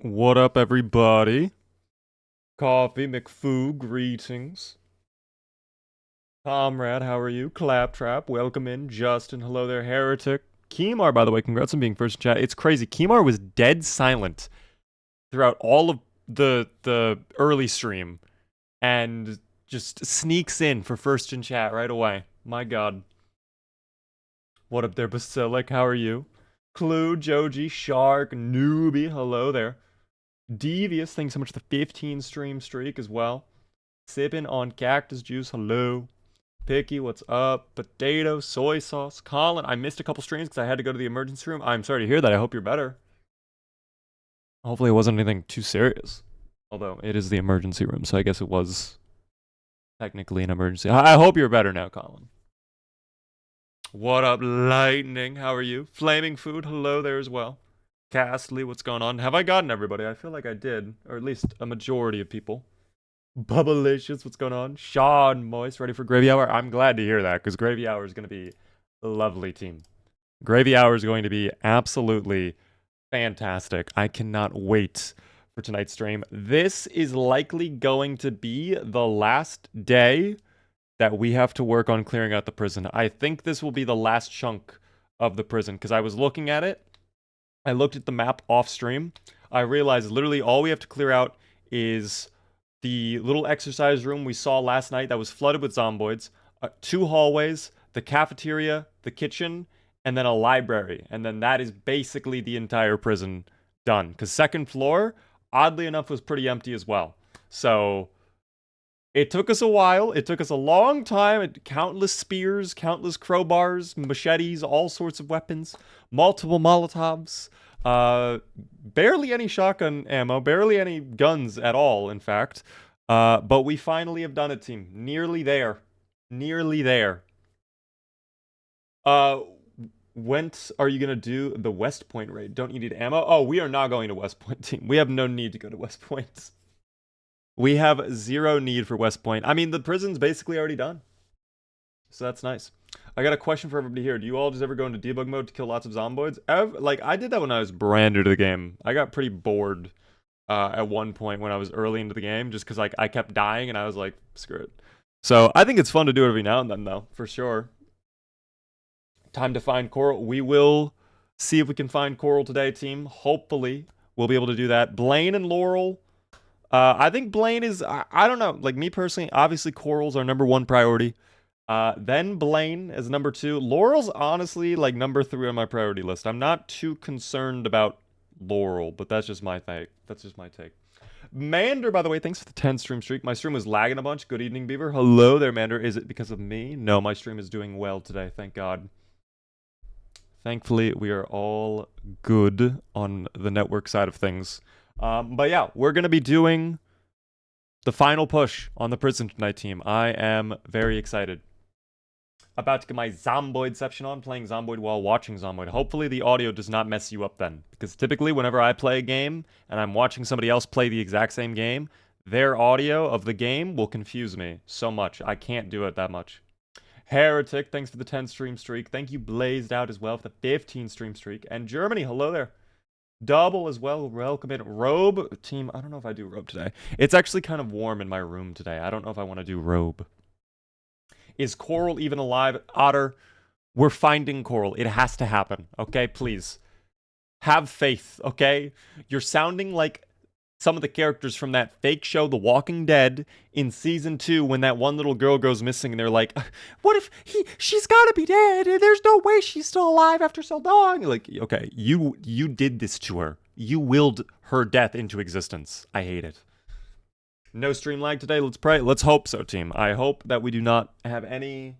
What up, everybody? Coffee, McFoo, greetings. Comrade, how are you? Claptrap, welcome in. Justin, hello there. Heretic. Kimar, by the way, congrats on being first in chat. It's crazy. Kimar was dead silent throughout all of the early stream and just sneaks in for first in chat right away. My god. What up there, Basilic? How are you? Clue, Joji, Shark, Newbie, hello there. Devious, thanks so much for the 15 stream streak as well. Sipping on cactus juice, hello. Picky, what's up? Potato, soy sauce. Colin, I missed a couple streams because I had to go to the emergency room. I'm sorry to hear that. I hope you're better. Hopefully it wasn't anything too serious. Although it is the emergency room, so I guess it was technically an emergency. I hope you're better now, Colin. What up, Lightning? How are you? Flaming Food, hello there as well. Castly, what's going on? Have I gotten everybody? I feel like I did, or at least a majority of people. Bubblicious, what's going on? Sean Moist, ready for Gravy Hour? I'm glad to hear that, because Gravy Hour is going to be a lovely team. Gravy Hour is going to be absolutely fantastic. I cannot wait for tonight's stream. This is likely going to be the last day that we have to work on clearing out the prison. I think this will be the last chunk of the prison, because I was looking at it. I looked at the map off stream. I realized literally all we have to clear out is the little exercise room we saw last night that was flooded with zomboids, 2 hallways, the cafeteria, the kitchen, and then a library. And then that is basically the entire prison done. Because second floor, oddly enough, was pretty empty as well. So it took us a while. It took us a long time. Countless spears, countless crowbars, machetes, all sorts of weapons, multiple Molotovs. Barely any shotgun ammo, barely any guns at all, in fact. But we finally have done it, team. Nearly there. Nearly there. When are you gonna do the West Point raid? Don't you need ammo? Oh, we are not going to West Point, team. We have no need to go to West Point. We have zero need for West Point. I mean, the prison's basically already done. So that's nice. I got a question for everybody here. Do you all just ever go into debug mode to kill lots of zomboids? Like, I did that when I was brand new to the game. I got pretty bored at one point when I was early into the game, just because like I kept dying and I was like, screw it. So I think it's fun to do it every now and then, though, for sure. Time to find Coral. We will see if we can find Coral today, team. Hopefully, we'll be able to do that. Blaine and Laurel. I think Blaine is, I don't know, like me personally, obviously Coral's our #1 priority. Then Blaine is #2. Laurel's honestly like #3 on my priority list. I'm not too concerned about Loral, but that's just my take. That's just my take. Mander, by the way, thanks for the 10 stream streak. My stream was lagging a bunch. Good evening, Beaver. Hello there, Mander. Is it because of me? No, my stream is doing well today, thank God. Thankfully, we are all good on the network side of things. But yeah, we're going to be doing the final push on the prison tonight, team. I am very excited. About to get my Zomboidception on, playing Zomboid while watching Zomboid. Hopefully the audio does not mess you up then. Because typically whenever I play a game and I'm watching somebody else play the exact same game, their audio of the game will confuse me so much. I can't do it that much. Heretic, thanks for the 10 stream streak. Thank you, Blazed Out, as well, for the 15 stream streak. And Germany, hello there. Double as well, welcome in. Robe, team, I don't know if I do robe today. It's actually kind of warm in my room today. I don't know if I want to do robe. Is Coral even alive? Otter, we're finding Coral. It has to happen, okay? Please. Have faith, okay? You're sounding like some of the characters from that fake show, The Walking Dead, in season 2, when that one little girl goes missing, and they're like, "What if she's gotta be dead? There's no way she's still alive after so long." Like, okay, you did this to her. You willed her death into existence. I hate it. No stream lag today. Let's pray. Let's hope so, team. I hope that we do not have any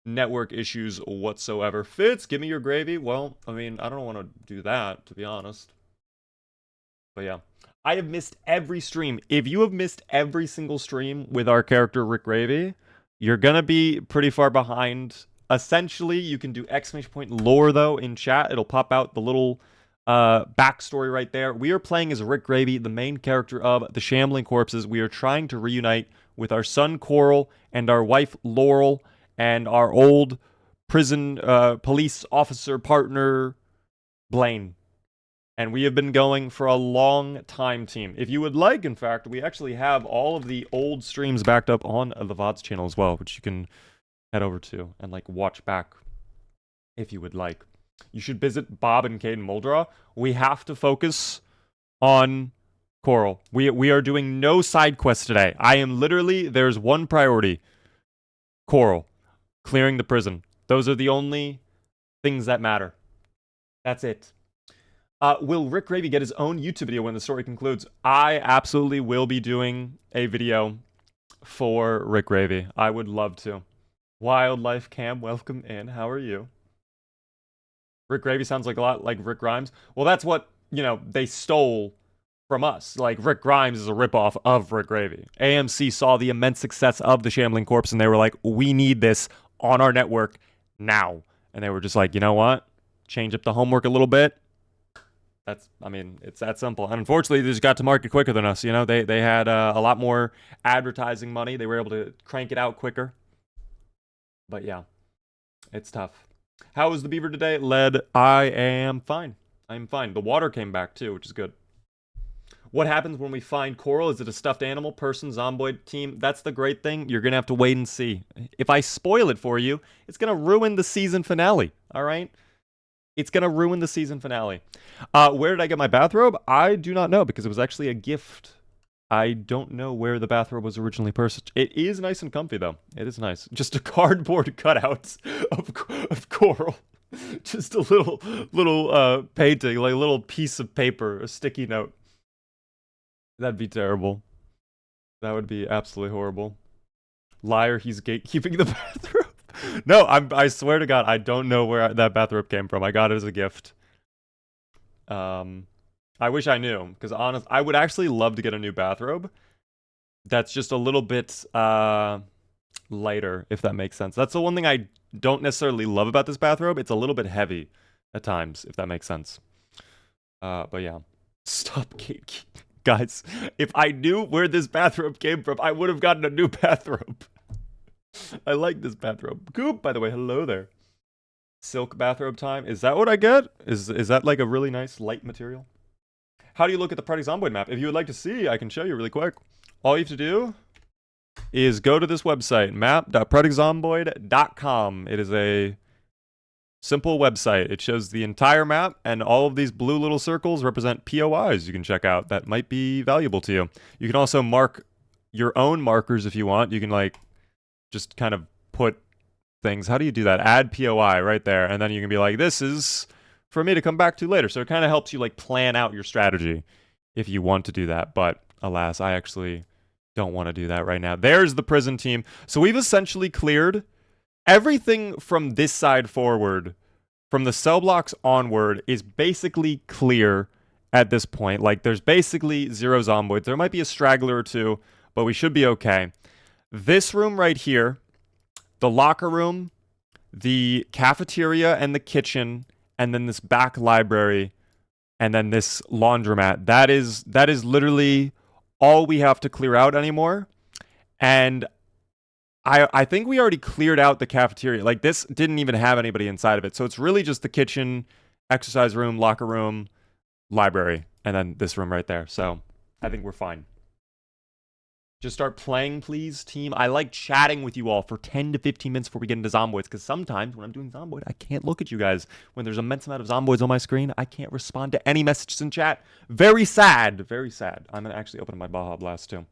network issues whatsoever. Fitz, give me your gravy. Well, I mean, I don't want to do that, to be honest. But yeah. I have missed every stream. If you have missed every single stream with our character Rick Gravy, you're gonna be pretty far behind. Essentially, you can do !lore though in chat. It'll pop out the little backstory right there. We are playing as Rick Gravy, the main character of the Shambling Corpses. We are trying to reunite with our son Coral and our wife Loral and our old prison police officer partner Blaine. And we have been going for a long time, team. If you would like, in fact, we actually have all of the old streams backed up on the VODs channel as well, which you can head over to and like watch back if you would like. You should visit Bob and Caden Muldraw. We have to focus on Coral. We are doing no side quests today. I am literally, there's one priority. Coral. Clearing the prison. Those are the only things that matter. That's it. Will Rick Gravy get his own YouTube video when the story concludes? I absolutely will be doing a video for Rick Gravy. I would love to. Wildlife Cam, welcome in. How are you? Rick Gravy sounds like a lot like Rick Grimes. Well, that's what, you know, they stole from us. Like, Rick Grimes is a ripoff of Rick Gravy. AMC saw the immense success of the Shambling Corpse, and they were like, we need this on our network now. And they were just like, you know what? Change up the homework a little bit. I mean, it's that simple. And unfortunately, they just got to market quicker than us. You know, they had a lot more advertising money. They were able to crank it out quicker. But yeah, it's tough. How was the beaver today? Led, I am fine. I'm fine. The water came back too, which is good. What happens when we find Coral? Is it a stuffed animal, person, zomboid, team? That's the great thing. You're going to have to wait and see. If I spoil it for you, it's going to ruin the season finale. All right? It's going to ruin the season finale. Where did I get my bathrobe? I do not know because it was actually a gift. I don't know where the bathrobe was originally purchased. It is nice and comfy, though. It is nice. Just a cardboard cutout of Coral. Just a little painting, like a little piece of paper, a sticky note. That'd be terrible. That would be absolutely horrible. Liar, he's gatekeeping the bathrobe. No, I swear to God, I don't know where that bathrobe came from. I got it as a gift. I wish I knew, because honestly, I would actually love to get a new bathrobe. That's just a little bit lighter, if that makes sense. That's the one thing I don't necessarily love about this bathrobe. It's a little bit heavy at times, if that makes sense. But yeah, stop gatekeeping. Guys, if I knew where this bathrobe came from, I would have gotten a new bathrobe. I like this bathrobe. Goop, by the way, hello there. Silk bathrobe time. Is that what I get? Is that like a really nice light material? How do you look at the Project Zomboid map? If you would like to see, I can show you really quick. All you have to do is go to this website, map.projectzomboid.com. It is a simple website. It shows the entire map, and all of these blue little circles represent POIs you can check out that might be valuable to you. You can also mark your own markers if you want. You can like just kind of put things. How do you do that? Add POI right there, and then you can be like, this is for me to come back to later. So it kind of helps you like plan out your strategy if you want to do that. But alas, I actually don't want to do that right now. There's the prison team. So we've essentially cleared everything from this side forward. From the cell blocks onward is basically clear at this point. Like, there's basically 0 zomboids. There might be a straggler or two, but we should be okay. This room right here, the locker room, the cafeteria and the kitchen, and then this back library, and then this laundromat. That is literally all we have to clear out anymore. And I think we already cleared out the cafeteria. Like, this didn't even have anybody inside of it. So it's really just the kitchen, exercise room, locker room, library, and then this room right there. So I think we're fine. Just start playing, please, team. I like chatting with you all for 10 to 15 minutes before we get into Zomboids, because sometimes when I'm doing Zomboid, I can't look at you guys. When there's an immense amount of Zomboids on my screen, I can't respond to any messages in chat. Very sad. Very sad. I'm going to actually open my Baja Blast, too.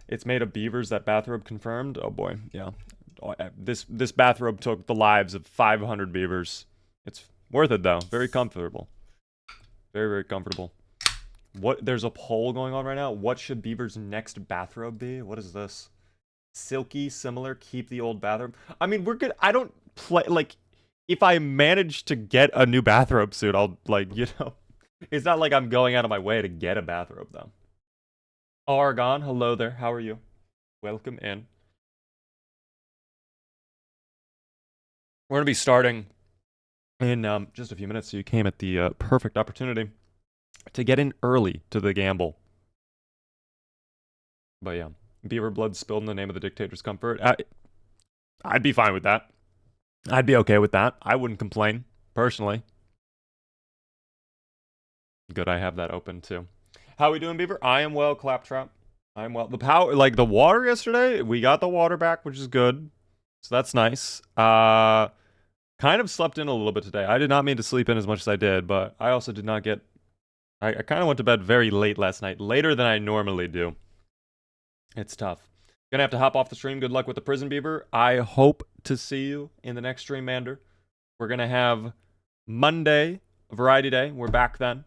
It's made of beavers, that bathrobe confirmed. Oh, boy. Yeah. This bathrobe took the lives of 500 beavers. It's worth it, though. Very comfortable. Very, very comfortable. What? There's a poll going on right now. What should Beaver's next bathrobe be? What is this? Silky, similar, keep the old bathrobe. I mean, we're good. I don't play, like, if I manage to get a new bathrobe suit, I'll, like, you know. It's not like I'm going out of my way to get a bathrobe, though. Oregon, hello there. How are you? Welcome in. We're going to be starting in just a few minutes, so you came at the perfect opportunity to get in early to the gamble. But yeah, beaver blood spilled in the name of the dictator's comfort. I'd be fine with that. I'd be okay with that. I wouldn't complain, personally. Good, I have that open too. How we doing, Beaver? I am well, Claptrap. I am well. The power, like the water yesterday, we got the water back, which is good. So that's nice. Kind of slept in a little bit today. I did not mean to sleep in as much as I did, but I also did not get. I kind of went to bed very late last night, later than I normally do. It's tough. Gonna have to hop off the stream. Good luck with the prison, Beaver. I hope to see you in the next stream, Mander. We're gonna have Monday, Variety Day. We're back then.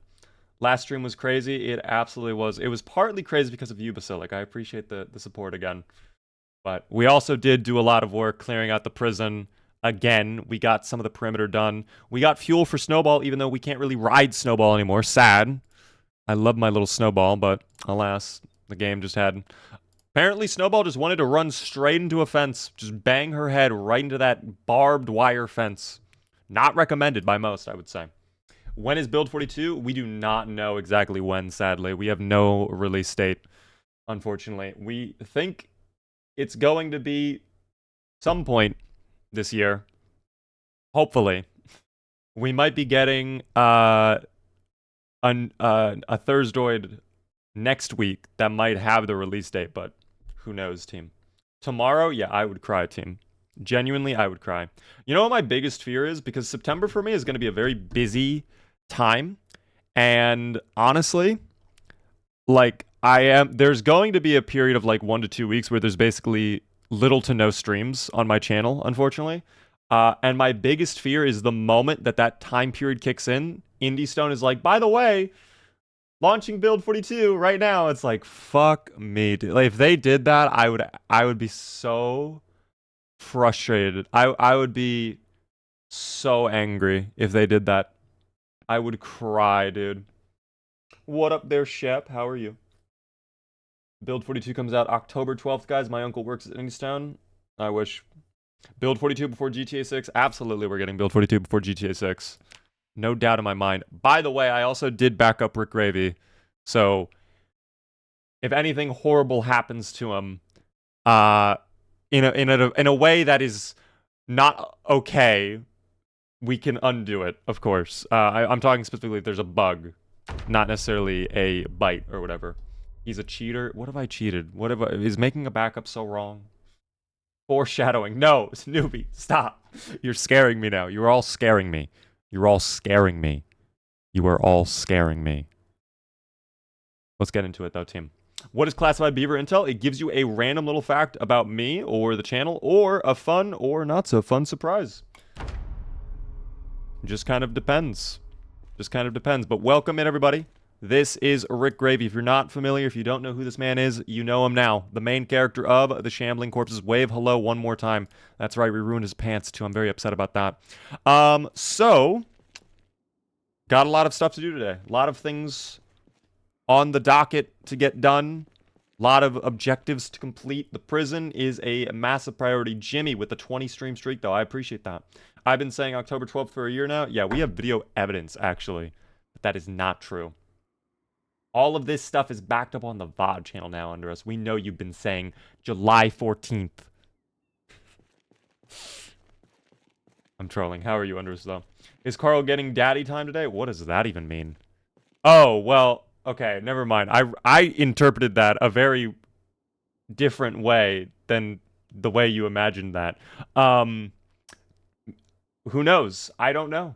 Last stream was crazy. It absolutely was. It was partly crazy because of you, Basilic. I appreciate the support again. But we also did do a lot of work clearing out the prison. Again, we got some of the perimeter done. We got fuel for Snowball, even though we can't really ride Snowball anymore. Sad. I love my little Snowball, but alas, the game just had... Apparently, Snowball just wanted to run straight into a fence. Just bang her head right into that barbed wire fence. Not recommended by most, I would say. When is Build 42? We do not know exactly when, sadly. We have no release date, unfortunately. We think it's going to be some point this year. Hopefully. We might be getting a Thursdoid next week that might have the release date, but who knows, team. Tomorrow, yeah, I would cry, team. Genuinely, I would cry. You know what my biggest fear is? Because September for me is going to be a very busy time, and honestly, like, there's going to be a period of like 1 to 2 weeks where there's basically little to no streams on my channel, unfortunately. And my biggest fear is the moment that time period kicks in, IndieStone is like, by the way, launching Build 42 right now. It's like, fuck me, dude. Like, if they did that, I would be so frustrated. I would be so angry if they did that. I would cry, dude. What up there, Shep? How are you? Build 42 comes out October 12th, guys. My uncle works at Indistown. I wish. Build 42 before GTA 6. Absolutely, we're getting Build 42 before GTA 6. No doubt in my mind. By the way, I also did back up Rick Gravy. So, if anything horrible happens to him, in a way that is not okay, we can undo it, of course. I'm talking specifically if there's a bug, not necessarily a bite or whatever. He's a cheater. What have I cheated? Is making a backup so wrong? Foreshadowing. No, Snoopy, stop. You're scaring me now. You're all scaring me. You're all scaring me. You are all scaring me. Let's get into it, though, team. What is Classified Beaver Intel? It gives you a random little fact about me or the channel, or a fun or not so fun surprise. Just kind of depends. But welcome in, everybody. This is Rick Gravy. If you're not familiar, if you don't know who this man is, you know him now. The main character of the Shambling Corpses. Wave hello one more time. That's right, we ruined his pants too. I'm very upset about that. So, got a lot of stuff to do today. A lot of things on the docket to get done. A lot of objectives to complete. The prison is a massive priority. Jimmy with the 20 stream streak, though. I appreciate that. I've been saying October 12th for a year now. Yeah, we have video evidence, actually. But that is not true. All of this stuff is backed up on the VOD channel now under us. We know you've been saying July 14th. I'm trolling. How are you under us, though? Is Carl getting daddy time today? What does that even mean? Oh, well, okay, never mind. I interpreted that a very different way than the way you imagined that. Who knows? I don't know.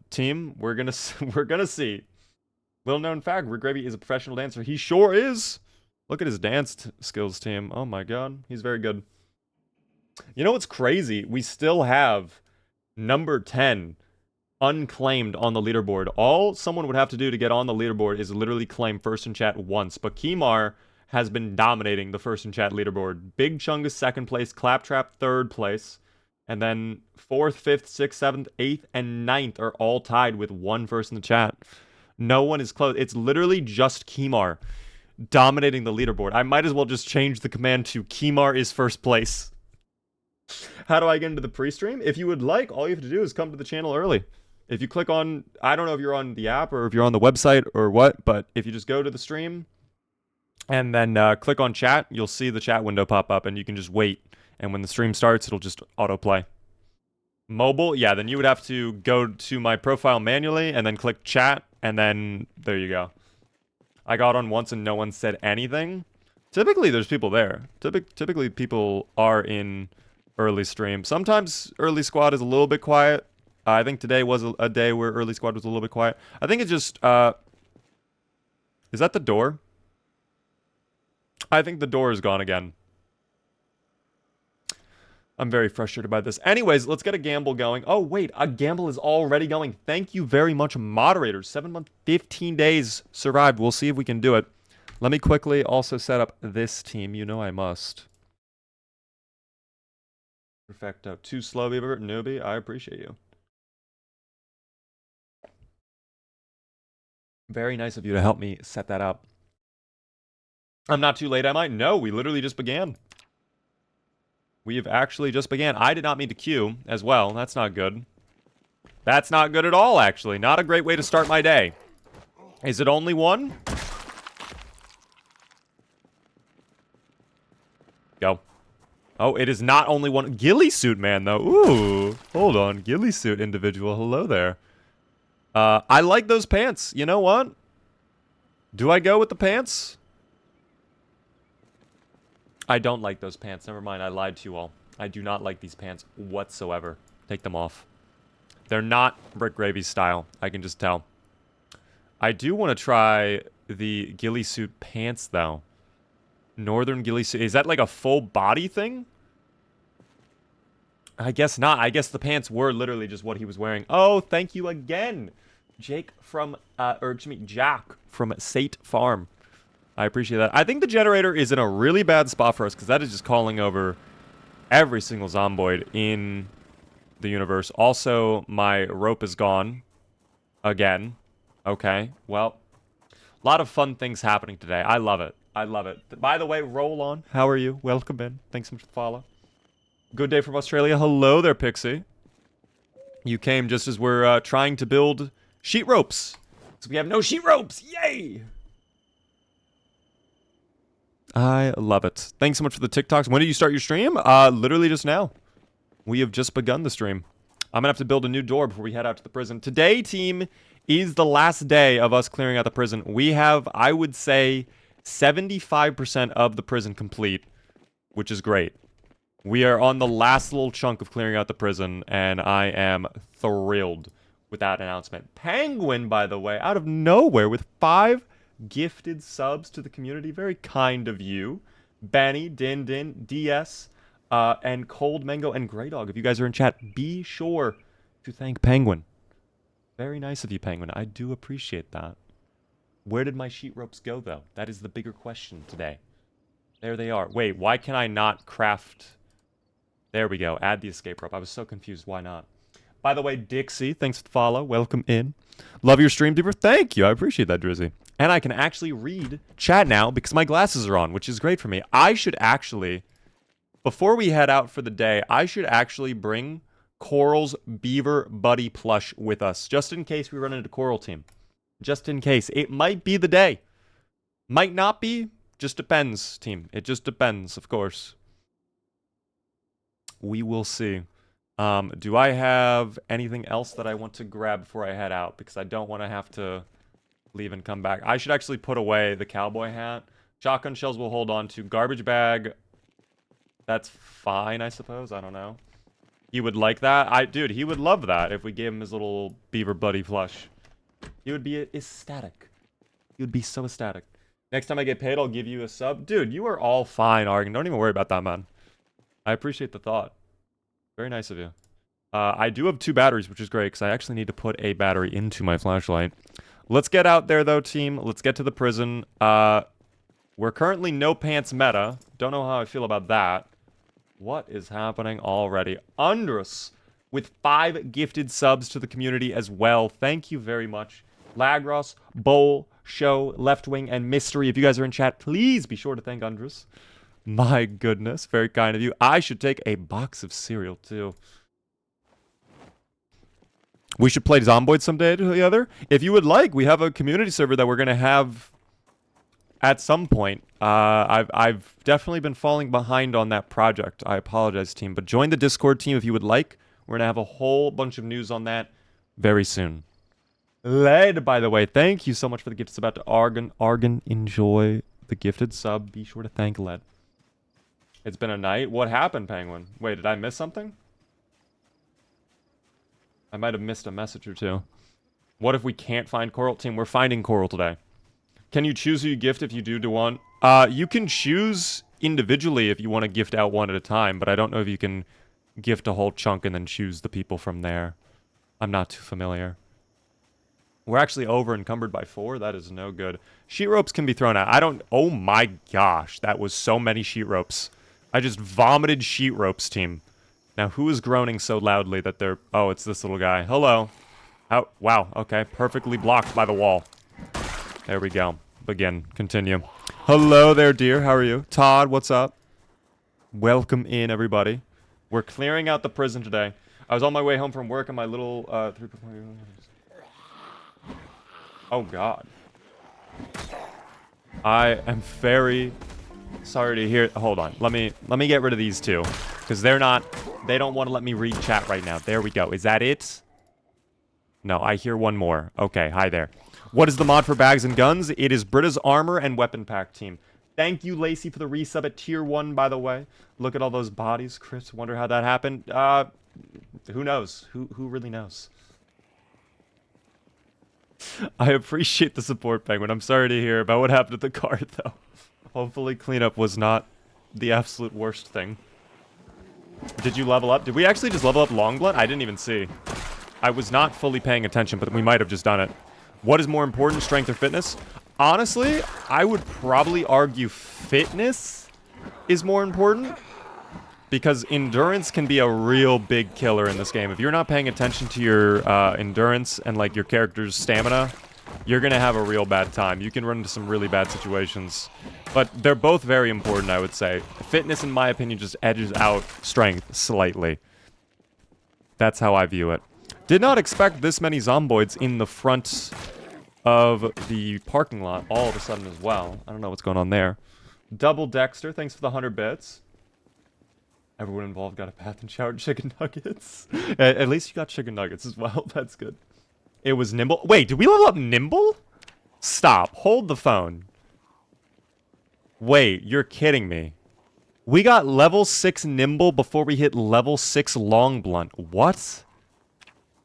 Team, we're gonna see. Little known fact, Rick Gravy is a professional dancer. He sure is. Look at his dance skills, team. Oh my god, he's very good. You know what's crazy? We still have number 10 unclaimed on the leaderboard. All someone would have to do to get on the leaderboard is literally claim first in chat once. But Kimar has been dominating the first in chat leaderboard. Big Chungus second place, Claptrap third place. And then 4th, 5th, 6th, 7th, 8th, and 9th are all tied with one first in the chat. No one is close. It's literally just Kimar dominating the leaderboard. I might as well just change the command to Kimar is first place. How do I get into the pre-stream? If you would like, all you have to do is come to the channel early. If you click on, I don't know if you're on the app or if you're on the website or what, but if you just go to the stream and then click on chat, you'll see the chat window pop up and you can just wait. And when the stream starts, it'll just autoplay. Mobile, yeah, then you would have to go to my profile manually and then click chat and then there you go. I got on once and no one said anything. Typically, there's people there. Typically, people are in early stream. Sometimes early squad is a little bit quiet. I think today was a day where early squad was a little bit quiet. I think it's just, is that the door? I think the door is gone again. I'm very frustrated by this. Anyways, let's get a gamble going. Oh, wait, a gamble is already going. Thank you very much, moderators. 7 months, 15 days survived. We'll see if we can do it. Let me quickly also set up this team. You know I must. Perfecto. Too slow, Beaver. Newbie, I appreciate you. Very nice of you to help me set that up. I'm not too late, am I? No, we literally just began. We have actually just began. I did not mean to queue as well. That's not good. That's not good at all, actually. Not a great way to start my day. Is it only one? Go. Oh, it is not only one. Ghillie suit man, though. Ooh. Hold on. Ghillie suit individual. Hello there. I like those pants. You know what? Do I go with the pants? I don't like those pants. Never mind. I lied to you all. I do not like these pants whatsoever. Take them off. They're not Brick Gravy style. I can just tell. I do want to try the ghillie suit pants, though. Northern ghillie suit. Is that like a full body thing? I guess not. I guess the pants were literally just what he was wearing. Oh, thank you again. Jack from Sate Farm. I appreciate that. I think the generator is in a really bad spot for us because that is just calling over every single Zomboid in the universe. Also, my rope is gone again. Okay, well, a lot of fun things happening today. I love it. I love it. By the way, roll on. How are you? Welcome in. Thanks so much for the follow. Good day from Australia. Hello there, Pixie. You came just as we're trying to build sheet ropes. So we have no sheet ropes. Yay! I love it. Thanks so much for the TikToks. When did you start your stream? Literally just now. We have just begun the stream. I'm going to have to build a new door before we head out to the prison. Today, team, is the last day of us clearing out the prison. We have, I would say, 75% of the prison complete, which is great. We are on the last little chunk of clearing out the prison, and I am thrilled with that announcement. Penguin, by the way, out of nowhere with 5 gifted subs to the community. Very kind of you. Benny, Din, DS, and Cold Mango and Grey Dog. If you guys are in chat, be sure to thank Penguin. Very nice of you, Penguin. I do appreciate that. Where did my sheet ropes go, though? That is the bigger question today. There they are. Wait, why can I not craft... There we go. Add the escape rope. I was so confused. Why not? By the way, Dixie, thanks for the follow. Welcome in. Love your stream, Deeper. Thank you. I appreciate that, Drizzy. And I can actually read chat now because my glasses are on, which is great for me. I should actually, before we head out for the day, I should actually bring Coral's Beaver Buddy plush with us, just in case we run into Coral team. Just in case. It might be the day. Might not be. Just depends, team. It just depends, of course. We will see. Do I have anything else that I want to grab before I head out? Because I don't want to have to leave and come back. I should actually put away the cowboy hat. Shotgun shells will hold on to. Garbage bag. That's fine, I suppose. I don't know. He would like that. Dude, he would love that if we gave him his little Beaver Buddy plush. He would be ecstatic. He would be so ecstatic. Next time I get paid, I'll give you a sub. Dude, you are all fine, Argan. Don't even worry about that, man. I appreciate the thought. Very nice of you. I do have 2 batteries, which is great, because I actually need to put a battery into my flashlight. Let's get out there, though, team. Let's get to the prison. We're currently no pants meta. Don't know how I feel about that. What is happening already? Undrus with 5 gifted subs to the community as well. Thank you very much. Lagros, Bowl, Show, Left Wing, and Mystery. If you guys are in chat, please be sure to thank Undrus. My goodness, very kind of you. I should take a box of cereal, too. We should play Zomboid someday together. If you would like, we have a community server that we're going to have at some point. I've definitely been falling behind on that project. I apologize, team. But join the Discord team if you would like. We're going to have a whole bunch of news on that very soon. Led, by the way, thank you so much for the gift. It's about to Argon. Argon, enjoy the gifted sub. Be sure to thank Led. It's been a night. What happened, Penguin? Wait, did I miss something? I might have missed a message or two. What if we can't find Coral? Team, we're finding Coral today. Can you choose who you gift if you do one? You can choose individually if you want to gift out one at a time, but I don't know if you can gift a whole chunk and then choose the people from there. I'm not too familiar. We're actually over encumbered by 4. That is no good. Sheet ropes can be thrown out. I don't... Oh my gosh. That was so many sheet ropes. I just vomited sheet ropes, team. Now, who is groaning so loudly that they're... Oh, it's this little guy. Hello. Oh, wow. Okay. Perfectly blocked by the wall. There we go. Begin. Continue. Hello there, dear. How are you? Todd, what's up? Welcome in, everybody. We're clearing out the prison today. I was on my way home from work and my little... Oh, God. I am very sorry to hear... Hold on. Let me get rid of these two. Because they're not... They don't want to let me read chat right now. There we go. Is that it? No, I hear one more. Okay, hi there. What is the mod for bags and guns? It is Britta's armor and weapon pack, team. Thank you, Lacey, for the resub at tier 1, by the way. Look at all those bodies, Chris. Wonder how that happened. Who knows? Who really knows? I appreciate the support, Penguin. I'm sorry to hear about what happened at the card, though. Hopefully cleanup was not the absolute worst thing. Did you level up? Did we actually just level up Long Blunt? I didn't even see. I was not fully paying attention, but we might have just done it. What is more important, strength or fitness? Honestly, I would probably argue fitness is more important. Because endurance can be a real big killer in this game. If you're not paying attention to your endurance and like your character's stamina, you're going to have a real bad time. You can run into some really bad situations. But they're both very important, I would say. Fitness, in my opinion, just edges out strength slightly. That's how I view it. Did not expect this many zomboids in the front of the parking lot all of a sudden as well. I don't know what's going on there. Double Dexter, thanks for the 100 bits. Everyone involved got a bath and showered chicken nuggets. At least you got chicken nuggets as well. That's good. It was Nimble. Wait, did we level up Nimble? Stop. Hold the phone. Wait, you're kidding me. We got level 6 Nimble before we hit level 6 Long Blunt. What?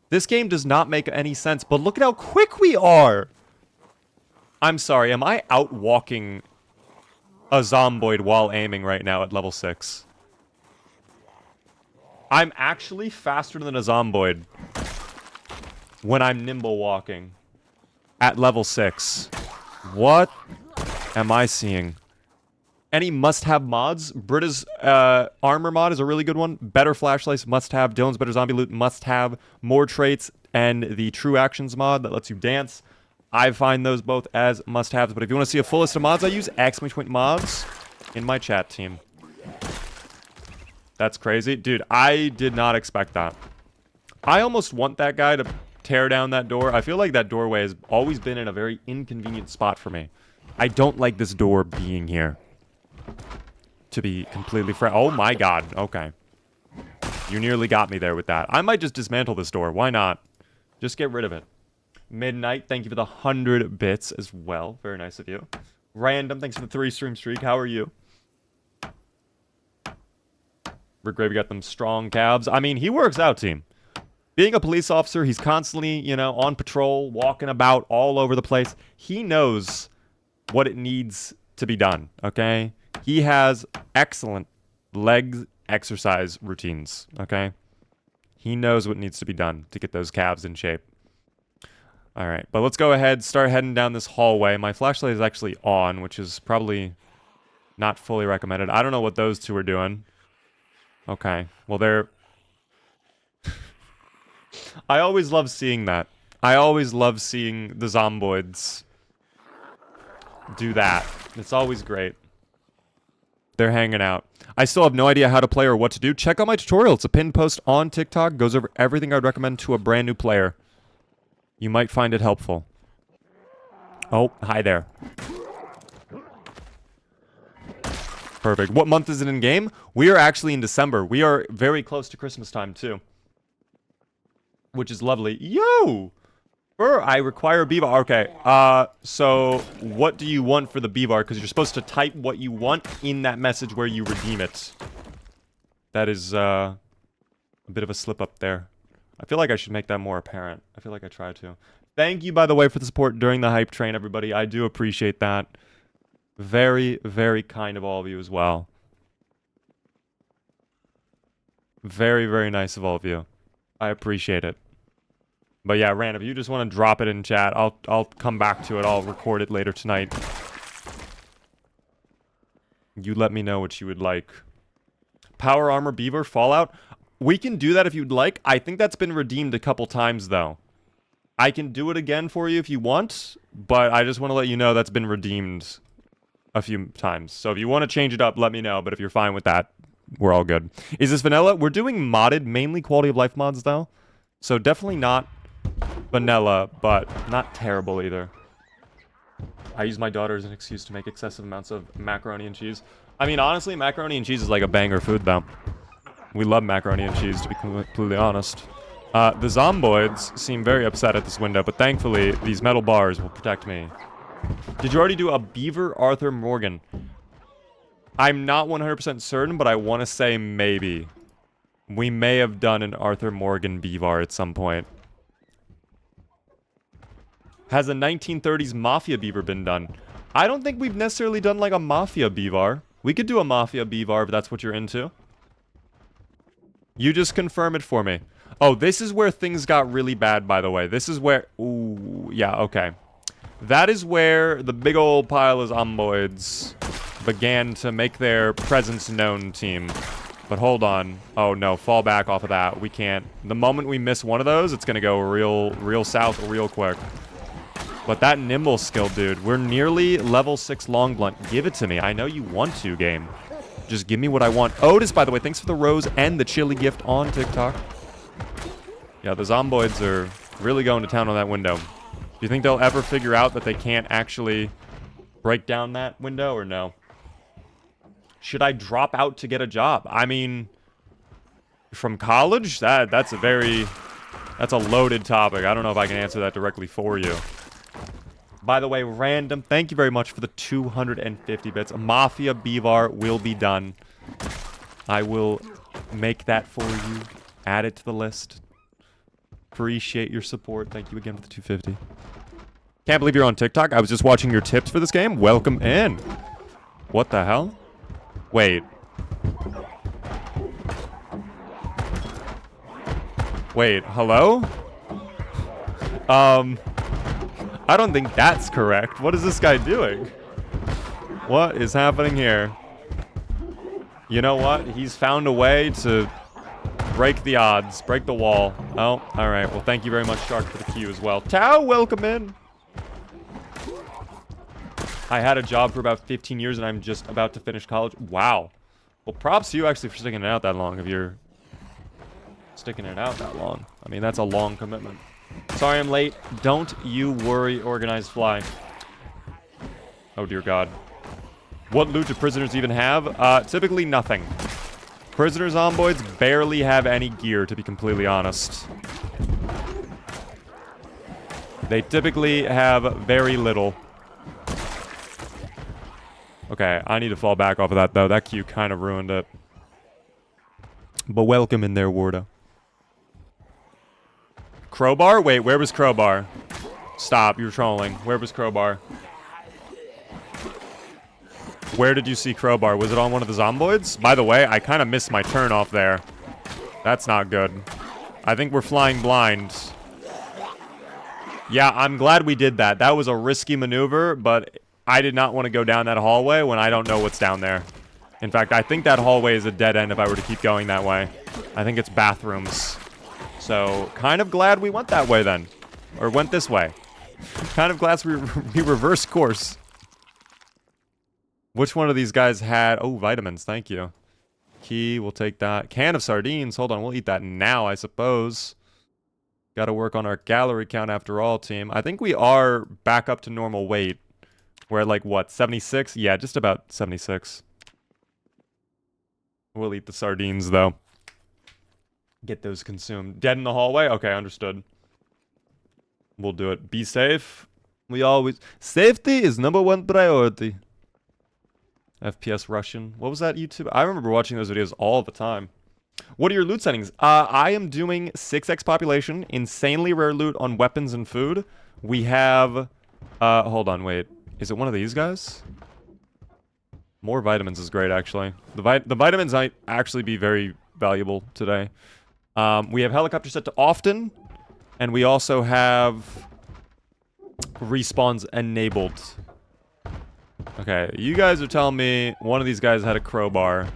This game does not make any sense, but look at how quick we are. I'm sorry, am I out walking a Zomboid while aiming right now at level 6? I'm actually faster than a Zomboid when I'm nimble walking at level 6. What am I seeing? Any must-have mods? Britta's armor mod is a really good one. Better flashlights, must-have. Dylan's better zombie loot, must-have. More traits, and the true actions mod that lets you dance. I find those both as must-haves. But if you want to see a full list of mods I use, !mods in my chat team. That's crazy. Dude, I did not expect that. I almost want that guy to tear down that door. I feel like that doorway has always been in a very inconvenient spot for me. I don't like this door being here. To be completely frank. Oh my god. Okay. You nearly got me there with that. I might just dismantle this door. Why not? Just get rid of it. Midnight, thank you for the 100 bits as well. Very nice of you. Random, thanks for the 3 stream streak. How are you? Rick Gravy got them strong calves. I mean, he works out, team. Being a police officer, he's constantly, you know, on patrol, walking about all over the place. He knows what it needs to be done, okay? He has excellent leg exercise routines, okay? He knows what needs to be done to get those calves in shape. All right, but let's go ahead, start heading down this hallway. My flashlight is actually on, which is probably not fully recommended. I don't know what those two are doing. Okay, well, they're... I always love seeing that. I always love seeing the zomboids do that. It's always great. They're hanging out. I still have no idea how to play or what to do. Check out my tutorial. It's a pinned post on TikTok. Goes over everything I'd recommend to a brand new player. You might find it helpful. Oh, hi there. Perfect. What month is it in game? We are actually in December. We are very close to Christmas time, too. Which is lovely. Yo! I require a B-bar. Okay, so what do you want for the B-bar? Because you're supposed to type what you want in that message where you redeem it. That is, a bit of a slip up there. I feel like I should make that more apparent. I feel like I try to. Thank you, by the way, for the support during the hype train, everybody. I do appreciate that. Very, very kind of all of you as well. Very, very nice of all of you. I appreciate it. But yeah, Rand, if you just want to drop it in chat, I'll come back to it. I'll record it later tonight. You let me know what you would like. Power Armor Beaver Fallout. We can do that if you'd like. I think that's been redeemed a couple times, though. I can do it again for you if you want, but I just want to let you know that's been redeemed a few times. So if you want to change it up, let me know. But if you're fine with that, we're all good. Is this vanilla? We're doing modded, mainly quality of life mods, though. So definitely not vanilla, but not terrible either. I use my daughter as an excuse to make excessive amounts of macaroni and cheese. I mean, honestly, macaroni and cheese is like a banger food, though. We love macaroni and cheese, to be completely honest. The Zomboids seem very upset at this window, but thankfully, these metal bars will protect me. Did you already do a Beaver Arthur Morgan? I'm not 100% certain, but I want to say maybe. We may have done an Arthur Morgan Beaver at some point. Has a 1930s Mafia Beaver been done? I don't think we've necessarily done like a Mafia Beaver. We could do a Mafia Beaver if that's what you're into. You just confirm it for me. Oh, this is where things got really bad, by the way. This is where... Ooh, yeah, okay. That is where the big old pile of Zomboids began to make their presence known, team. But hold on. Oh, no. Fall back off of that. We can't. The moment we miss one of those, it's going to go real south real quick. But that nimble skill, dude. We're nearly level 6 long blunt. Give it to me. I know you want to, game. Just give me what I want. Otis, by the way, thanks for the rose and the chili gift on TikTok. Yeah, the Zomboids are really going to town on that window. Do you think they'll ever figure out that they can't actually break down that window or no? Should I drop out to get a job? I mean, from college? That's a loaded topic. I don't know if I can answer that directly for you. By the way, Random, thank you very much for the 250 bits. Mafia Beaver will be done. I will make that for you. Add it to the list. Appreciate your support. Thank you again for the 250. Can't believe you're on TikTok. I was just watching your tips for this game. Welcome in. What the hell? Wait. Wait, hello? I don't think that's correct. What is this guy doing? What is happening here? You know what? He's found a way to break the odds, break the wall. Oh, all right. Well, thank you very much, Shark, for the queue as well. Tao, welcome in. I had a job for about 15 years, and I'm just about to finish college. Wow. Well, props to you, actually, for sticking it out that long, if you're sticking it out that long. I mean, that's a long commitment. Sorry I'm late. Don't you worry, Organized Fly. Oh, dear God. What loot do prisoners even have? Typically nothing. Prisoner Zomboids barely have any gear, to be completely honest. They typically have very little. Okay, I need to fall back off of that, though. That queue kind of ruined it. But welcome in there, Wardo. Crowbar? Wait, where was Crowbar? Stop, you're trolling. Where was Crowbar? Where did you see Crowbar? Was it on one of the Zomboids? By the way, I kind of missed my turn off there. That's not good. I think we're flying blind. Yeah, I'm glad we did that. That was a risky maneuver, but I did not want to go down that hallway when I don't know what's down there. In fact, I think that hallway is a dead end if I were to keep going that way. I think it's bathrooms. So, kind of glad we went that way then. Or went this way. Kind of glad we reversed course. Which one of these guys had... Oh, vitamins, thank you. Key, we'll take that. Can of sardines, hold on, we'll eat that now, I suppose. Gotta work on our calorie count after all, team. I think we are back up to normal weight. We're at like, what, 76? Yeah, just about 76. We'll eat the sardines, though. Get those consumed. Dead in the hallway? Okay, understood. We'll do it. Be safe. We always... Safety is #1 priority. FPS Russian. What was that YouTube? I remember watching those videos all the time. What are your loot settings? I am doing 6x population, insanely rare loot on weapons and food. We have... hold on, wait. Is it one of these guys? More vitamins is great, actually. The vitamins might actually be very valuable today. We have helicopter set to often, and we also have respawns enabled. Okay, you guys are telling me one of these guys had a crowbar.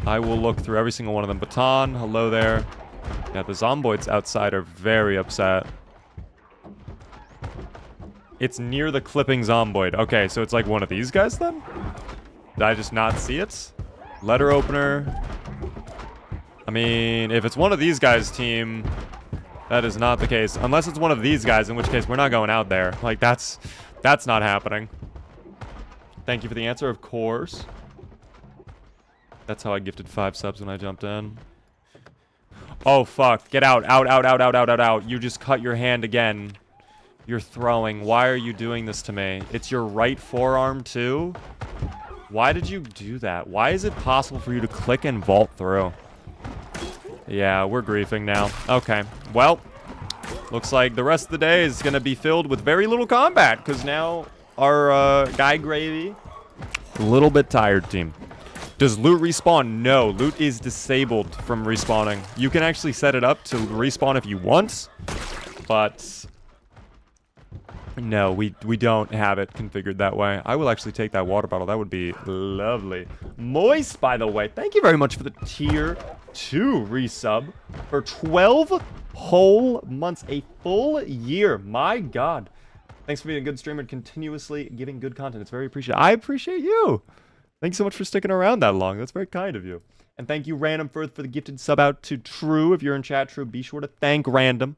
I will look through every single one of them. Baton, hello there. Yeah, the Zomboids outside are very upset. It's near the clipping Zomboid. Okay, so it's like one of these guys then? Did I just not see it? Letter opener. I mean, if it's one of these guys' team, that is not the case. Unless it's one of these guys, in which case we're not going out there. Like, that's not happening. Thank you for the answer, of course. That's how I gifted 5 subs when I jumped in. Oh, fuck. Get out. Out, out, out, out, out, out, out. You just cut your hand again. You're throwing. Why are you doing this to me? It's your right forearm, too? Why did you do that? Why is it possible for you to click and vault through? Yeah, we're griefing now. Okay. Well, looks like the rest of the day is going to be filled with very little combat, because now our guy Gravy, a little bit tired team. Does loot respawn? No, loot is disabled from respawning. You can actually set it up to respawn if you want, but no, we don't have it configured that way. I will actually take that water bottle. That would be lovely. Moist, by the way. Thank you very much for the tier 2 resub for 12 whole months, a full year. My God. Thanks for being a good streamer and continuously giving good content. It's very appreciated. I appreciate you. Thanks so much for sticking around that long. That's very kind of you. And thank you, Random, for the gifted sub out to True. If you're in chat, True, be sure to thank Random.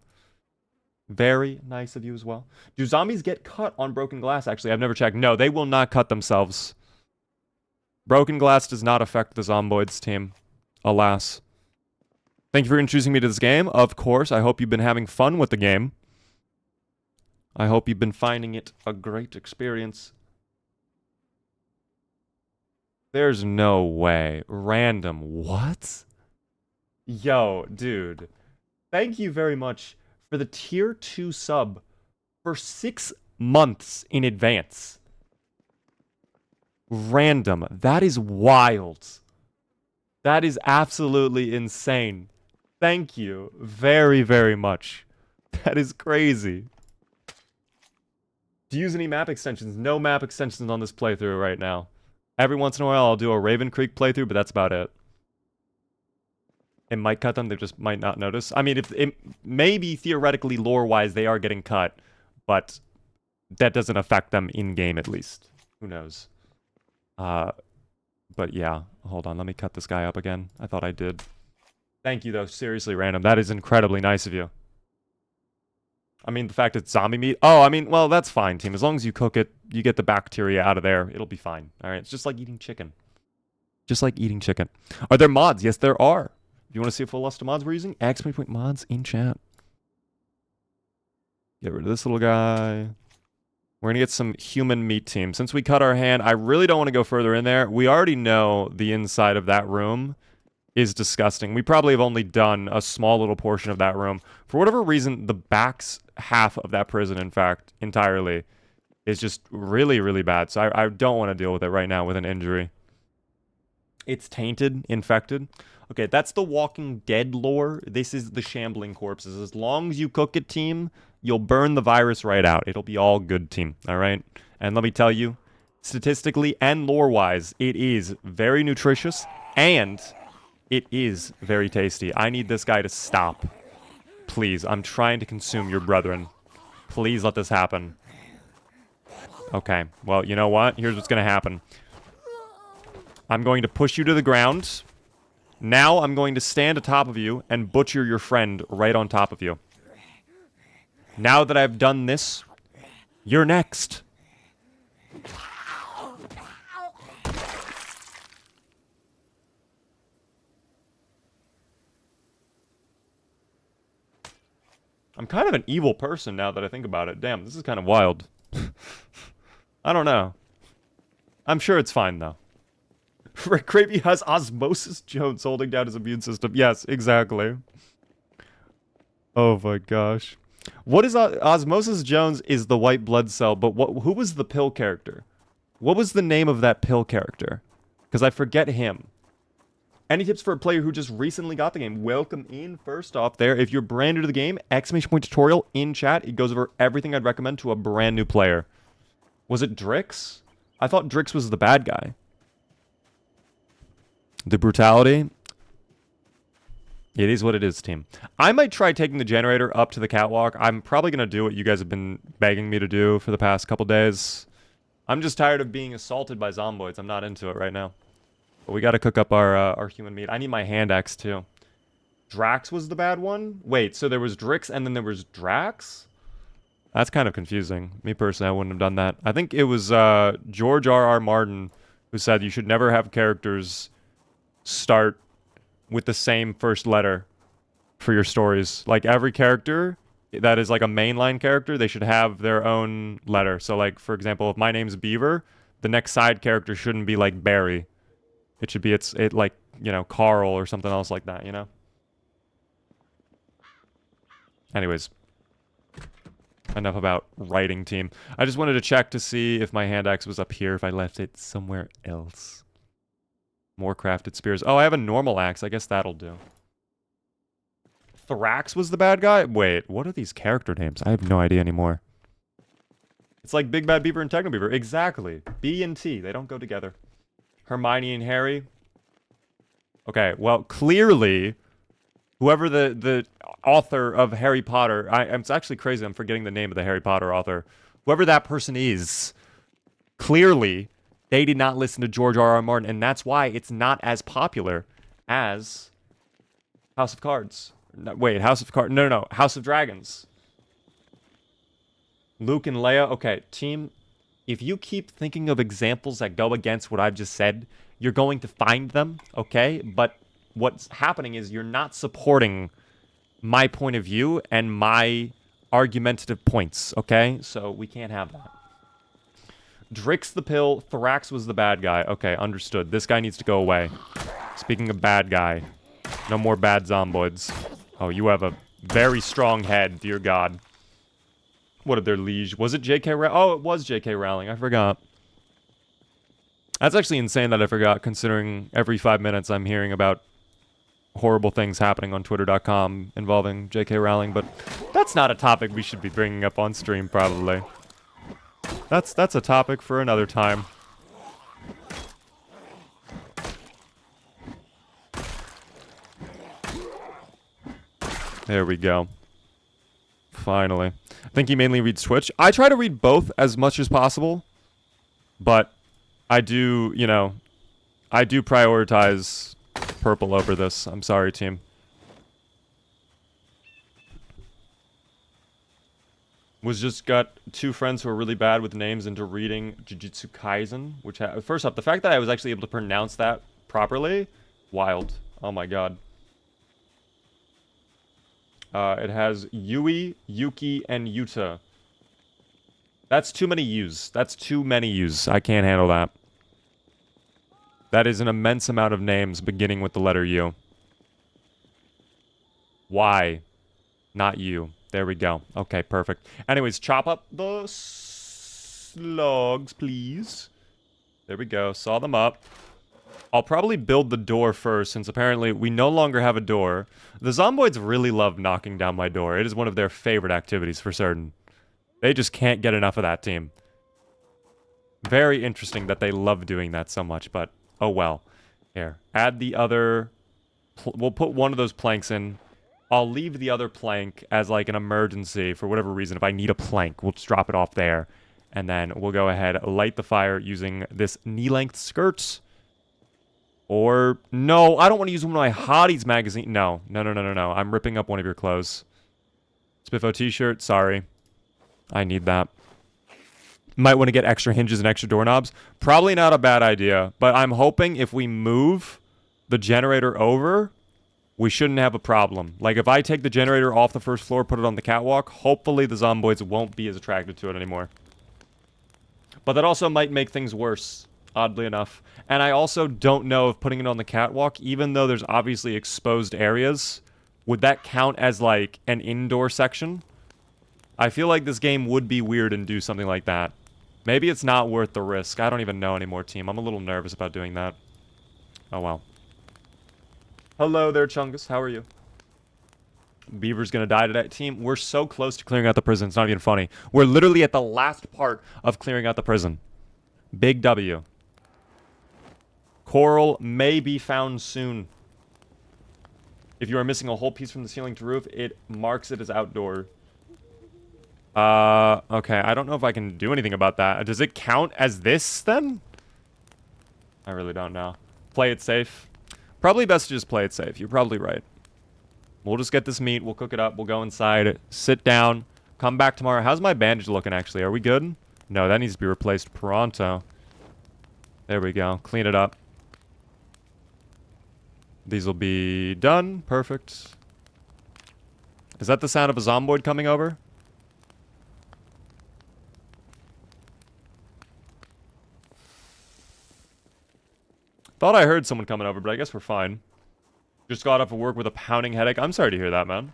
Very nice of you as well. Do zombies get cut on broken glass? Actually, I've never checked. No, they will not cut themselves. Broken glass does not affect the Zomboids team. Alas. Thank you for introducing me to this game. Of course, I hope you've been having fun with the game. I hope you've been finding it a great experience. There's no way. Random. What? Yo, dude. Thank you very much for the tier 2 sub for 6 months in advance. Random. That is wild. That is absolutely insane. Thank you very, very much. That is crazy. Do you use any map extensions? No map extensions on this playthrough right now. Every once in a while, I'll do a Raven Creek playthrough, but that's about it. It might cut them, they just might not notice. I mean, if it, maybe theoretically, lore-wise, they are getting cut, but that doesn't affect them in-game, at least. Who knows? But yeah, hold on, let me cut this guy up again. I thought I did. Thank you, though. Seriously, Random. That is incredibly nice of you. I mean, the fact it's zombie meat. Oh, I mean, well, that's fine, team. As long as you cook it, you get the bacteria out of there. It'll be fine. All right, it's just like eating chicken. Just like eating chicken. Are there mods? Yes, there are. If you want to see a full list of mods we're using, exclamation point mods in chat. Get rid of this little guy. We're going to get some human meat, team. Since we cut our hand, I really don't want to go further in there. We already know the inside of that room is disgusting. We probably have only done a small little portion of that room. For whatever reason, the back's half of that prison, in fact, entirely, is just really, really bad. So I don't want to deal with it right now with an injury. It's tainted, infected. Okay, that's the Walking Dead lore. This is the Shambling Corpses. As long as you cook it, team, you'll burn the virus right out. It'll be all good, team. All right? And let me tell you, statistically and lore-wise, it is very nutritious and it is very tasty. I need this guy to stop. Please, I'm trying to consume your brethren. Please let this happen. Okay, well, you know what? Here's what's going to happen. I'm going to push you to the ground. Now I'm going to stand atop of you and butcher your friend right on top of you. Now that I've done this, you're next. I'm kind of an evil person now that I think about it. Damn, this is kind of wild. I don't know. I'm sure it's fine, though. Rick Cravey has Osmosis Jones holding down his immune system. Yes, exactly. Oh my gosh. What is Osmosis Jones is the white blood cell, but who was the pill character? What was the name of that pill character? Because I forget him. Any tips for a player who just recently got the game? Welcome in, first off there. If you're brand new to the game, exclamation point tutorial in chat. It goes over everything I'd recommend to a brand new player. Was it Drix? I thought Drix was the bad guy. The brutality. It is what it is, team. I might try taking the generator up to the catwalk. I'm probably going to do what you guys have been begging me to do for the past couple days. I'm just tired of being assaulted by zomboids. I'm not into it right now. But we got to cook up our human meat. I need my hand axe, too. Drax was the bad one? Wait, so there was Drix and then there was Drax? That's kind of confusing. Me personally, I wouldn't have done that. I think it was George R.R. Martin who said you should never have characters start with the same first letter for your stories. Like, every character that is like a mainline character, they should have their own letter. So, like, for example, if my name's Beaver, the next side character shouldn't be like Barry. It should be, like, you know, Carl or something else like that, you know? Anyways. Enough about writing, team. I just wanted to check to see if my hand axe was up here, if I left it somewhere else. More crafted spears. Oh, I have a normal axe. I guess that'll do. Thrax was the bad guy? Wait, what are these character names? I have no idea anymore. It's like Big Bad Beaver and Techno Beaver. Exactly. B and T. They don't go together. Hermione and Harry. Okay, well, clearly, whoever the author of Harry Potter... it's actually crazy I'm forgetting the name of the Harry Potter author. Whoever that person is, clearly, they did not listen to George R.R. Martin, and that's why it's not as popular as House of Cards. No, wait, House of Cards... No, House of Dragons. Luke and Leia. Okay, team... If you keep thinking of examples that go against what I've just said, you're going to find them, okay? But what's happening is you're not supporting my point of view and my argumentative points, okay? So we can't have that. Drix the pill, Thrax was the bad guy. Okay, understood. This guy needs to go away. Speaking of bad guy, no more bad zomboids. Oh, you have a very strong head, dear God. What did their liege? Was it J.K. Rowling? Oh, it was J.K. Rowling. I forgot. That's actually insane that I forgot, considering every 5 minutes I'm hearing about horrible things happening on Twitter.com involving J.K. Rowling, but that's not a topic we should be bringing up on stream, probably. That's a topic for another time. There we go. Finally. I think he mainly reads Twitch. I try to read both as much as possible, but I do, you know, I do prioritize purple over this. I'm sorry, team. Was just got two friends who are really bad with names into reading Jujutsu Kaisen, which first off, the fact that I was actually able to pronounce that properly, wild. Oh my god. It has Yui, Yuki, and Yuta. That's too many U's. That's too many U's. I can't handle that. That is an immense amount of names beginning with the letter U. Y. Not U. There we go. Okay, perfect. Anyways, chop up the slugs, please. There we go. Saw them up. I'll probably build the door first, since apparently we no longer have a door. The zomboids really love knocking down my door. It is one of their favorite activities, for certain. They just can't get enough of that, team. Very interesting that they love doing that so much, but oh well. Here, add the other... We'll put one of those planks in. I'll leave the other plank as like an emergency for whatever reason. If I need a plank, we'll just drop it off there. And then we'll go ahead, light the fire using this knee-length skirt. Or, no, I don't want to use one of my Hotties magazine. No. I'm ripping up one of your clothes. Spiffo t-shirt, sorry. I need that. Might want to get extra hinges and extra doorknobs. Probably not a bad idea, but I'm hoping if we move the generator over, we shouldn't have a problem. Like, if I take the generator off the first floor, put it on the catwalk, hopefully the zomboids won't be as attracted to it anymore. But that also might make things worse, oddly enough. And I also don't know if putting it on the catwalk, even though there's obviously exposed areas, would that count as, like, an indoor section? I feel like this game would be weird and do something like that. Maybe it's not worth the risk. I don't even know anymore, team. I'm a little nervous about doing that. Oh, well. Hello there, Chungus. How are you? Beaver's gonna die today. Team, we're so close to clearing out the prison. It's not even funny. We're literally at the last part of clearing out the prison. Big W. Coral may be found soon. If you are missing a whole piece from the ceiling to roof, it marks it as outdoor. Okay. I don't know if I can do anything about that. Does it count as this, then? I really don't know. Play it safe. Probably best to just play it safe. You're probably right. We'll just get this meat. We'll cook it up. We'll go inside. Sit down. Come back tomorrow. How's my bandage looking, actually? Are we good? No, that needs to be replaced pronto. There we go. Clean it up. These will be done. Perfect. Is that the sound of a zomboid coming over? Thought I heard someone coming over, but I guess we're fine. Just got off of work with a pounding headache. I'm sorry to hear that, man.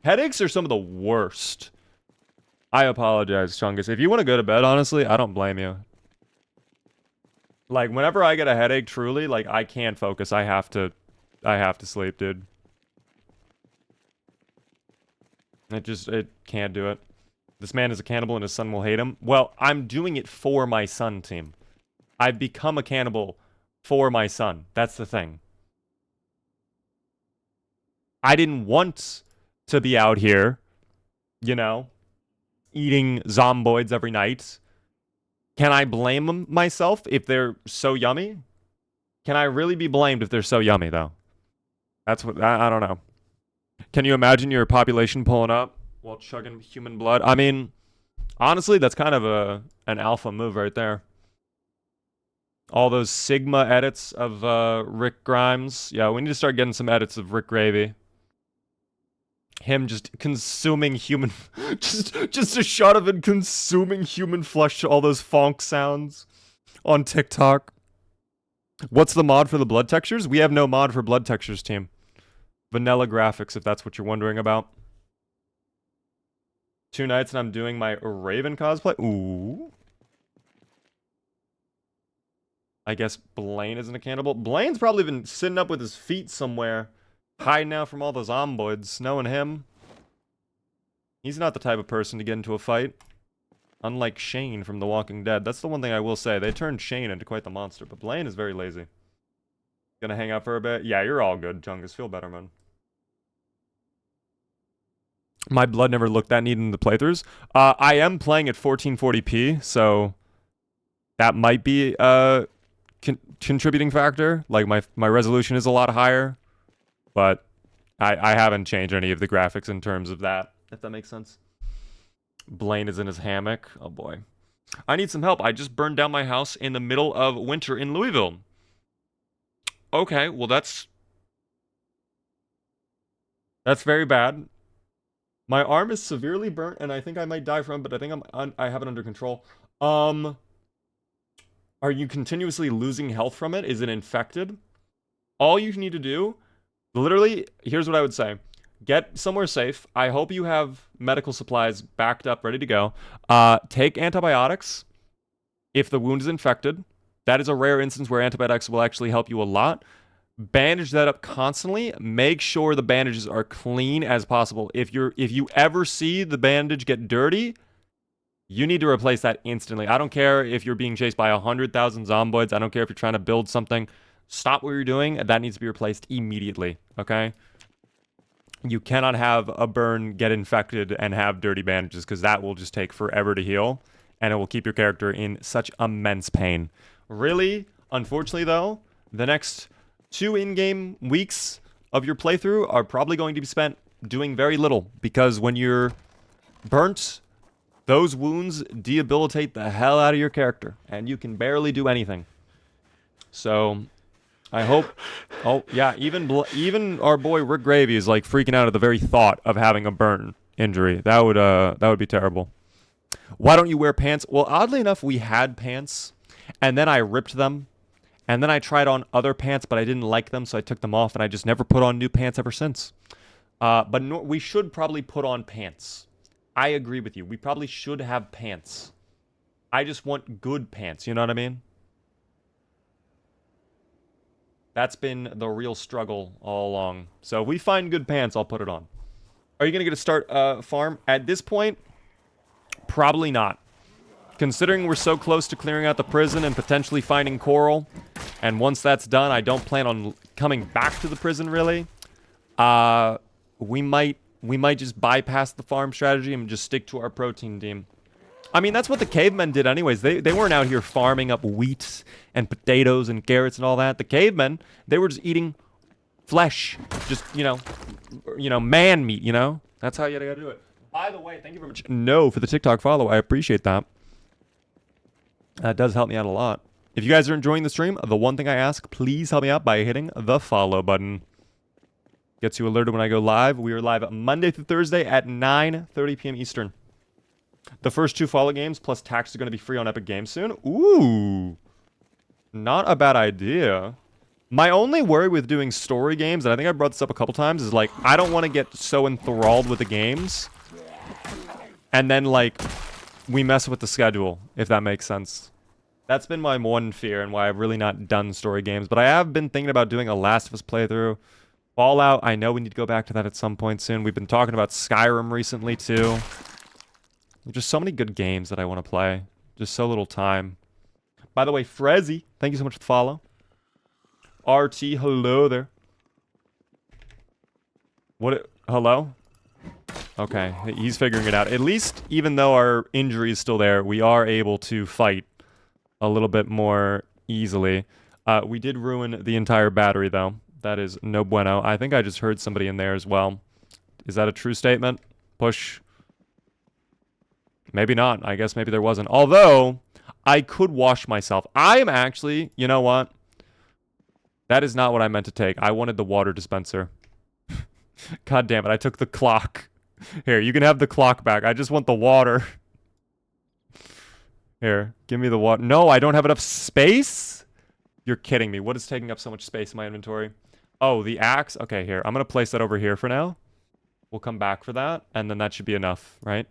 Headaches are some of the worst. I apologize, Chungus. If you want to go to bed, honestly, I don't blame you. Like, whenever I get a headache, truly, like, I can't focus. I have to sleep, dude. It can't do it. This man is a cannibal and his son will hate him. Well, I'm doing it for my son, team. I've become a cannibal for my son. That's the thing. I didn't want to be out here, you know, eating zomboids every night. Can I blame myself if they're so yummy? Can I really be blamed if they're so yummy, though? That's what... I don't know. Can you imagine your population pulling up while chugging human blood? I mean, honestly, that's kind of an alpha move right there. All those Sigma edits of Rick Grimes. Yeah, we need to start getting some edits of Rick Gravy. Him just consuming human... just a shot of him consuming human flesh to all those fonk sounds on TikTok. What's the mod for the blood textures? We have no mod for blood textures, team. Vanilla graphics, if that's what you're wondering about. 2 nights and I'm doing my Raven cosplay. Ooh. I guess Blaine isn't a cannibal. Blaine's probably been sitting up with his feet somewhere, hiding out from all those zomboids. Knowing him, he's not the type of person to get into a fight. Unlike Shane from The Walking Dead. That's the one thing I will say. They turned Shane into quite the monster, but Blaine is very lazy. Gonna hang out for a bit? Yeah, you're all good, Chungus. Feel better, man. My blood never looked that neat in the playthroughs. I am playing at 1440p, so that might be a contributing factor. Like, my resolution is a lot higher, but I haven't changed any of the graphics in terms of that, if that makes sense. Blaine is in his hammock. Oh, boy. I need some help. I just burned down my house in the middle of winter in Louisville. Okay, well, that's very bad. My arm is severely burnt, and I think I might die from it, but I think I have it under control. Are you continuously losing health from it? Is it infected? All you need to do, literally, here's what I would say. Get somewhere safe. I hope you have medical supplies backed up, ready to go. Take antibiotics if the wound is infected. That is a rare instance where antibiotics will actually help you a lot. Bandage that up constantly. Make sure the bandages are clean as possible. If you ever see the bandage get dirty, you need to replace that instantly. I don't care if you're being chased by 100,000 zomboids. I don't care if you're trying to build something. Stop what you're doing. That needs to be replaced immediately, okay? You cannot have a burn get infected and have dirty bandages, because that will just take forever to heal, and it will keep your character in such immense pain. Really, unfortunately, though, the next 2 in-game weeks of your playthrough are probably going to be spent doing very little, because when you're burnt, those wounds debilitate the hell out of your character, and you can barely do anything. So, I hope Oh, yeah, even our boy Rick Gravy is like freaking out at the very thought of having a burn injury. That would be terrible. Why don't you wear pants? Well, oddly enough, we had pants, and then I ripped them, and then I tried on other pants, but I didn't like them, so I took them off, and I just never put on new pants ever since. But no, we should probably put on pants. I agree with you. We probably should have pants. I just want good pants, you know what I mean? That's been the real struggle all along. So if we find good pants, I'll put it on. Are you going to get a start farm? At this point, probably not. Considering we're so close to clearing out the prison and potentially finding coral, and once that's done, I don't plan on coming back to the prison, really. We might just bypass the farm strategy and just stick to our protein team. I mean, that's what the cavemen did anyways. They weren't out here farming up wheat and potatoes and carrots and all that. The cavemen, they were just eating flesh. Just, you know, man meat, you know? That's how you gotta do it. By the way, thank you very much. No, for the TikTok follow. I appreciate that. That does help me out a lot. If you guys are enjoying the stream, the one thing I ask, please help me out by hitting the follow button. Gets you alerted when I go live. We are live Monday through Thursday at 9:30 p.m. Eastern. The first 2 follow games plus tax are going to be free on Epic Games soon. Ooh. Not a bad idea. My only worry with doing story games, and I think I brought this up a couple times, is like, I don't want to get so enthralled with the games. And then, like, we mess with the schedule, if that makes sense. That's been my one fear and why I've really not done story games. But I have been thinking about doing a Last of Us playthrough. Fallout, I know we need to go back to that at some point soon. We've been talking about Skyrim recently, too. There's just so many good games that I want to play. Just so little time. By the way, Frezzy, thank you so much for the follow. RT, hello there. Hello? Okay, he's figuring it out. At least, even though our injury is still there, we are able to fight a little bit more easily. We did ruin the entire battery, though. That is no bueno. I think I just heard somebody in there as well. Is that a true statement? Push. Maybe not. I guess maybe there wasn't. Although, I could wash myself. I am actually, you know what? That is not what I meant to take. I wanted the water dispenser. God damn it, I took the clock. Here, you can have the clock back. I just want the water. Here, give me the water. No, I don't have enough space? You're kidding me. What is taking up so much space in my inventory? Oh, the axe? Okay, here. I'm going to place that over here for now. We'll come back for that, and then that should be enough, right?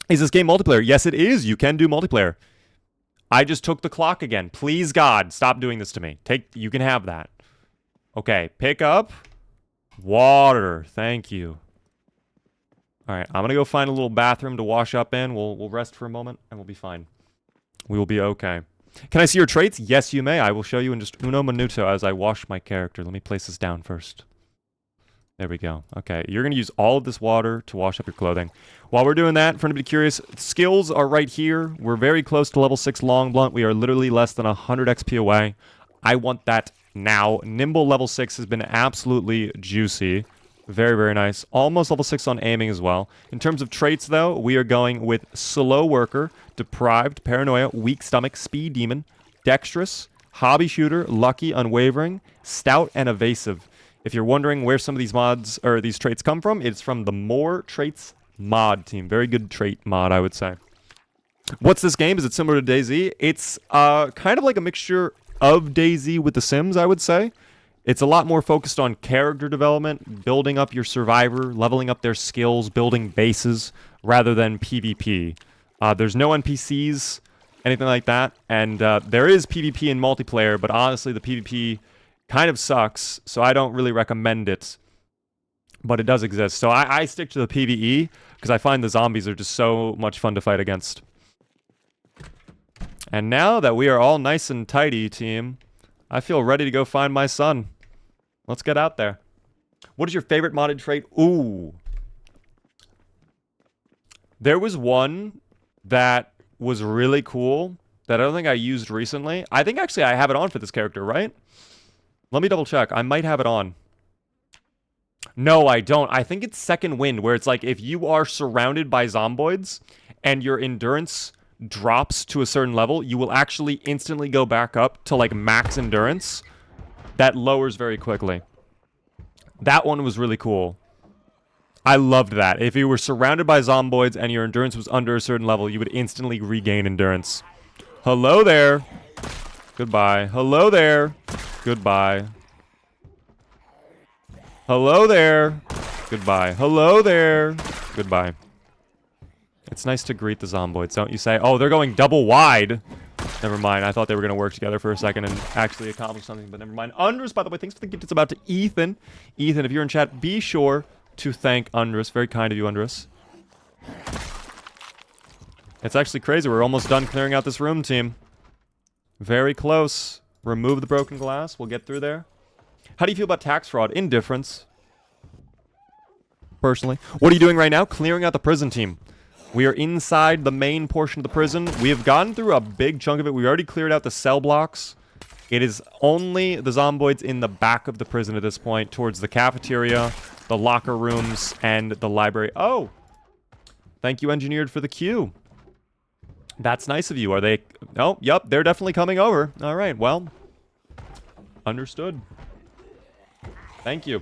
Is this game multiplayer? Yes, it is. You can do multiplayer. I just took the clock again. Please, God, stop doing this to me. You can have that. Okay, pick up. Water. Thank you. All right, I'm going to go find a little bathroom to wash up in. We'll rest for a moment, and we'll be fine. We will be okay. Can I see your traits? Yes, you may. I will show you in just uno minuto as I wash my character. Let me place this down first. There we go. Okay, you're going to use all of this water to wash up your clothing. While we're doing that, for anybody curious, skills are right here. We're very close to level 6 long blunt. We are literally less than 100 XP away. I want that now. Nimble level 6 has been absolutely juicy. Very, very nice. Almost level 6 on aiming as well. In terms of traits, though, we are going with slow worker, deprived, paranoia, weak stomach, speed demon, dexterous, hobby shooter, lucky, unwavering, stout, and evasive. If you're wondering where some of these mods or these traits come from, it's from the More Traits mod team. Very good trait mod, I would say. What's this game? Is it similar to DayZ? It's kind of like a mixture of DayZ with The Sims, I would say. It's a lot more focused on character development, building up your survivor, leveling up their skills, building bases, rather than PvP. There's no NPCs, anything like that, and there is PvP in multiplayer, but honestly, the PvP kind of sucks, so I don't really recommend it, but it does exist. So I stick to the PvE, because I find the zombies are just so much fun to fight against. And now that we are all nice and tidy, team, I feel ready to go find my son. Let's get out there. What is your favorite modded trait? Ooh. There was one that was really cool that I don't think I used recently. I think actually I have it on for this character, right? Let me double check. I might have it on. No, I don't. I think it's Second Wind, where it's like if you are surrounded by zomboids and your endurance drops to a certain level, you will actually instantly go back up to like max endurance. that lowers very quickly. That one was really cool. I loved that. If you were surrounded by zomboids and your endurance was under a certain level, you would instantly regain endurance. Hello there. Goodbye. Hello there. Goodbye. Hello there. Goodbye. Hello there. Goodbye. It's nice to greet the zomboids, don't you say? Oh, they're going double wide. Never mind. I thought they were going to work together for a second and actually accomplish something, but never mind. Undress, by the way, thanks for the gift. It's about to Ethan. Ethan, if you're in chat, be sure to thank Undress. Very kind of you, Undress. It's actually crazy. We're almost done clearing out this room, team. Very close. Remove the broken glass. We'll get through there. How do you feel about tax fraud? Indifference. Personally. What are you doing right now? Clearing out the prison, team. We are inside the main portion of the prison. We have gone through a big chunk of it. We already cleared out the cell blocks. It is only the zomboids in the back of the prison at this point, towards the cafeteria, the locker rooms, and the library. Oh! Thank you, Engineered, for the queue. That's nice of you. Are they... Oh, yep, they're definitely coming over. All right, well. Understood. Thank you.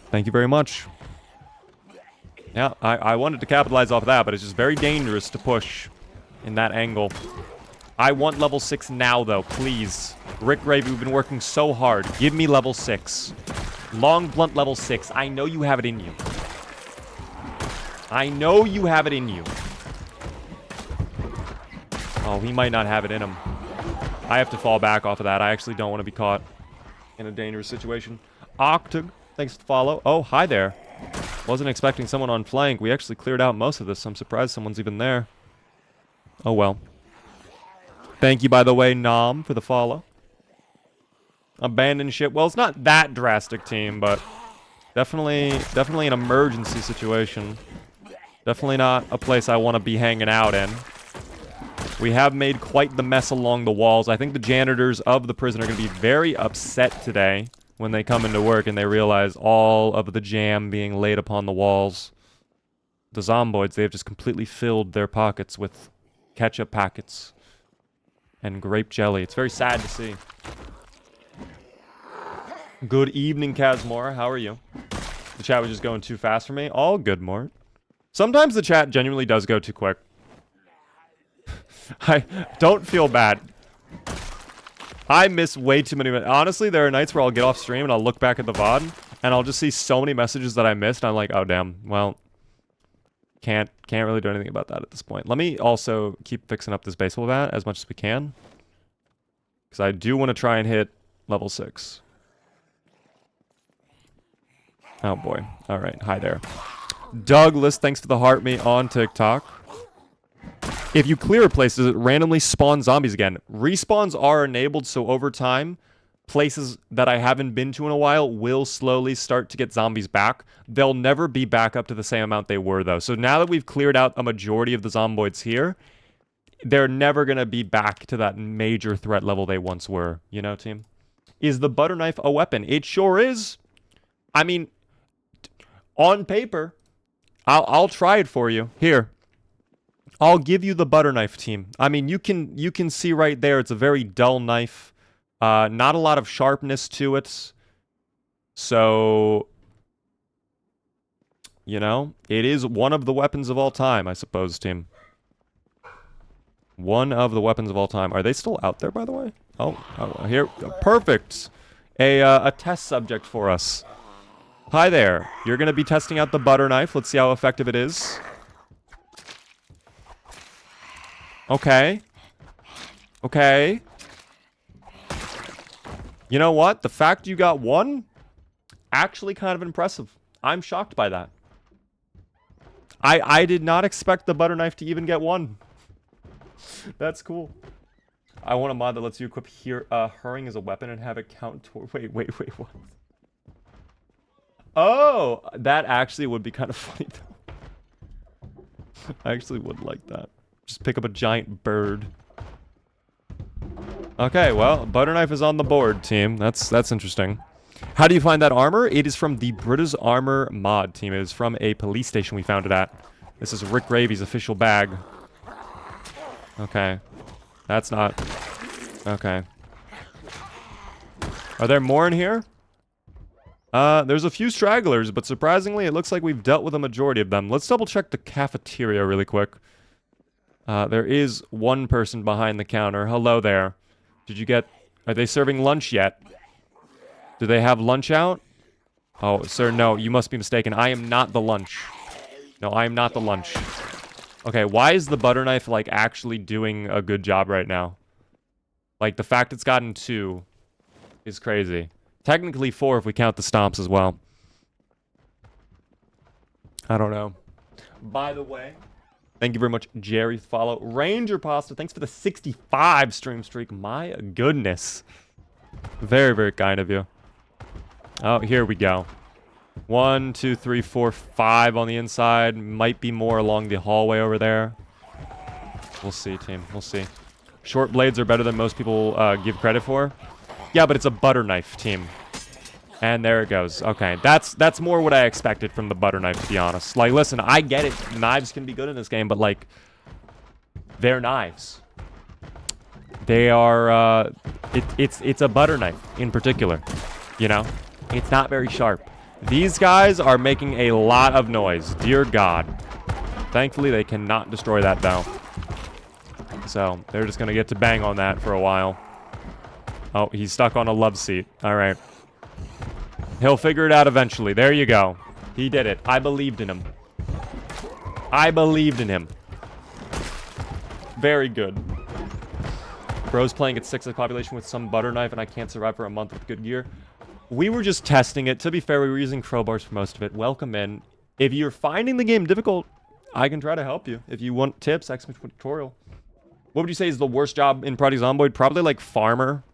Thank you very much. Yeah, I wanted to capitalize off of that, but it's just very dangerous to push in that angle. I want level 6 now, though, please. Rick Gravy, we've been working so hard. Give me level 6. Long Blunt level 6. I know you have it in you. I know you have it in you. Oh, he might not have it in him. I have to fall back off of that. I actually don't want to be caught in a dangerous situation. Octug, thanks for the follow. Oh, hi there. Wasn't expecting someone on flank. We actually cleared out most of this. I'm surprised someone's even there. Oh, well. Thank you, by the way, Nom, for the follow. Abandoned ship. Well, it's not that drastic, team, but definitely an emergency situation. Definitely not a place I want to be hanging out in. We have made quite the mess along the walls. I think the janitors of the prison are going to be very upset today when they come into work and they realize all of the jam being laid upon the walls. The zomboids, they have just completely filled their pockets with ketchup packets and grape jelly. It's very sad to see. Good evening, Kazmora. How are you? The chat was just going too fast for me. All good, Mort. Sometimes the chat genuinely does go too quick. I don't feel bad. I miss way too many. Honestly, there are nights where I'll get off stream and I'll look back at the VOD and I'll just see so many messages that I missed. I'm like, oh damn. Well, can't really do anything about that at this point. Let me also keep fixing up this baseball bat as much as we can, because I do want to try and hit level 6. Oh boy. All right. Hi there, Douglas. Thanks for the heart me on TikTok. If you clear a place, does it randomly spawn zombies again? Respawns are enabled, so over time, places that I haven't been to in a while will slowly start to get zombies back. They'll never be back up to the same amount they were, though. So now that we've cleared out a majority of the zomboids here, they're never going to be back to that major threat level they once were. You know, team? Is the butter knife a weapon? It sure is. I mean, on paper, I'll try it for you. Here. I'll give you the butter knife, team. I mean, you can see right there, it's a very dull knife. Not a lot of sharpness to it. So, you know, it is one of the weapons of all time, I suppose, team. One of the weapons of all time. Are they still out there, by the way? Oh here. Perfect. A test subject for us. Hi there. You're going to be testing out the butter knife. Let's see how effective it is. Okay. Okay. You know what? The fact you got one, actually kind of impressive. I'm shocked by that. I did not expect the butter knife to even get one. That's cool. I want a mod that lets you equip hurrying as a weapon and have it count toward... Wait, what? Oh! That actually would be kind of funny, though. I actually would like that. Just pick up a giant bird. Okay, well, butter knife is on the board, team. That's interesting. How do you find that armor? It is from the British Armor mod, team. It is from a police station we found it at. This is Rick Gravy's official bag. Okay. That's not... Okay. Are there more in here? There's a few stragglers, but surprisingly, it looks like we've dealt with a majority of them. Let's double check the cafeteria really quick. There is one person behind the counter. Hello there. Are they serving lunch yet? Do they have lunch out? Oh, sir, no, you must be mistaken. I am not the lunch. No, I am not the lunch. Okay, why is the butter knife, like, actually doing a good job right now? Like, the fact it's gotten 2 is crazy. Technically 4 if we count the stomps as well. I don't know. By the way, thank you very much, Jerry, for follow. Ranger Pasta, thanks for the 65 stream streak. My goodness. Very, very kind of you. Oh, here we go. 1, 2, 3, 4, 5 on the inside. Might be more along the hallway over there. We'll see, team. We'll see. Short blades are better than most people give credit for. Yeah, but it's a butter knife, team. And there it goes. Okay, that's more what I expected from the butter knife, to be honest. Like, listen, I get it. Knives can be good in this game, but, like, they're knives. They are, it's a butter knife in particular, you know? It's not very sharp. These guys are making a lot of noise. Dear God. Thankfully, they cannot destroy that, though. So, they're just going to get to bang on that for a while. Oh, he's stuck on a love seat. All right. He'll figure it out eventually. There you go. He did it. I believed in him. I believed in him. Very good. Bro's playing at 6 of the population with some butter knife, and I can't survive for a month with good gear. We were just testing it. To be fair, we were using crowbars for most of it. Welcome in. If you're finding the game difficult, I can try to help you. If you want tips, exclamation tutorial. What would you say is the worst job in Project Zomboid? Probably like farmer,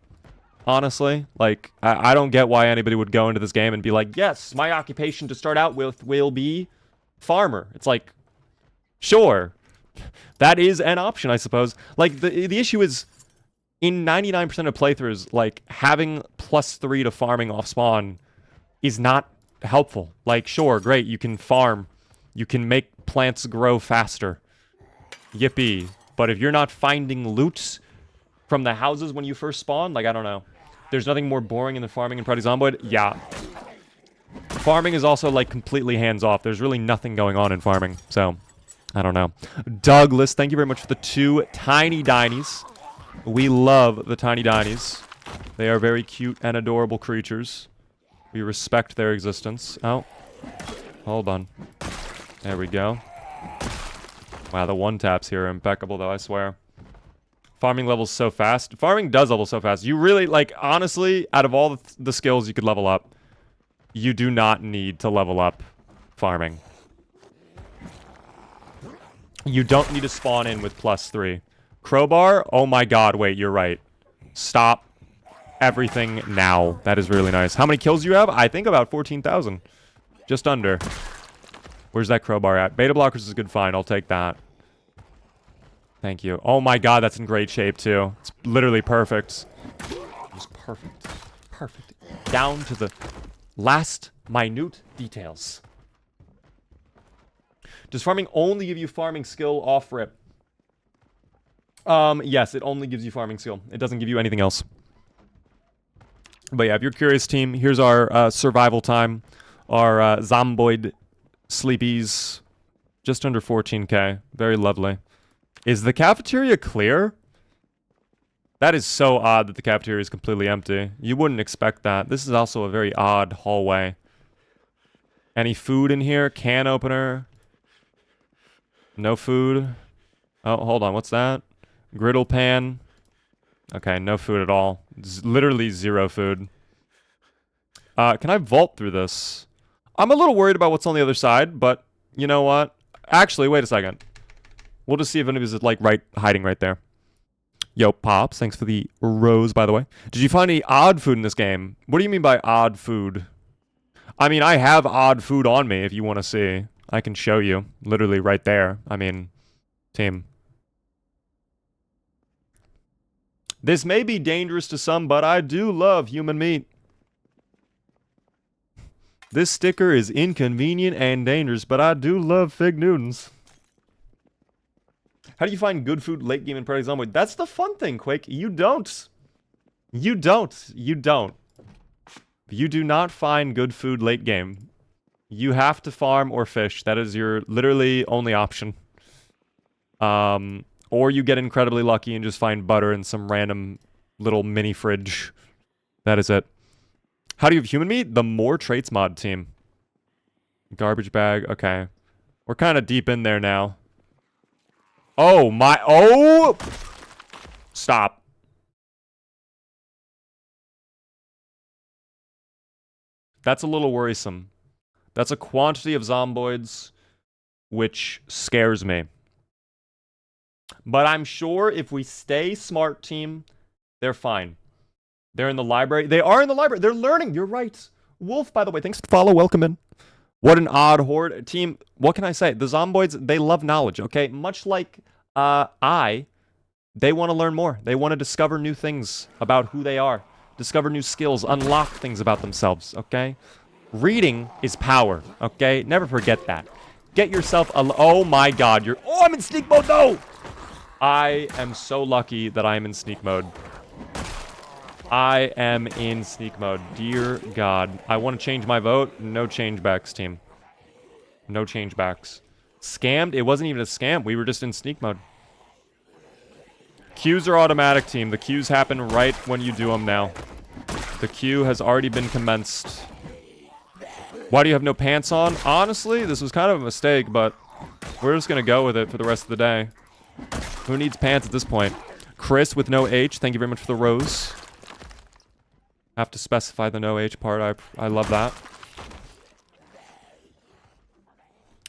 honestly. Like, I don't get why anybody would go into this game and be like, yes, my occupation to start out with will be farmer. It's like, sure, that is an option, I suppose. Like, the issue is, in 99% of playthroughs, like, having +3 to farming off spawn is not helpful. Like, sure, great, you can farm. You can make plants grow faster. Yippee. But if you're not finding loot from the houses when you first spawn, like, I don't know. There's nothing more boring than farming in Project Zomboid. Yeah. Farming is also, like, completely hands-off. There's really nothing going on in farming. So, I don't know. Douglas, thank you very much for the 2 tiny dinies. We love the tiny dinies. They are very cute and adorable creatures. We respect their existence. Oh. Hold on. There we go. Wow, the one-taps here are impeccable, though, I swear. Farming levels so fast. Farming does level so fast. You really, like, honestly, out of all the skills you could level up, you do not need to level up farming. You don't need to spawn in with +3. Crowbar? Oh my god, wait, you're right. Stop everything now. That is really nice. How many kills do you have? I think about 14,000. Just under. Where's that crowbar at? Beta blockers is a good find. I'll take that. Thank you. Oh my god, that's in great shape too. It's literally perfect. Just perfect. Perfect. Down to the last minute details. Does farming only give you farming skill off rip? Yes, it only gives you farming skill. It doesn't give you anything else. But yeah, if you're curious, team, here's our survival time. Our Zomboid sleepies. Just under 14k. Very lovely. Is the cafeteria clear? That is so odd that the cafeteria is completely empty. You wouldn't expect that. This is also a very odd hallway. Any food in here? Can opener? No food. Oh, hold on. What's that? Griddle pan. Okay, no food at all. Literally 0 food. Can I vault through this? I'm a little worried about what's on the other side, but you know what? Actually, wait a second. We'll just see if anybody's, like, hiding right there. Yo, Pops, thanks for the rose, by the way. Did you find any odd food in this game? What do you mean by odd food? I mean, I have odd food on me if you want to see. I can show you. Literally right there. I mean, team. This may be dangerous to some, but I do love human meat. This sticker is inconvenient and dangerous, but I do love Fig Newtons. How do you find good food late game in Project Zomboid? That's the fun thing, Quake. You don't. You don't. You don't. You do not find good food late game. You have to farm or fish. That is your literally only option. Or you get incredibly lucky and just find butter in some random little mini fridge. That is it. How do you have human meat? The more traits mod team. Garbage bag. Okay. We're kind of deep in there now. Oh my. Oh! Stop. That's a little worrisome. That's a quantity of zomboids which scares me. But I'm sure if we stay smart, team, they're fine. They're in the library. They are in the library. They're learning. You're right. Wolf, by the way, thanks for follow. Welcome in. What an odd horde. Team, what can I say? The zomboids, they love knowledge, okay? Much like they want to learn more. They want to discover new things about who they are. Discover new skills. Unlock things about themselves, okay? Reading is power, okay? Never forget that. Get yourself a... Oh my god, you're... Oh, I'm in sneak mode, no! I am so lucky that I am in sneak mode. I am in sneak mode. Dear God. I want to change my vote. No changebacks, team. No changebacks. Scammed? It wasn't even a scam. We were just in sneak mode. Queues are automatic, team. The queues happen right when you do them now. The queue has already been commenced. Why do you have no pants on? Honestly, this was kind of a mistake, but we're just going to go with it for the rest of the day. Who needs pants at this point? Chris with no H. Thank you very much for the rose. Have to specify the no H part. I love that.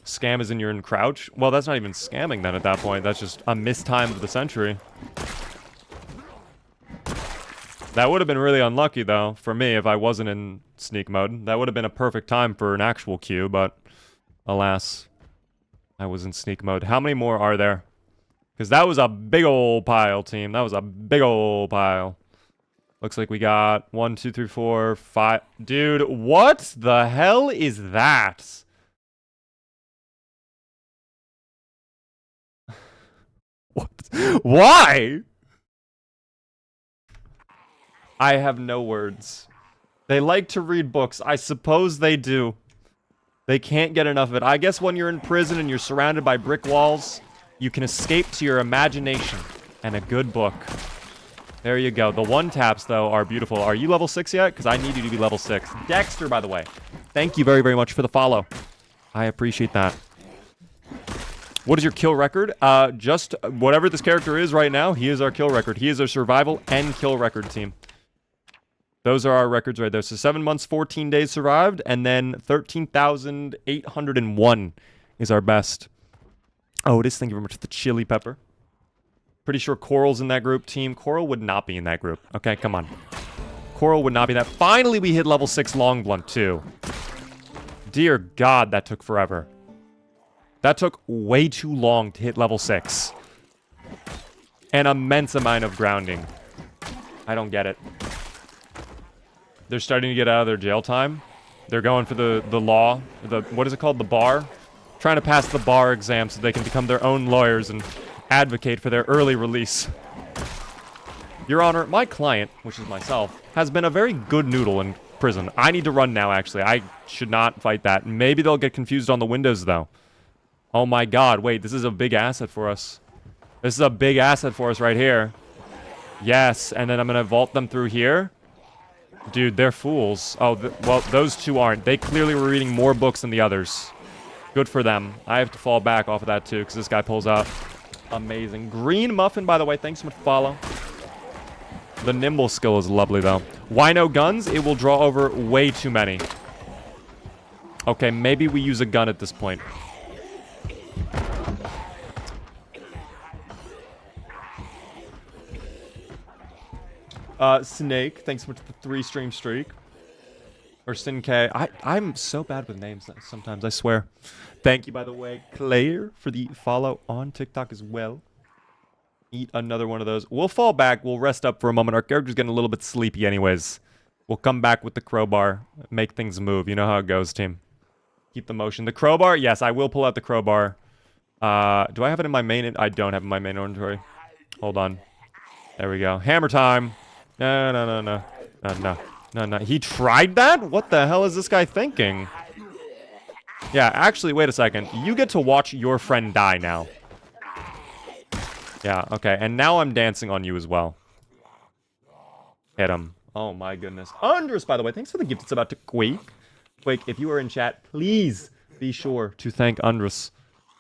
Scam is in your crouch? Well, that's not even scamming then at that point. That's just a mistime of the century. That would have been really unlucky, though, for me if I wasn't in sneak mode. That would have been a perfect time for an actual queue, but alas, I was in sneak mode. How many more are there? Because that was a big ol' pile, team. That was a big ol' pile. Looks like we got 1, 2, 3, 4, 5. Dude, what the hell is that? What? Why? I have no words. They like to read books. I suppose they do. They can't get enough of it. I guess when you're in prison and you're surrounded by brick walls, you can escape to your imagination and a good book. There you go. The one taps, though, are beautiful. Are you level 6 yet? Because I need you to be level 6. Dexter, by the way. Thank you very, very much for the follow. I appreciate that. What is your kill record? Just whatever this character is right now, he is our kill record. He is our survival and kill record team. Those are our records right there. So 7 months, 14 days survived, and then 13,801 is our best. Otis, thank you very much for the chili pepper. Pretty sure Coral's in that group, team. Coral would not be in that group. Okay, come on. Coral would not be that. Finally, we hit level 6 long blunt, too. Dear God, that took forever. That took way too long to hit level 6. An immense amount of grounding. I don't get it. They're starting to get out of their jail time. They're going for the law. What is it called? The bar? Trying to pass the bar exam so they can become their own lawyers and advocate for their early release. Your Honor, my client, which is myself, has been a very good noodle in prison. I need to run now, actually. I should not fight that. Maybe they'll get confused on the windows, though. Oh my God, wait, this is a big asset for us. This is a big asset for us right here. Yes, and then I'm gonna vault them through here. Dude, they're fools. Oh, well, those two aren't. They clearly were reading more books than the others. Good for them. I have to fall back off of that, too, because this guy pulls out. Amazing. Green Muffin, by the way, thanks so much for follow. The nimble skill is lovely, though. Why no guns? It will draw over way too many. Okay, maybe we use a gun at this point. Snake, thanks so much for the 3-stream streak. Or Sin-K. I'm so bad with names sometimes, I swear. Thank you, by the way, Claire, for the follow on TikTok as well. Eat another one of those. We'll fall back. We'll rest up for a moment. Our character's getting a little bit sleepy anyways. We'll come back with the crowbar. Make things move. You know how it goes, team. Keep the motion. The crowbar? Yes, I will pull out the crowbar. Do I have it in my main? I don't have it in my main inventory. Hold on. There we go. Hammer time. No. No. No. He tried that? What the hell is this guy thinking? Yeah, actually, wait a second. You get to watch your friend die now. Yeah, okay. And now I'm dancing on you as well. Hit him. Oh my goodness. Andres, by the way, thanks for the gift. It's about to Quake. Quake, if you are in chat, please be sure to thank Andres.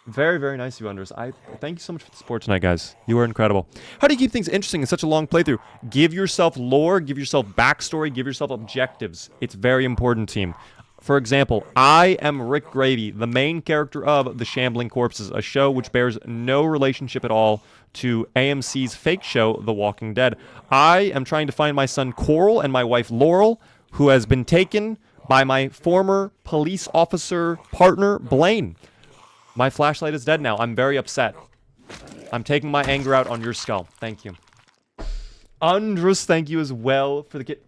Very, very nice of you, Andres. I thank you so much for the support tonight, guys. You are incredible. How do you keep things interesting in such a long playthrough? Give yourself lore, give yourself backstory, give yourself objectives. It's very important, team. For example, I am Rick Gravy, the main character of The Shambling Corpses, a show which bears no relationship at all to AMC's fake show, The Walking Dead. I am trying to find my son Coral and my wife Loral, who has been taken by my former police officer partner, Blaine. My flashlight is dead now. I'm very upset. I'm taking my anger out on your skull. Thank you. Andres, thank you as well for the gift.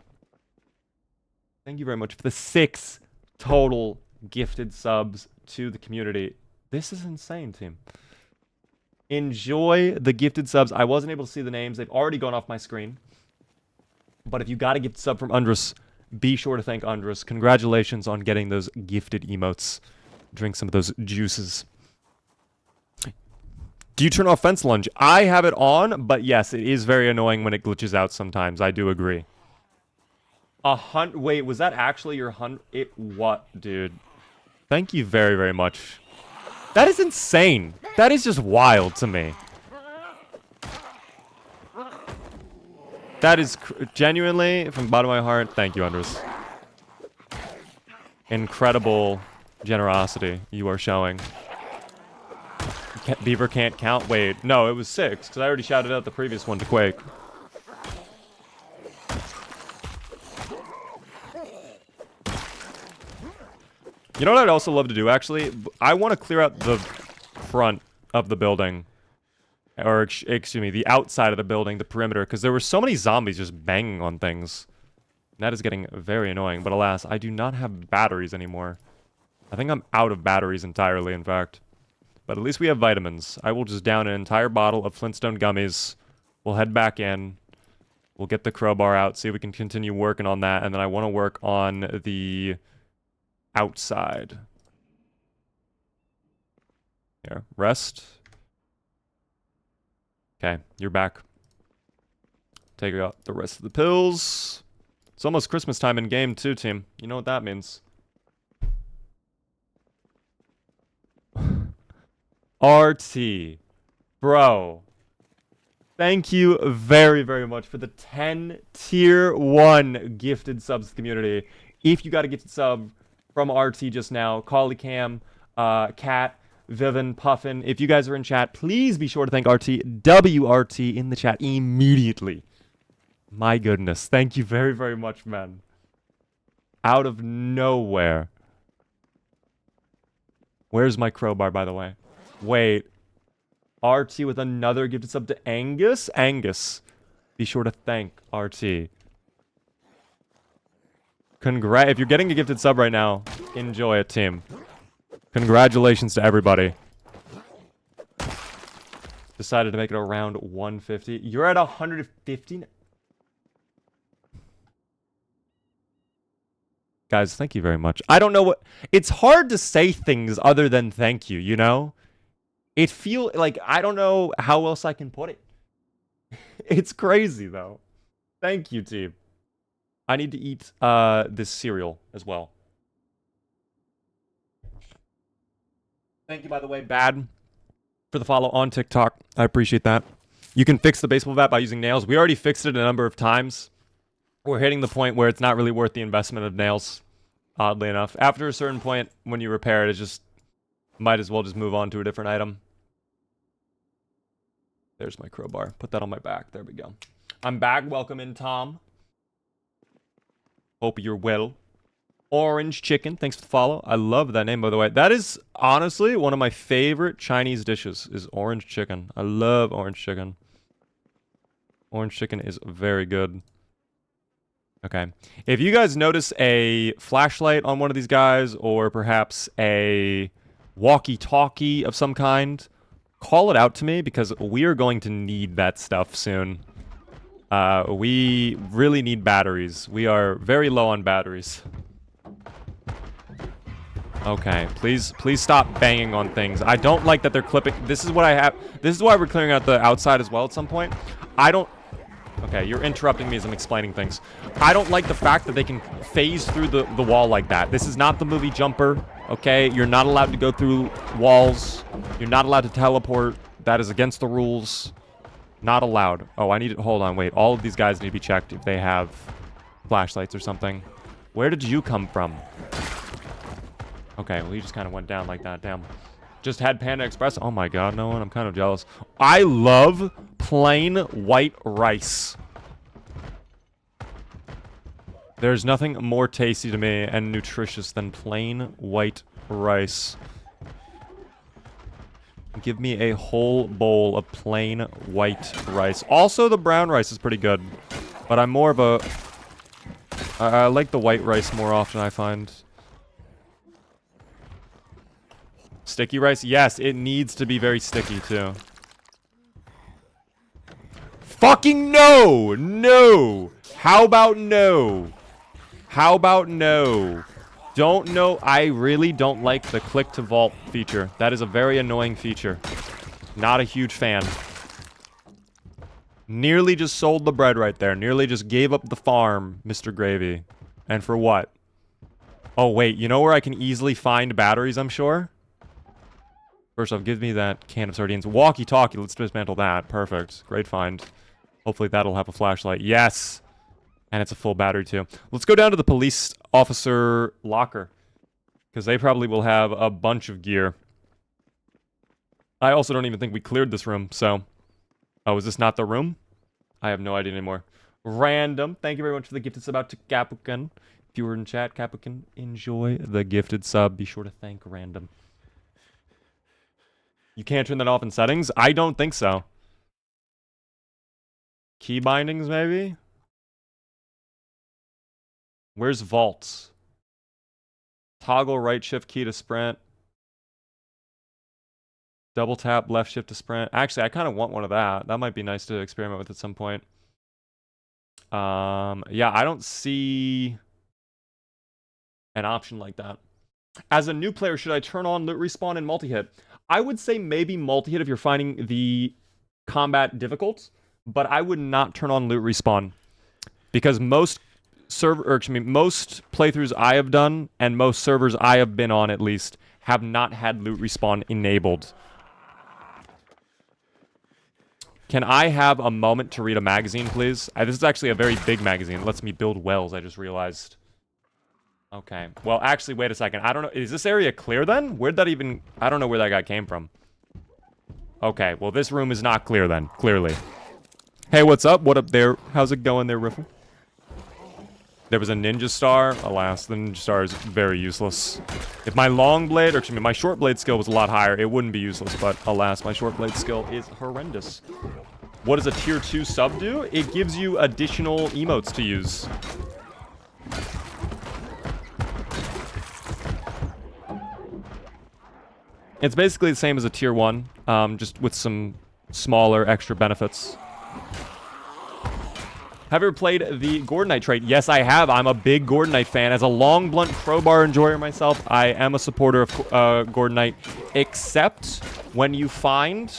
Thank you very much for the 6 total gifted subs to the community. This is insane, team. Enjoy the gifted subs. I wasn't able to see the names. They've already gone off my screen. But if you got a gifted sub from Andres, be sure to thank Andres. Congratulations on getting those gifted emotes. Drink some of those juices. Do you turn off fence lunge? I have it on, but yes, it is very annoying when it glitches out sometimes. I do agree. Wait, was that actually your 100? It what, dude? Thank you very, very much. That is insane. That is just wild to me. That is genuinely, from the bottom of my heart, thank you, Andres. Incredible generosity you are showing. Beaver can't count. Wait, no, it was 6, because I already shouted out the previous one to Quake. You know what I'd also love to do, actually? I want to clear out the front of the building. Or, excuse me, the outside of the building, the perimeter, because there were so many zombies just banging on things. And that is getting very annoying, but alas, I do not have batteries anymore. I think I'm out of batteries entirely, in fact. But at least we have vitamins. I will just down an entire bottle of Flintstone gummies. We'll head back in. We'll get the crowbar out, see if we can continue working on that, and then I want to work on the outside. Here, rest. Okay, you're back. Take out the rest of the pills. It's almost Christmas time in game too, team. You know what that means. RT. Bro. Thank you very, very much for the 10 tier 1 gifted subs to the community. If you got a gifted sub from RT just now, Collie Cam, Kat, Vivin, Puffin, if you guys are in chat, please be sure to thank RT, WRT in the chat immediately. My goodness. Thank you very, very much, man. Out of nowhere. Where's my crowbar, by the way? Wait. RT with another gifted sub to Angus? Angus. Be sure to thank RT. If you're getting a gifted sub right now, enjoy it, team. Congratulations to everybody. Decided to make it around 150. You're at 150. Guys, thank you very much. I don't know what... It's hard to say things other than thank you, you know? It feels like I don't know how else I can put it. It's crazy, though. Thank you, team. I need to eat this cereal as well. Thank you, by the way, Bad, for the follow on TikTok. I appreciate that. You can fix the baseball bat by using nails. We already fixed it a number of times. We're hitting the point where it's not really worth the investment of nails, oddly enough. After a certain point, when you repair it, it's just... Might as well just move on to a different item. There's my crowbar. Put that on my back. There we go. I'm back. Welcome in, Tom. Hope you're well. Orange Chicken. Thanks for the follow. I love that name, by the way. That is, honestly, one of my favorite Chinese dishes is orange chicken. I love orange chicken. Orange chicken is very good. Okay. If you guys notice a flashlight on one of these guys, or perhaps a... walkie-talkie of some kind, call it out to me because we are going to need that stuff soon. We really need batteries. We are very low on batteries. Okay, please stop banging on things. I don't like that they're clipping. This is what I have. This is why we're clearing out the outside as well at some point. I don't... Okay, you're interrupting me as I'm explaining things. I don't like the fact that they can phase through the wall like that. This is not the movie Jumper, okay? You're not allowed to go through walls. You're not allowed to teleport. That is against the rules. Not allowed. Oh, I need to... Hold on, wait. All of these guys need to be checked if they have flashlights or something. Where did you come from? Okay, well, he just kind of went down like that. Damn. Just had Panda Express. Oh my god, no one. I'm kind of jealous. I love plain white rice. There's nothing more tasty to me and nutritious than plain white rice. Give me a whole bowl of plain white rice. Also, the brown rice is pretty good. But I'm more of a... I like the white rice more often, I find. Sticky rice? Yes, it needs to be very sticky, too. Fucking no! No! How about no? How about no? Don't know. I really don't like the click to vault feature. That is a very annoying feature. Not a huge fan. Nearly just sold the bread right there. Nearly just gave up the farm, Mr. Gravy. And for what? Oh, wait. You know where I can easily find batteries, I'm sure? First off, give me that can of sardines. Walkie-talkie. Let's dismantle that. Perfect. Great find. Hopefully that'll have a flashlight. Yes! And it's a full battery, too. Let's go down to the police officer locker. Because they probably will have a bunch of gear. I also don't even think we cleared this room, so... Oh, is this not the room? I have no idea anymore. Random. Thank you very much for the gifted sub out to Capucan. If you were in chat, Capucan, enjoy the gifted sub. Be sure to thank Random. You can't turn that off in settings? I don't think so. Key bindings, maybe? Where's vaults? Toggle right shift key to sprint. Double tap left shift to sprint. Actually, I kind of want one of that. That might be nice to experiment with at some point. Yeah, I don't see an option like that. As a new player, should I turn on loot respawn and multi-hit? I would say maybe multi-hit if you're finding the combat difficult, but I would not turn on loot respawn. Because most playthroughs I have done, and most servers I have been on at least, have not had loot respawn enabled. Can I have a moment to read a magazine, please? This is actually a very big magazine. It lets me build wells, I just realized. Okay. Well, actually, wait a second. I don't know. Is this area clear then? Where'd that even... I don't know where that guy came from. Okay. Well, this room is not clear then, clearly. Hey, what's up? What up there? How's it going there, Riffle? There was a ninja star. Alas, the ninja star is very useless. If my long blade, or excuse me, my short blade skill was a lot higher, it wouldn't be useless. But alas, my short blade skill is horrendous. What does a tier 2 sub do? It gives you additional emotes to use. It's basically the same as a tier 1, just with some smaller extra benefits. Have you ever played the Gordonite trait? Yes, I have. I'm a big Gordonite fan. As a long, blunt crowbar enjoyer myself, I am a supporter of Gordonite, except when you find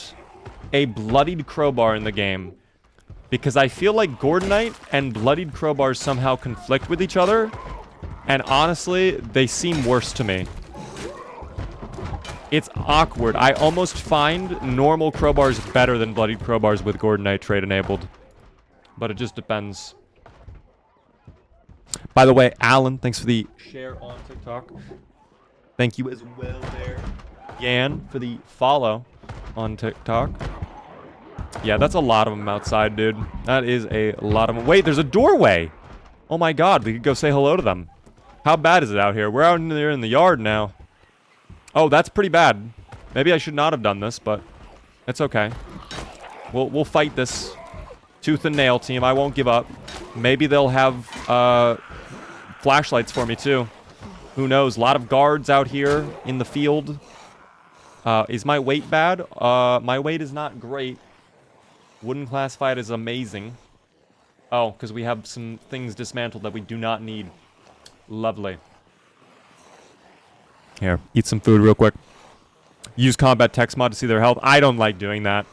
a bloodied crowbar in the game. Because I feel like Gordonite and bloodied crowbars somehow conflict with each other, and honestly, they seem worse to me. It's awkward. I almost find normal crowbars better than bloodied crowbars with Gordonite trait enabled. But it just depends. By the way, Alan, thanks for the share on TikTok. Thank you as well there, Yan, for the follow on TikTok. Yeah, that's a lot of them outside, dude. That is a lot of them. Wait, there's a doorway. Oh my god, we could go say hello to them. How bad is it out here? We're out there in the yard now. Oh, that's pretty bad. Maybe I should not have done this, but it's okay. We'll fight this. Tooth and nail, team. I won't give up. Maybe they'll have flashlights for me, too. Who knows? A lot of guards out here in the field. Is my weight bad? My weight is not great. Wouldn't classify it as amazing. Oh, because we have some things dismantled that we do not need. Lovely. Here, eat some food real quick. Use combat text mod to see their health. I don't like doing that.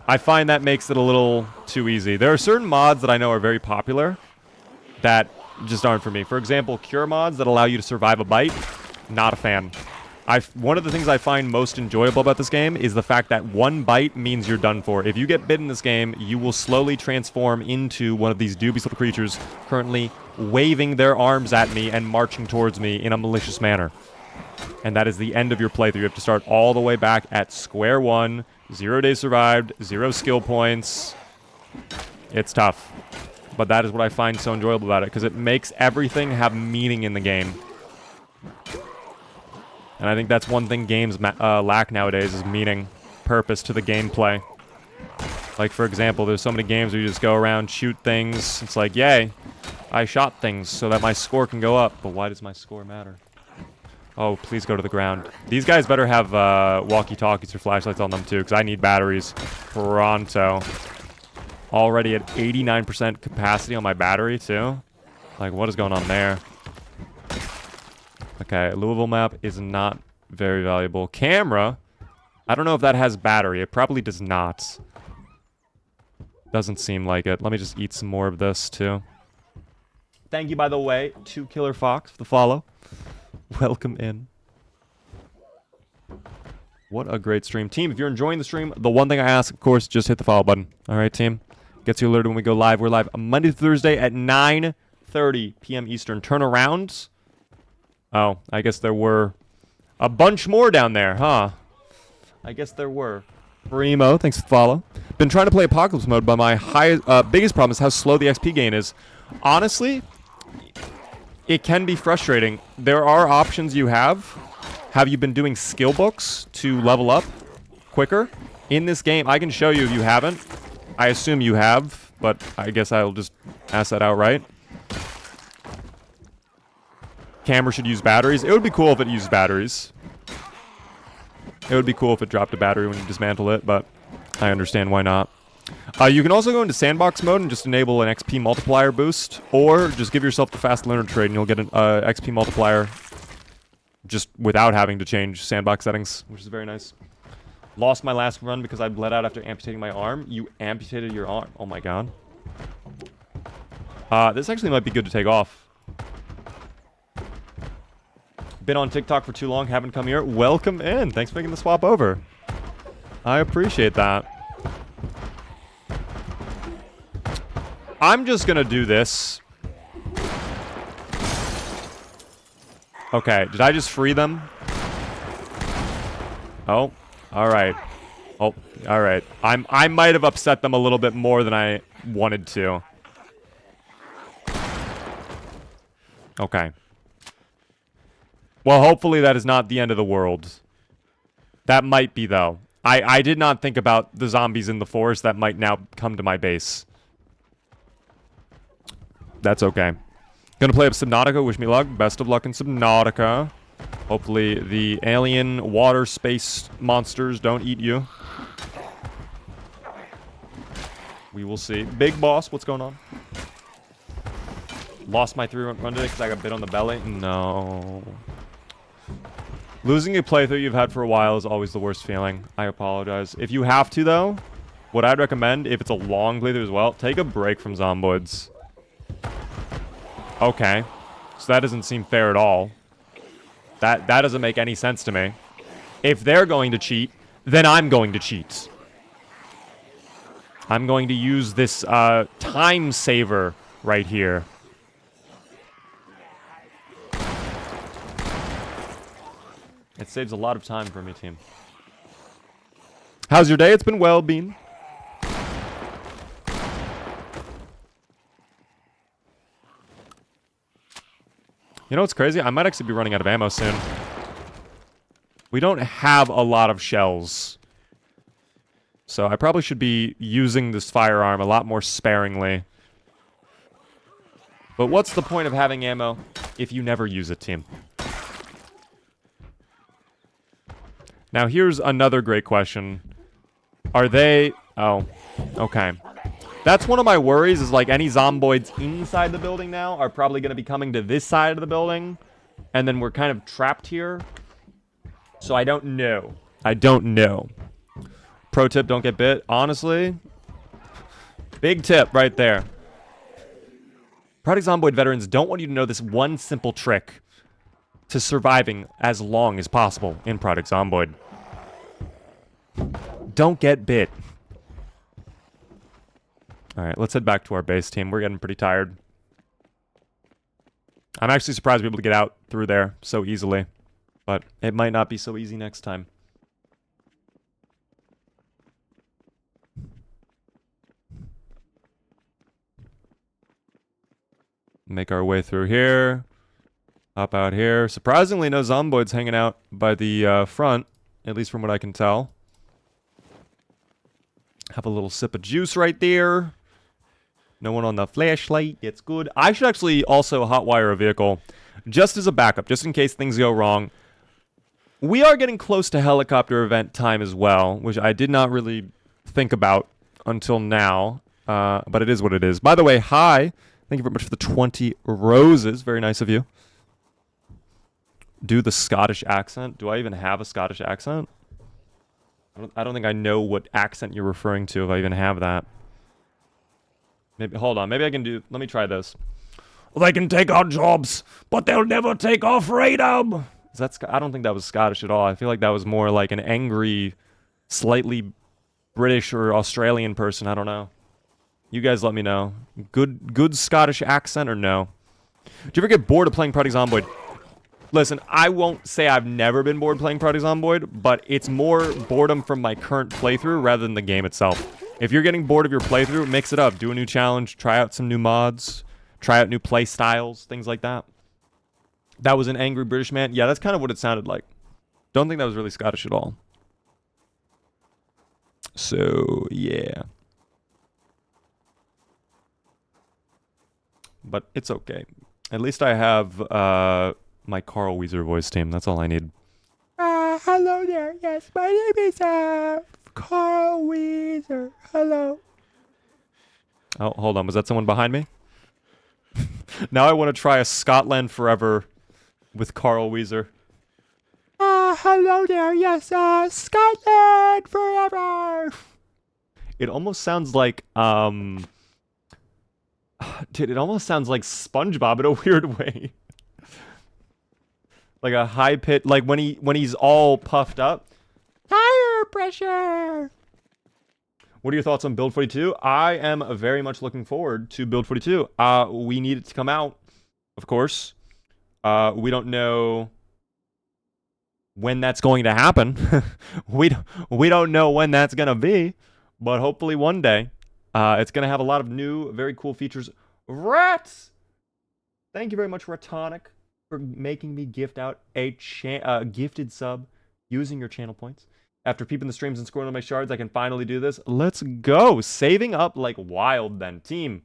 I find that makes it a little too easy. There are certain mods that I know are very popular that just aren't for me. For example, cure mods that allow you to survive a bite. Not a fan. One of the things I find most enjoyable about this game is the fact that one bite means you're done for. If you get bit in this game, you will slowly transform into one of these dubious little creatures currently waving their arms at me and marching towards me in a malicious manner. And that is the end of your playthrough. You have to start all the way back at square one. 0 days survived, 0 skill points. It's tough. But that is what I find so enjoyable about it, because it makes everything have meaning in the game. And I think that's one thing games lack nowadays is meaning, purpose to the gameplay. Like, for example, there's so many games where you just go around, shoot things. It's like, yay, I shot things so that my score can go up. But why does my score matter? Oh, please go to the ground. These guys better have walkie-talkies or flashlights on them, too, because I need batteries pronto. Already at 89% capacity on my battery, too. Like, what is going on there? Okay, Louisville map is not very valuable. Camera, I don't know if that has battery. It probably does not. Doesn't seem like it. Let me just eat some more of this, too. Thank you, by the way, to Killer Fox for the follow. Welcome in. What a great stream. Team, if you're enjoying the stream, the one thing I ask, of course, just hit the follow button. All right, team? Gets you alerted when we go live. We're live Monday to Thursday at 9:30 p.m. Eastern. Turn around. Oh, I guess there were a bunch more down there, huh? I guess there were. Primo, thanks for the follow. Been trying to play Apocalypse mode, but my biggest problem is how slow the XP gain is. Honestly, it can be frustrating. There are options you have. Have you been doing skill books to level up quicker? In this game, I can show you if you haven't. I assume you have, but I guess I'll just ask that outright. Camera should use batteries. It would be cool if it used batteries. It would be cool if it dropped a battery when you dismantle it, but I understand why not. You can also go into sandbox mode and just enable an XP multiplier boost, or just give yourself the fast learner trade and you'll get an XP multiplier just without having to change sandbox settings, which is very nice. Lost my last run because I bled out after amputating my arm. You amputated your arm. Oh my god. This actually might be good to take off. Been on TikTok for too long, haven't come here. Welcome in. Thanks for making the swap over. I appreciate that. I'm just gonna do this. Okay, did I just free them? Oh, alright. Oh, alright. I might have upset them a little bit more than I wanted to. Okay. Well, hopefully that is not the end of the world. That might be, though. I did not think about the zombies in the forest that might now come to my base. That's okay. Gonna play up Subnautica. Wish me luck. Best of luck in Subnautica. Hopefully the alien water space monsters don't eat you. We will see. Big boss, what's going on? Lost my 3-run today because I got bit on the belly? No. Losing a playthrough you've had for a while is always the worst feeling. I apologize. If you have to, though, what I'd recommend, if it's a long playthrough as well, take a break from Zomboids. Okay. So that doesn't seem fair at all. That doesn't make any sense to me. If they're going to cheat, then I'm going to cheat. I'm going to use this time saver right here. It saves a lot of time for me, team. How's your day? It's been well, Bean. You know what's crazy? I might actually be running out of ammo soon. We don't have a lot of shells. So I probably should be using this firearm a lot more sparingly. But what's the point of having ammo if you never use it, team? Now here's another great question. Are they... Oh, okay. That's one of my worries, is like any zomboids inside the building now are probably going to be coming to this side of the building. And then we're kind of trapped here. So I don't know. I don't know. Pro tip, don't get bit. Honestly, big tip right there. Project Zomboid veterans don't want you to know this one simple trick to surviving as long as possible in Project Zomboid. Don't get bit. Alright, let's head back to our base team. We're getting pretty tired. I'm actually surprised we're able to get out through there so easily. But it might not be so easy next time. Make our way through here. Hop out here. Surprisingly, no zomboids hanging out by the front. At least from what I can tell. Have a little sip of juice right there. No one on the flashlight. It's good. I should actually also hotwire a vehicle. Just as a backup. Just in case things go wrong. We are getting close to helicopter event time as well. Which I did not really think about until now. But it is what it is. By the way, hi. Thank you very much for the 20 roses. Very nice of you. Do the Scottish accent. Do I even have a Scottish accent? I don't think I know what accent you're referring to, if I even have that. Maybe, hold on. Maybe I can do... Let me try this. They can take our jobs, but they'll never take our freedom. Is that... I don't think that was Scottish at all. I feel like that was more like an angry, slightly British or Australian person. I don't know. You guys let me know. Good Scottish accent or no? Do you ever get bored of playing Project Zomboid? Listen, I won't say I've never been bored playing Project Zomboid, but it's more boredom from my current playthrough rather than the game itself. If you're getting bored of your playthrough, mix it up. Do a new challenge, try out some new mods, try out new play styles, things like that. That was an angry British man. Yeah, that's kind of what it sounded like. Don't think that was really Scottish at all. So, yeah. But it's okay. At least I have my Carl Weezer voice team. That's all I need. Hello there. Yes, my name is Carl Weezer. Hello. Oh, hold on. Was that someone behind me? Now I want to try a Scotland Forever with Carl Weezer. Hello there. Yes, Scotland Forever. It almost sounds like dude, it almost sounds like SpongeBob in a weird way. Like a high pitch, like when he's all puffed up. Tire pressure. What are your thoughts on Build 42? I am very much looking forward to Build 42. We need it to come out, of course. We don't know when that's going to happen. we don't know when that's gonna be, but hopefully one day. It's going to have a lot of new, very cool features. Rats! Thank you very much, Ratonic, for making me gift out a gifted sub using your channel points. After peeping the streams and scoring on my shards, I can finally do this. Let's go! Saving up like wild then. Team,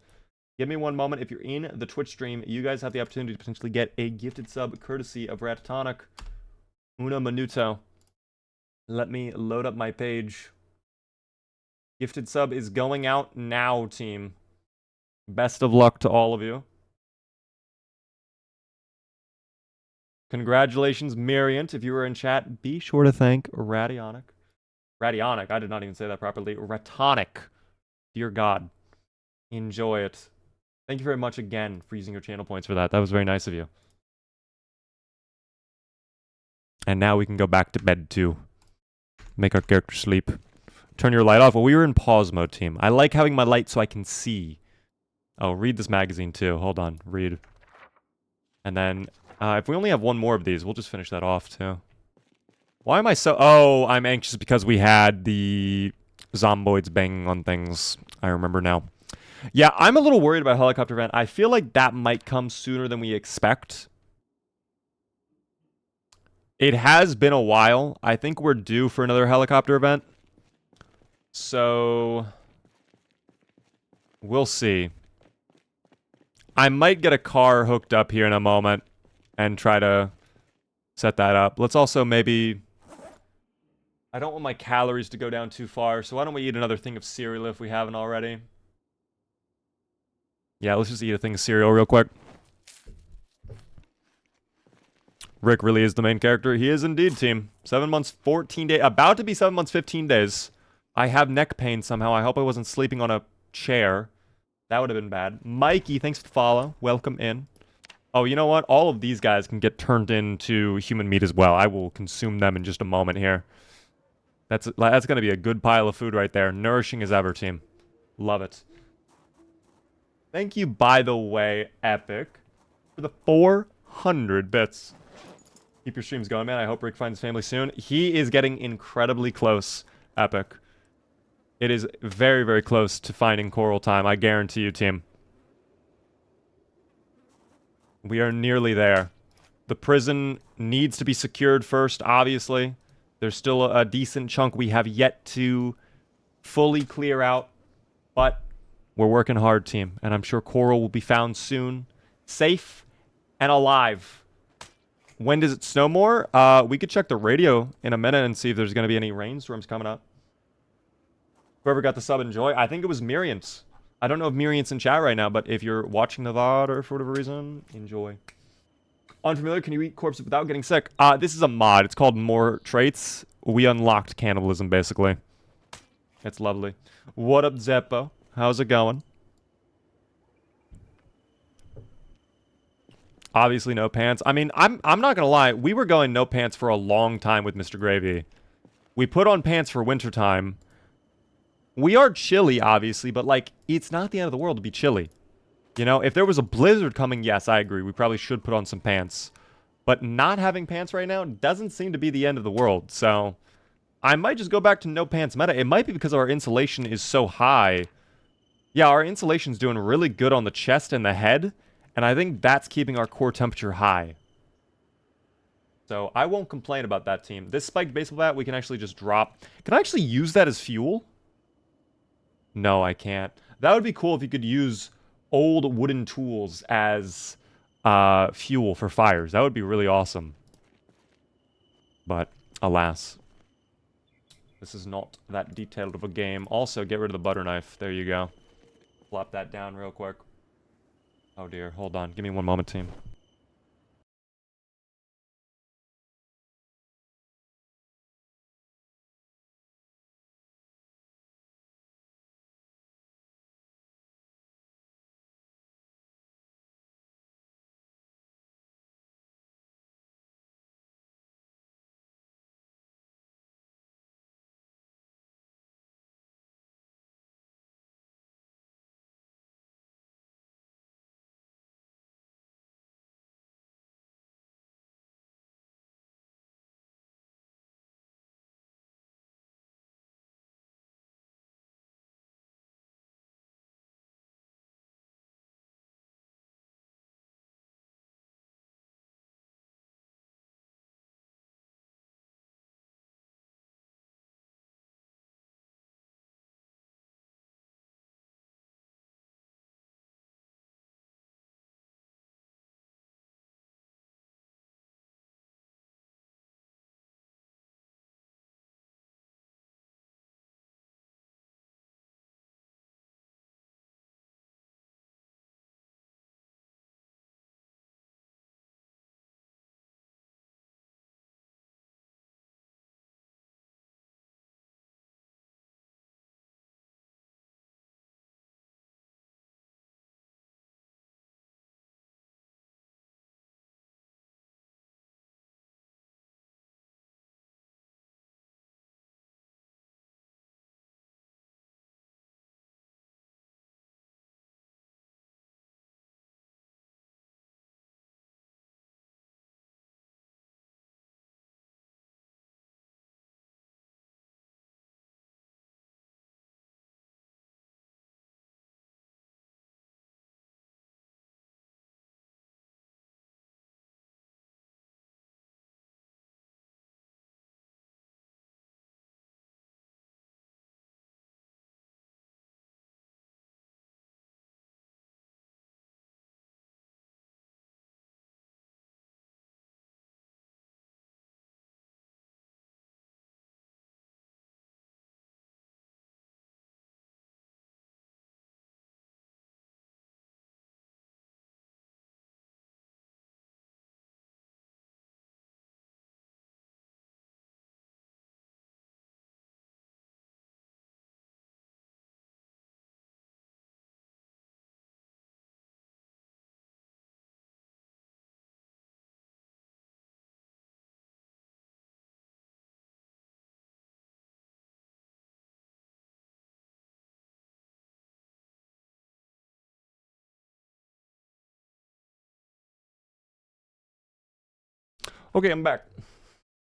give me one moment. If you're in the Twitch stream, you guys have the opportunity to potentially get a gifted sub courtesy of Ratonic. Una minuto. Let me load up my page. Gifted sub is going out now, team. Best of luck to all of you. Congratulations, Mariant. If you were in chat, be sure to thank Radionic. Radionic, I did not even say that properly. Ratonic. Dear God. Enjoy it. Thank you very much again for using your channel points for that. That was very nice of you. And now we can go back to bed too. Make our character sleep. Turn your light off. Well, we were in pause mode, team. I like having my light so I can see. Oh, read this magazine, too. Hold on. Read. And then, if we only have one more of these, we'll just finish that off, too. Why am I so... Oh, I'm anxious because we had the zomboids banging on things. I remember now. Yeah, I'm a little worried about helicopter event. I feel like that might come sooner than we expect. It has been a while. I think we're due for another helicopter event. So, we'll see. I might get a car hooked up here in a moment and try to set that up. Let's also maybe... I don't want my calories to go down too far, so why don't we eat another thing of cereal if we haven't already? Yeah, let's just eat a thing of cereal real quick. Rick really is the main character. He is indeed, team. 7 months, 14 days. About to be 7 months, 15 days. I have neck pain somehow. I hope I wasn't sleeping on a chair. That would have been bad. Mikey, thanks for the follow. Welcome in. Oh, you know what? All of these guys can get turned into human meat as well. I will consume them in just a moment here. That's going to be a good pile of food right there. Nourishing as ever, team. Love it. Thank you, by the way, Epic, for the 400 bits. Keep your streams going, man. I hope Rick finds family soon. He is getting incredibly close, Epic. It is very, very close to finding Coral time. I guarantee you, team. We are nearly there. The prison needs to be secured first, obviously. There's still a decent chunk we have yet to fully clear out. But we're working hard, team. And I'm sure Coral will be found soon. Safe and alive. When does it snow more? We could check the radio in a minute and see if there's going to be any rainstorms coming up. Whoever got the sub, enjoy. I think it was Miriant. I don't know if Miriant's in chat right now, but if you're watching the VOD or for whatever reason, enjoy. Unfamiliar, can you eat corpses without getting sick? This is a mod. It's called More Traits. We unlocked cannibalism, basically. It's lovely. What up, Zeppo? How's it going? Obviously, no pants. I mean, I'm not gonna lie. We were going no pants for a long time with Mr. Gravy. We put on pants for wintertime. We are chilly, obviously, but, like, it's not the end of the world to be chilly. You know, if there was a blizzard coming, yes, I agree. We probably should put on some pants. But not having pants right now doesn't seem to be the end of the world. So I might just go back to no pants meta. It might be because our insulation is so high. Yeah, our insulation's doing really good on the chest and the head. And I think that's keeping our core temperature high. So I won't complain about that, team. This spiked baseball bat, we can actually just drop. Can I actually use that as fuel? No, I can't. That would be cool if you could use old wooden tools as fuel for fires. That would be really awesome. But, alas. This is not that detailed of a game. Also, get rid of the butter knife. There you go. Flop that down real quick. Oh dear, hold on. Give me one moment, team. Okay, I'm back.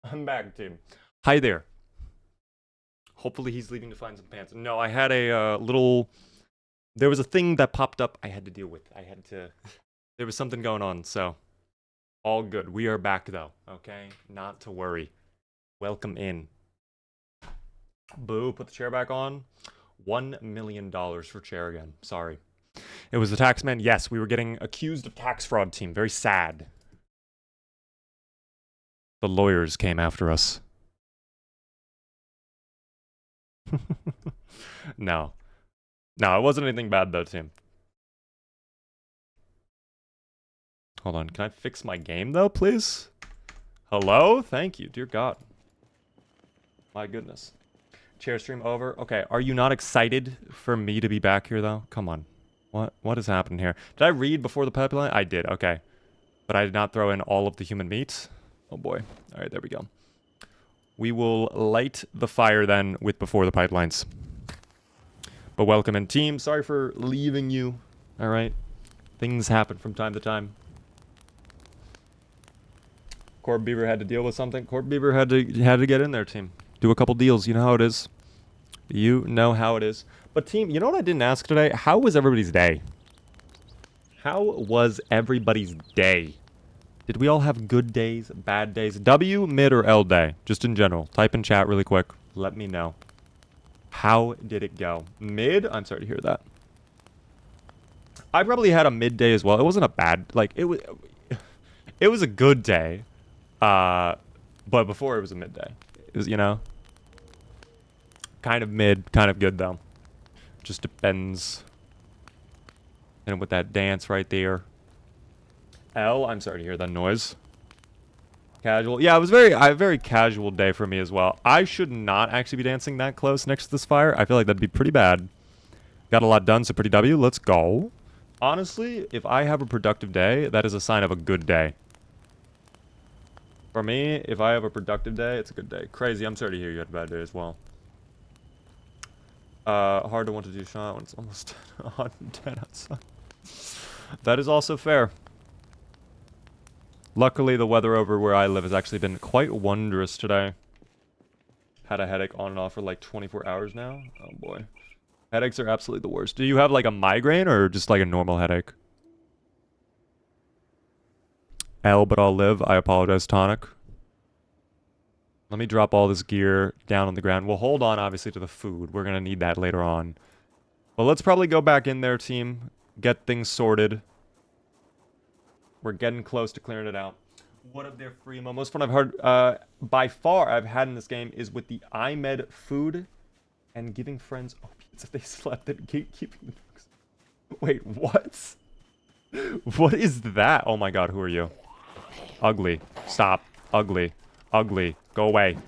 I'm back, team. Hi there. Hopefully he's leaving to find some pants. No, I had a little... There was a thing that popped up I had to deal with. I had to... There was something going on, so... All good. We are back, though, okay? Not to worry. Welcome in. Boo, put the chair back on. $1 million for chair again. Sorry. It was the taxman. Yes, we were getting accused of tax fraud, team. Very sad. The lawyers came after us. No. No, it wasn't anything bad, though, team. Hold on. Can I fix my game, though, please? Hello? Thank you. Dear God. My goodness. Chair stream over. Okay, are you not excited for me to be back here, though? Come on. What has happened here? Did I read before the pipeline? I did, okay. But I did not throw in all of the human meat. Oh, boy. All right, there we go. We will light the fire, then, with before the pipelines. But welcome in, team. Sorry for leaving you. All right? Things happen from time to time. Corb Beaver had to deal with something. Corb Beaver had to get in there, team. Do a couple deals. You know how it is. You know how it is. But team, you know what I didn't ask today? How was everybody's day? How was everybody's day? Did we all have good days, bad days? W, mid, or L day? Just in general. Type in chat really quick. Let me know. How did it go? Mid? I'm sorry to hear that. I probably had a midday as well. It wasn't a bad... Like, it was a good day. But before it was a midday. It was, you know... Kind of mid, kind of good, though. Just depends. And with that dance right there. L, I'm sorry to hear that noise. Casual. Yeah, it was a very casual day for me as well. I should not actually be dancing that close next to this fire. I feel like that'd be pretty bad. Got a lot done, so pretty W. Let's go. Honestly, if I have a productive day, that is a sign of a good day. For me, if I have a productive day, it's a good day. Crazy, I'm sorry to hear you had a bad day as well. Hard to want to do shot when it's almost 110 outside. That is also fair. Luckily, the weather over where I live has actually been quite wondrous today. Had a headache on and off for like 24 hours now. Oh boy. Headaches are absolutely the worst. Do you have like a migraine or just like a normal headache? L, but I'll live. I apologize, Tonic. Let me drop all this gear down on the ground. We'll hold on, obviously, to the food. We're going to need that later on. But let's probably go back in there, team. Get things sorted. We're getting close to clearing it out. What up there, Freemo? Most fun I've heard, by far, I've had in this game is with the iMed food and giving friends opiates if they slept and gatekeeping the books. Wait, what? What is that? Oh my god, who are you? Ugly. Stop. Ugly. Ugly. Go away.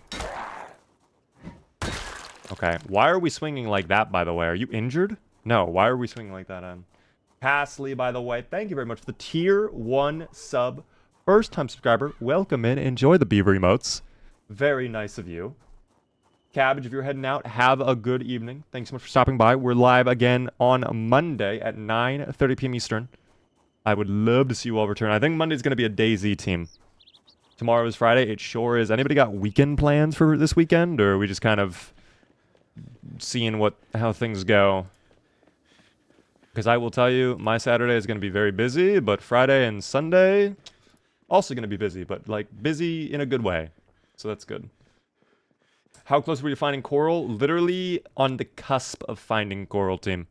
Okay. Why are we swinging like that, by the way? Are you injured? No. Why are we swinging like that, Passley, by the way. Thank you very much for the tier 1 sub. First time subscriber. Welcome in. Enjoy the beaver emotes. Very nice of you. Cabbage, if you're heading out, have a good evening. Thanks so much for stopping by. We're live again on Monday at 9:30 p.m. Eastern. I would love to see you all return. I think Monday's going to be a DayZ team. Tomorrow is Friday. It sure is. Anybody got weekend plans for this weekend? Or are we just kind of seeing how things go? Because I will tell you, my Saturday is going to be very busy, but Friday and Sunday, also going to be busy, but like busy in a good way. So that's good. How close were you finding coral? Literally on the cusp of finding coral, team.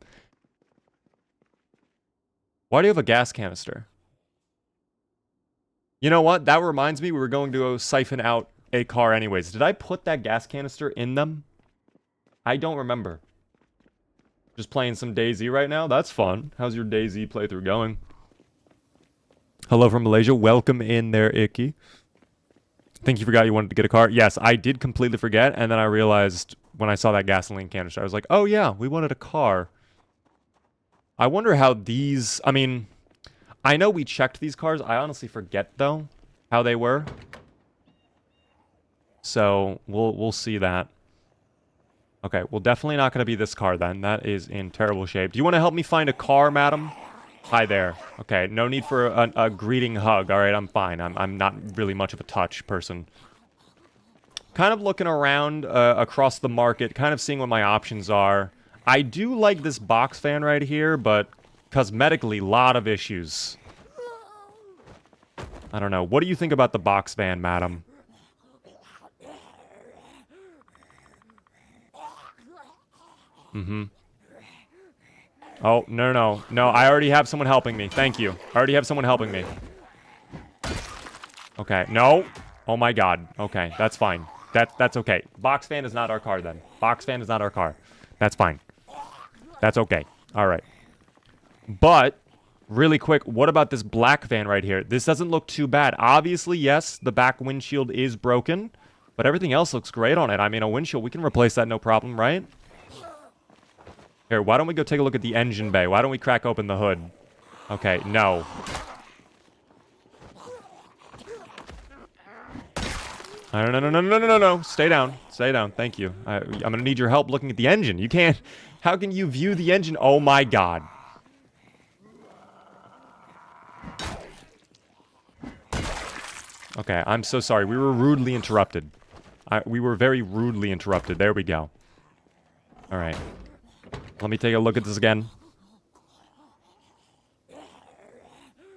Why do you have a gas canister? You know what? That reminds me, we were going to go siphon out a car anyways. Did I put that gas canister in them? I don't remember. Just playing some DayZ right now? That's fun. How's your DayZ playthrough going? Hello from Malaysia. Welcome in there, Icky. Think you forgot you wanted to get a car? Yes, I did completely forget, and then I realized when I saw that gasoline canister, I was like, oh yeah, we wanted a car. I wonder how these... I mean... I know we checked these cars. I honestly forget, though, how they were. So, we'll see that. Okay, well, definitely not going to be this car, then. That is in terrible shape. Do you want to help me find a car, madam? Hi there. Okay, no need for a greeting hug. All right, I'm fine. I'm not really much of a touch person. Kind of looking around across the market, kind of seeing what my options are. I do like this box fan right here, but cosmetically, lot of issues. I don't know. What do you think about the box fan, madam? Mm-hmm. Oh, no, no, no. No, I already have someone helping me. Thank you. I already have someone helping me. Okay, no. Oh my god. Okay, that's fine. That's okay. Box fan is not our car then. Box fan is not our car. That's fine. That's okay. All right. But, really quick, what about this black van right here? This doesn't look too bad. Obviously, yes, the back windshield is broken, but everything else looks great on it. I mean, a windshield, we can replace that no problem, right? Here, why don't we go take a look at the engine bay? Why don't we crack open the hood? Okay, no. No, no, no, no, no, no, no, no. Stay down. Stay down. Thank you. I'm gonna need your help looking at the engine. You can't... How can you view the engine? Oh my god. Okay, I'm so sorry. We were rudely interrupted. We were very rudely interrupted. There we go. Alright. Let me take a look at this again.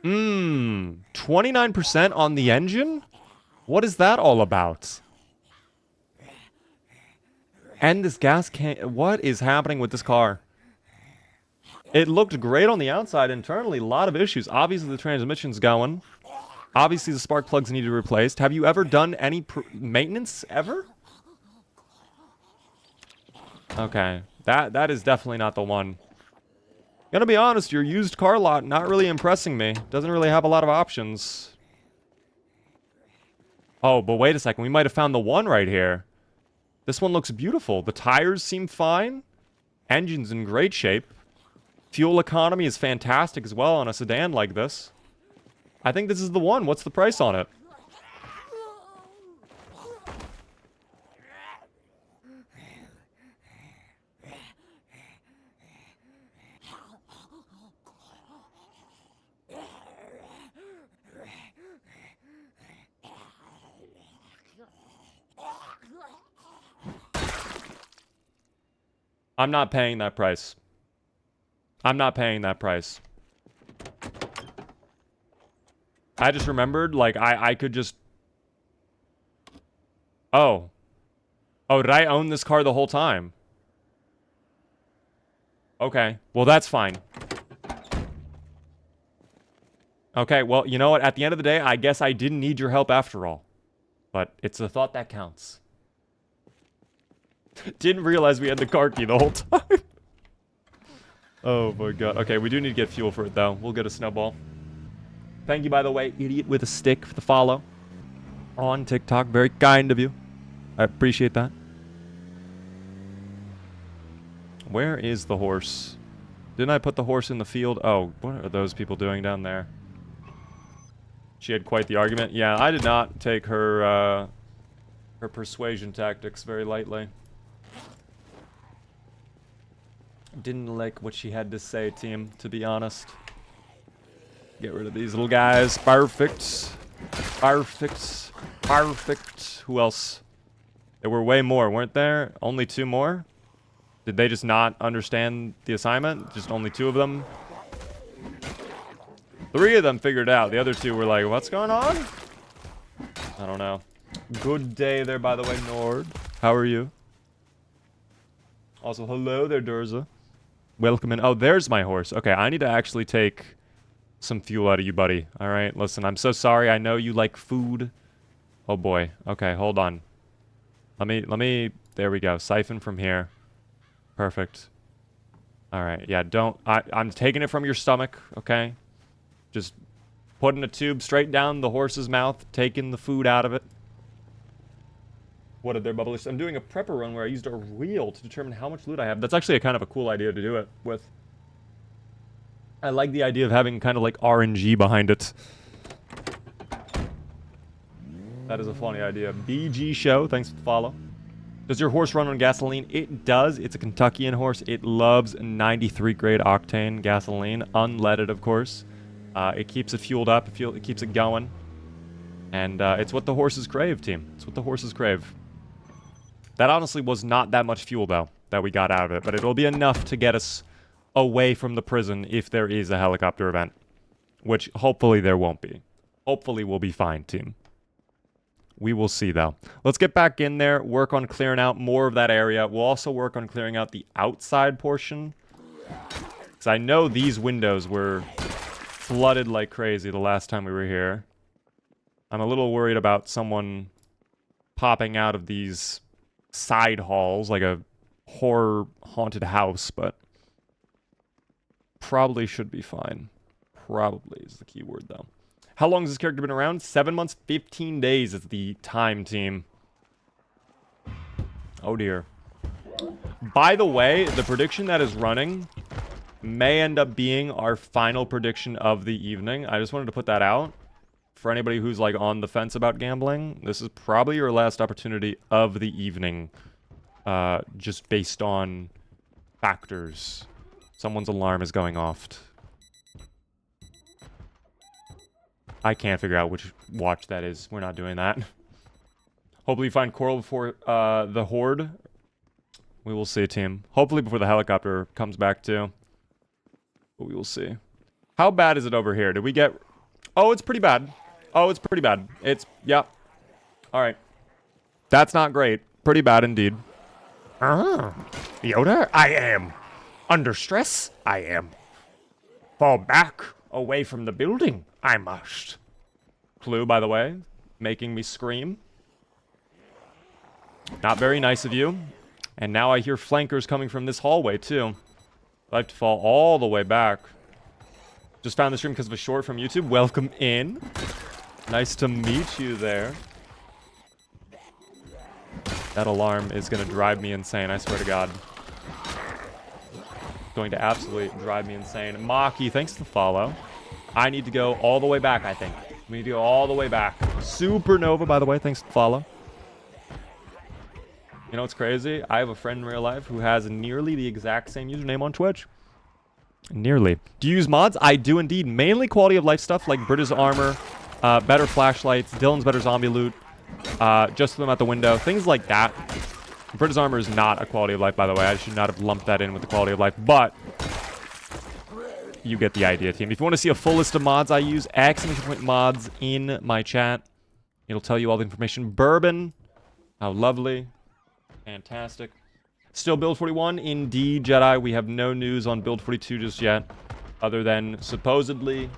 29% on the engine? What is that all about? And this gas can... What is happening with this car? It looked great on the outside. Internally, a lot of issues. Obviously, the transmission's going. Obviously, the spark plugs need to be replaced. Have you ever done any maintenance ever? Okay. That is definitely not the one. Gonna be honest, your used car lot not really impressing me. Doesn't really have a lot of options. Oh, but wait a second. We might have found the one right here. This one looks beautiful. The tires seem fine. Engine's in great shape. Fuel economy is fantastic as well on a sedan like this. I think this is the one. What's the price on it? I'm not paying that price. I'm not paying that price. I just remembered, like, I could just... Oh. Oh, did I own this car the whole time? Okay. Well, that's fine. Okay, well, you know what? At the end of the day, I guess I didn't need your help after all. But it's the thought that counts. Didn't realize we had the car key the whole time. Oh my god. Okay, we do need to get fuel for it, though. We'll get a snowball. Thank you, by the way, idiot with a stick, for the follow. On TikTok. Very kind of you. I appreciate that. Where is the horse? Didn't I put the horse in the field? Oh, what are those people doing down there? She had quite the argument. Yeah, I did not take her, her persuasion tactics very lightly. Didn't like what she had to say, team, to be honest. Get rid of these little guys. Perfect. Perfect. Perfect. Who else? There were way more, weren't there? Only 2 more? Did they just not understand the assignment? Just only 2 of them? 3 of them figured it out. The other 2 were like, what's going on? I don't know. Good day there, by the way, Nord. How are you? Also, hello there, Durza. Welcome in. Oh, there's my horse. Okay, I need to actually take some fuel out of you, buddy. All right, listen, I'm so sorry. I know you like food. Oh, boy. Okay, hold on. Let me, there we go. Siphon from here. Perfect. All right, yeah, I'm taking it from your stomach, okay? Just putting a tube straight down the horse's mouth, taking the food out of it. What did their bubblers? I'm doing a prepper run where I used a wheel to determine how much loot I have. That's actually a kind of a cool idea to do it with. I like the idea of having kind of like RNG behind it. That is a funny idea. BG Show, thanks for the follow. Does your horse run on gasoline? It does. It's a Kentuckian horse. It loves 93 grade octane gasoline, unleaded, of course. It keeps it fueled up. It keeps it going. And it's what the horses crave, team. It's what the horses crave. That honestly was not that much fuel, though, that we got out of it. But it'll be enough to get us away from the prison if there is a helicopter event. Which, hopefully, there won't be. Hopefully, we'll be fine, team. We will see, though. Let's get back in there, work on clearing out more of that area. We'll also work on clearing out the outside portion. Because I know these windows were flooded like crazy the last time we were here. I'm a little worried about someone popping out of these side halls like a horror-haunted house, but probably should be fine. Probably is the key word, though. How long has this character been around? 7 months, 15 days is the time, team. Oh, dear. By the way, the prediction that is running may end up being our final prediction of the evening. I just wanted to put that out. For anybody who's, like, on the fence about gambling, this is probably your last opportunity of the evening. Just based on factors. Someone's alarm is going off. I can't figure out which watch that is. We're not doing that. Hopefully you find Coral before the Horde. We will see, team. Hopefully before the helicopter comes back, too. But we will see. How bad is it over here? Did we get... Oh, it's pretty bad. Oh, it's pretty bad. It's... Yep. Alright. That's not great. Pretty bad indeed. Yoda, I am. Under stress, I am. Fall back, away from the building, I must. Clue, by the way, making me scream. Not very nice of you. And now I hear flankers coming from this hallway, too. I have to fall all the way back. Just found the stream because of a short from YouTube. Welcome in. Nice to meet you there. That alarm is going to drive me insane, I swear to God. Going to absolutely drive me insane. Maki, thanks for the follow. I need to go all the way back, I think. We need to go all the way back. Supernova, by the way, thanks for the follow. You know what's crazy? I have a friend in real life who has nearly the exact same username on Twitch. Nearly. Do you use mods? I do indeed. Mainly quality of life stuff like British armor, better flashlights, Dylan's better zombie loot, just them out the window, things like that. British armor is not a quality of life, by the way. I should not have lumped that in with the quality of life, but you get the idea, team. If you want to see a full list of mods I use, exclamation point mods in my chat. It'll tell you all the information. Bourbon. How lovely. Fantastic. Still Build 41? Indeed, Jedi. We have no news on Build 42 just yet. Other than supposedly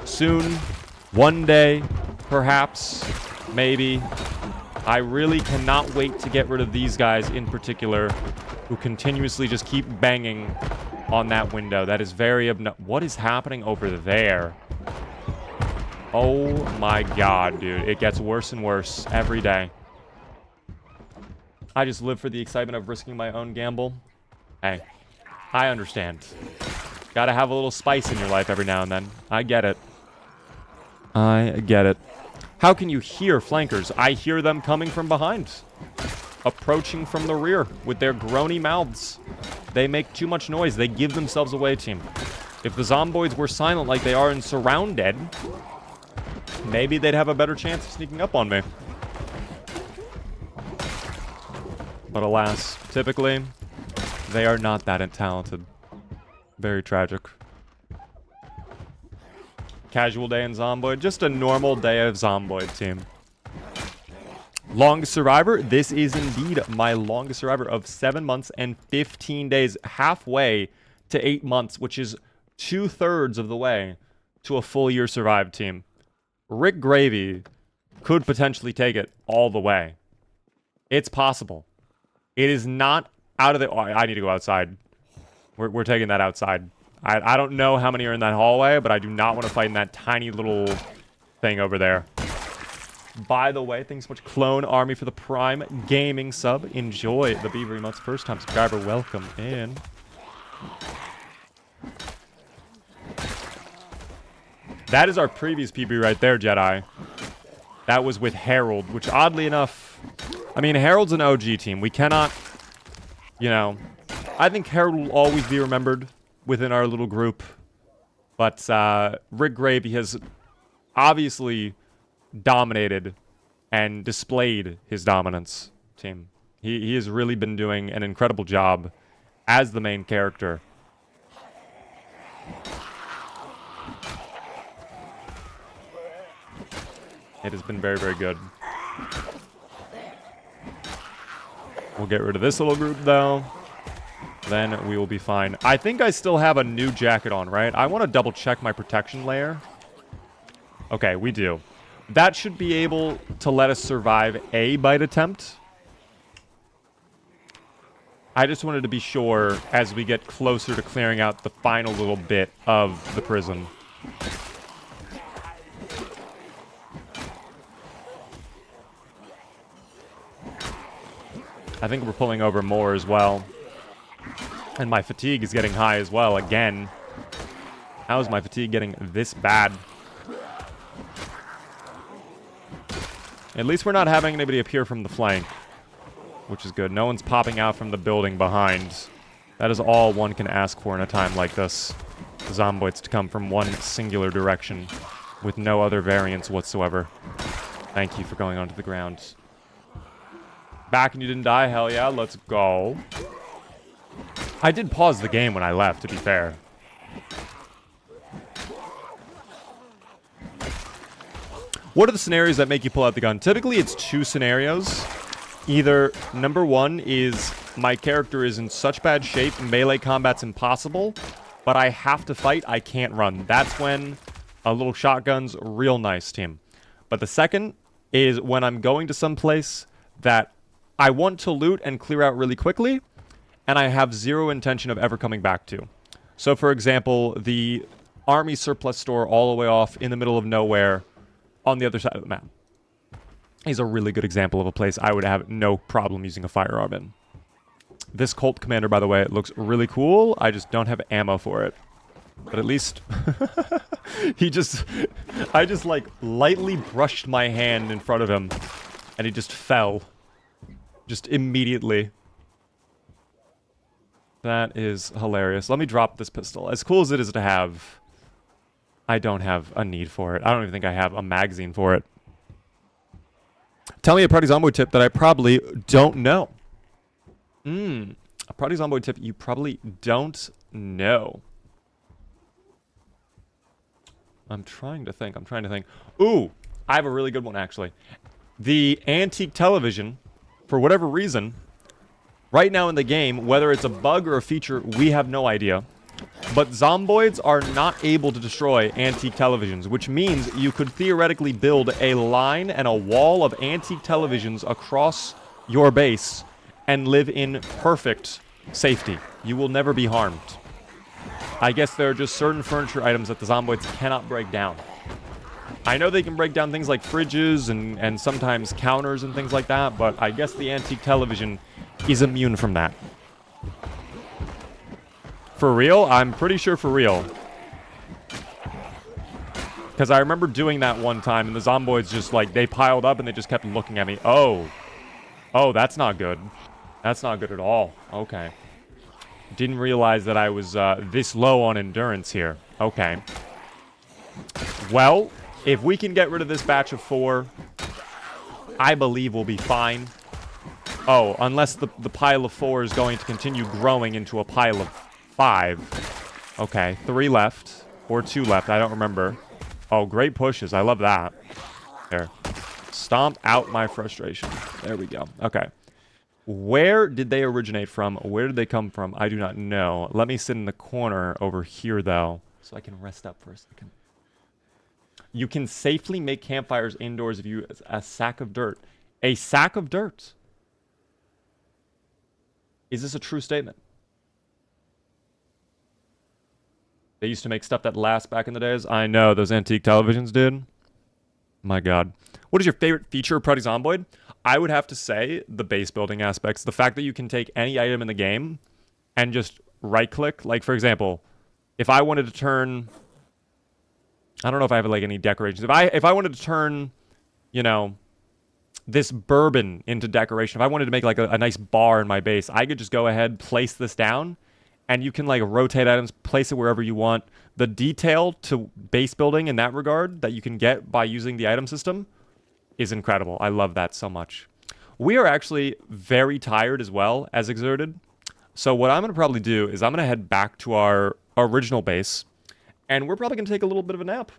soon, one day, perhaps, maybe. I really cannot wait to get rid of these guys in particular who continuously just keep banging on that window. That is very What is happening over there? Oh my God, dude. It gets worse and worse every day. I just live for the excitement of risking my own gamble. Hey, I understand. Gotta have a little spice in your life every now and then. I get it. I get it. How can you hear flankers? I hear them coming from behind. Approaching from the rear with their groany mouths. They make too much noise. They give themselves away, team. If the Zomboids were silent like they are in Surrounded, maybe they'd have a better chance of sneaking up on me. But alas, typically, they are not that talented. Very tragic. Casual day in Zomboid. Just a normal day of Zomboid, team. Longest survivor. This is indeed my longest survivor of 7 months and 15 days. Halfway to 8 months, which is 2/3 of the way to a full year survived, team. Rick Gravy could potentially take it all the way. It's possible. It is not out of the... Oh, I need to go outside. We're taking that outside. I don't know how many are in that hallway, but I do not want to fight in that tiny little thing over there. By the way, thanks so much, Clone Army, for the Prime Gaming sub. Enjoy the Beaver Emotes. First-time subscriber, welcome in. That is our previous PB right there, Jedi. That was with Harold, which oddly enough, I mean, Harold's an OG team. We cannot, you know... I think Harold will always be remembered within our little group. But Rick Gravy has obviously dominated and displayed his dominance, team. He has really been doing an incredible job as the main character. It has been very, very good. We'll get rid of this little group, though. Then we will be fine. I think I still have a new jacket on, right? I want to double check my protection layer. Okay, we do. That should be able to let us survive a bite attempt. I just wanted to be sure as we get closer to clearing out the final little bit of the prison. I think we're pulling over more as well. And my fatigue is getting high as well, again. How is my fatigue getting this bad? At least we're not having anybody appear from the flank, which is good. No one's popping out from the building behind. That is all one can ask for in a time like this. The Zomboids to come from one singular direction with no other variance whatsoever. Thank you for going onto the ground. Back and you didn't die? Hell yeah, let's go. I did pause the game when I left, to be fair. What are the scenarios that make you pull out the gun? Typically, it's two scenarios. Either, number one is my character is in such bad shape, melee combat's impossible, but I have to fight, I can't run. That's when a little shotgun's real nice, team. But the second is when I'm going to some place that I want to loot and clear out really quickly, and I have zero intention of ever coming back to. So, for example, the army surplus store all the way off in the middle of nowhere on the other side of the map is a really good example of a place I would have no problem using a firearm in. This Colt Commander, by the way, it looks really cool. I just don't have ammo for it. But at least I just like lightly brushed my hand in front of him and he just fell. Just immediately. That is hilarious. Let me drop this pistol. As cool as it is to have, I don't have a need for it. I don't even think I have a magazine for it. Tell me a Project Zomboid tip that I probably don't know. A Project Zomboid tip you probably don't know. I'm trying to think. Ooh, I have a really good one, actually. The antique television, for whatever reason, right now in the game, whether it's a bug or a feature, we have no idea. But Zomboids are not able to destroy antique televisions, which means you could theoretically build a line and a wall of antique televisions across your base and live in perfect safety. You will never be harmed. I guess there are just certain furniture items that the Zomboids cannot break down. I know they can break down things like fridges and sometimes counters and things like that, but I guess the antique television is immune from that. For real? I'm pretty sure for real. Because I remember doing that one time, and the Zomboids just, like, they piled up and they just kept looking at me. Oh. Oh, that's not good. That's not good at all. Okay. Didn't realize that I was this low on endurance here. Okay. Well, if we can get rid of this batch of 4, I believe we'll be fine. Oh, unless the pile of 4 is going to continue growing into a pile of 5. Okay, 3 left. Or 2 left, I don't remember. Oh, great pushes. I love that. There. Stomp out my frustration. There we go. Okay. Where did they originate from? Where did they come from? I do not know. Let me sit in the corner over here, though, so I can rest up for a second. You can safely make campfires indoors if you use a sack of dirt. A sack of dirt? Is this a true statement? They used to make stuff that lasts back in the days. I know, those antique televisions did. My God. What is your favorite feature of Project Zomboid? I would have to say the base building aspects. The fact that you can take any item in the game and just right-click. Like, for example, if I wanted to turn... I don't know if I have, like, any decorations. If I wanted to turn, you know, this bourbon into decoration. If I wanted to make like a nice bar in my base, I could just go ahead, place this down, and you can like rotate items, place it wherever you want. The detail to base building in that regard that you can get by using the item system is incredible. I love that so much. We are actually very tired as well as exerted. So what I'm going to probably do is I'm going to head back to our original base, and we're probably going to take a little bit of a nap.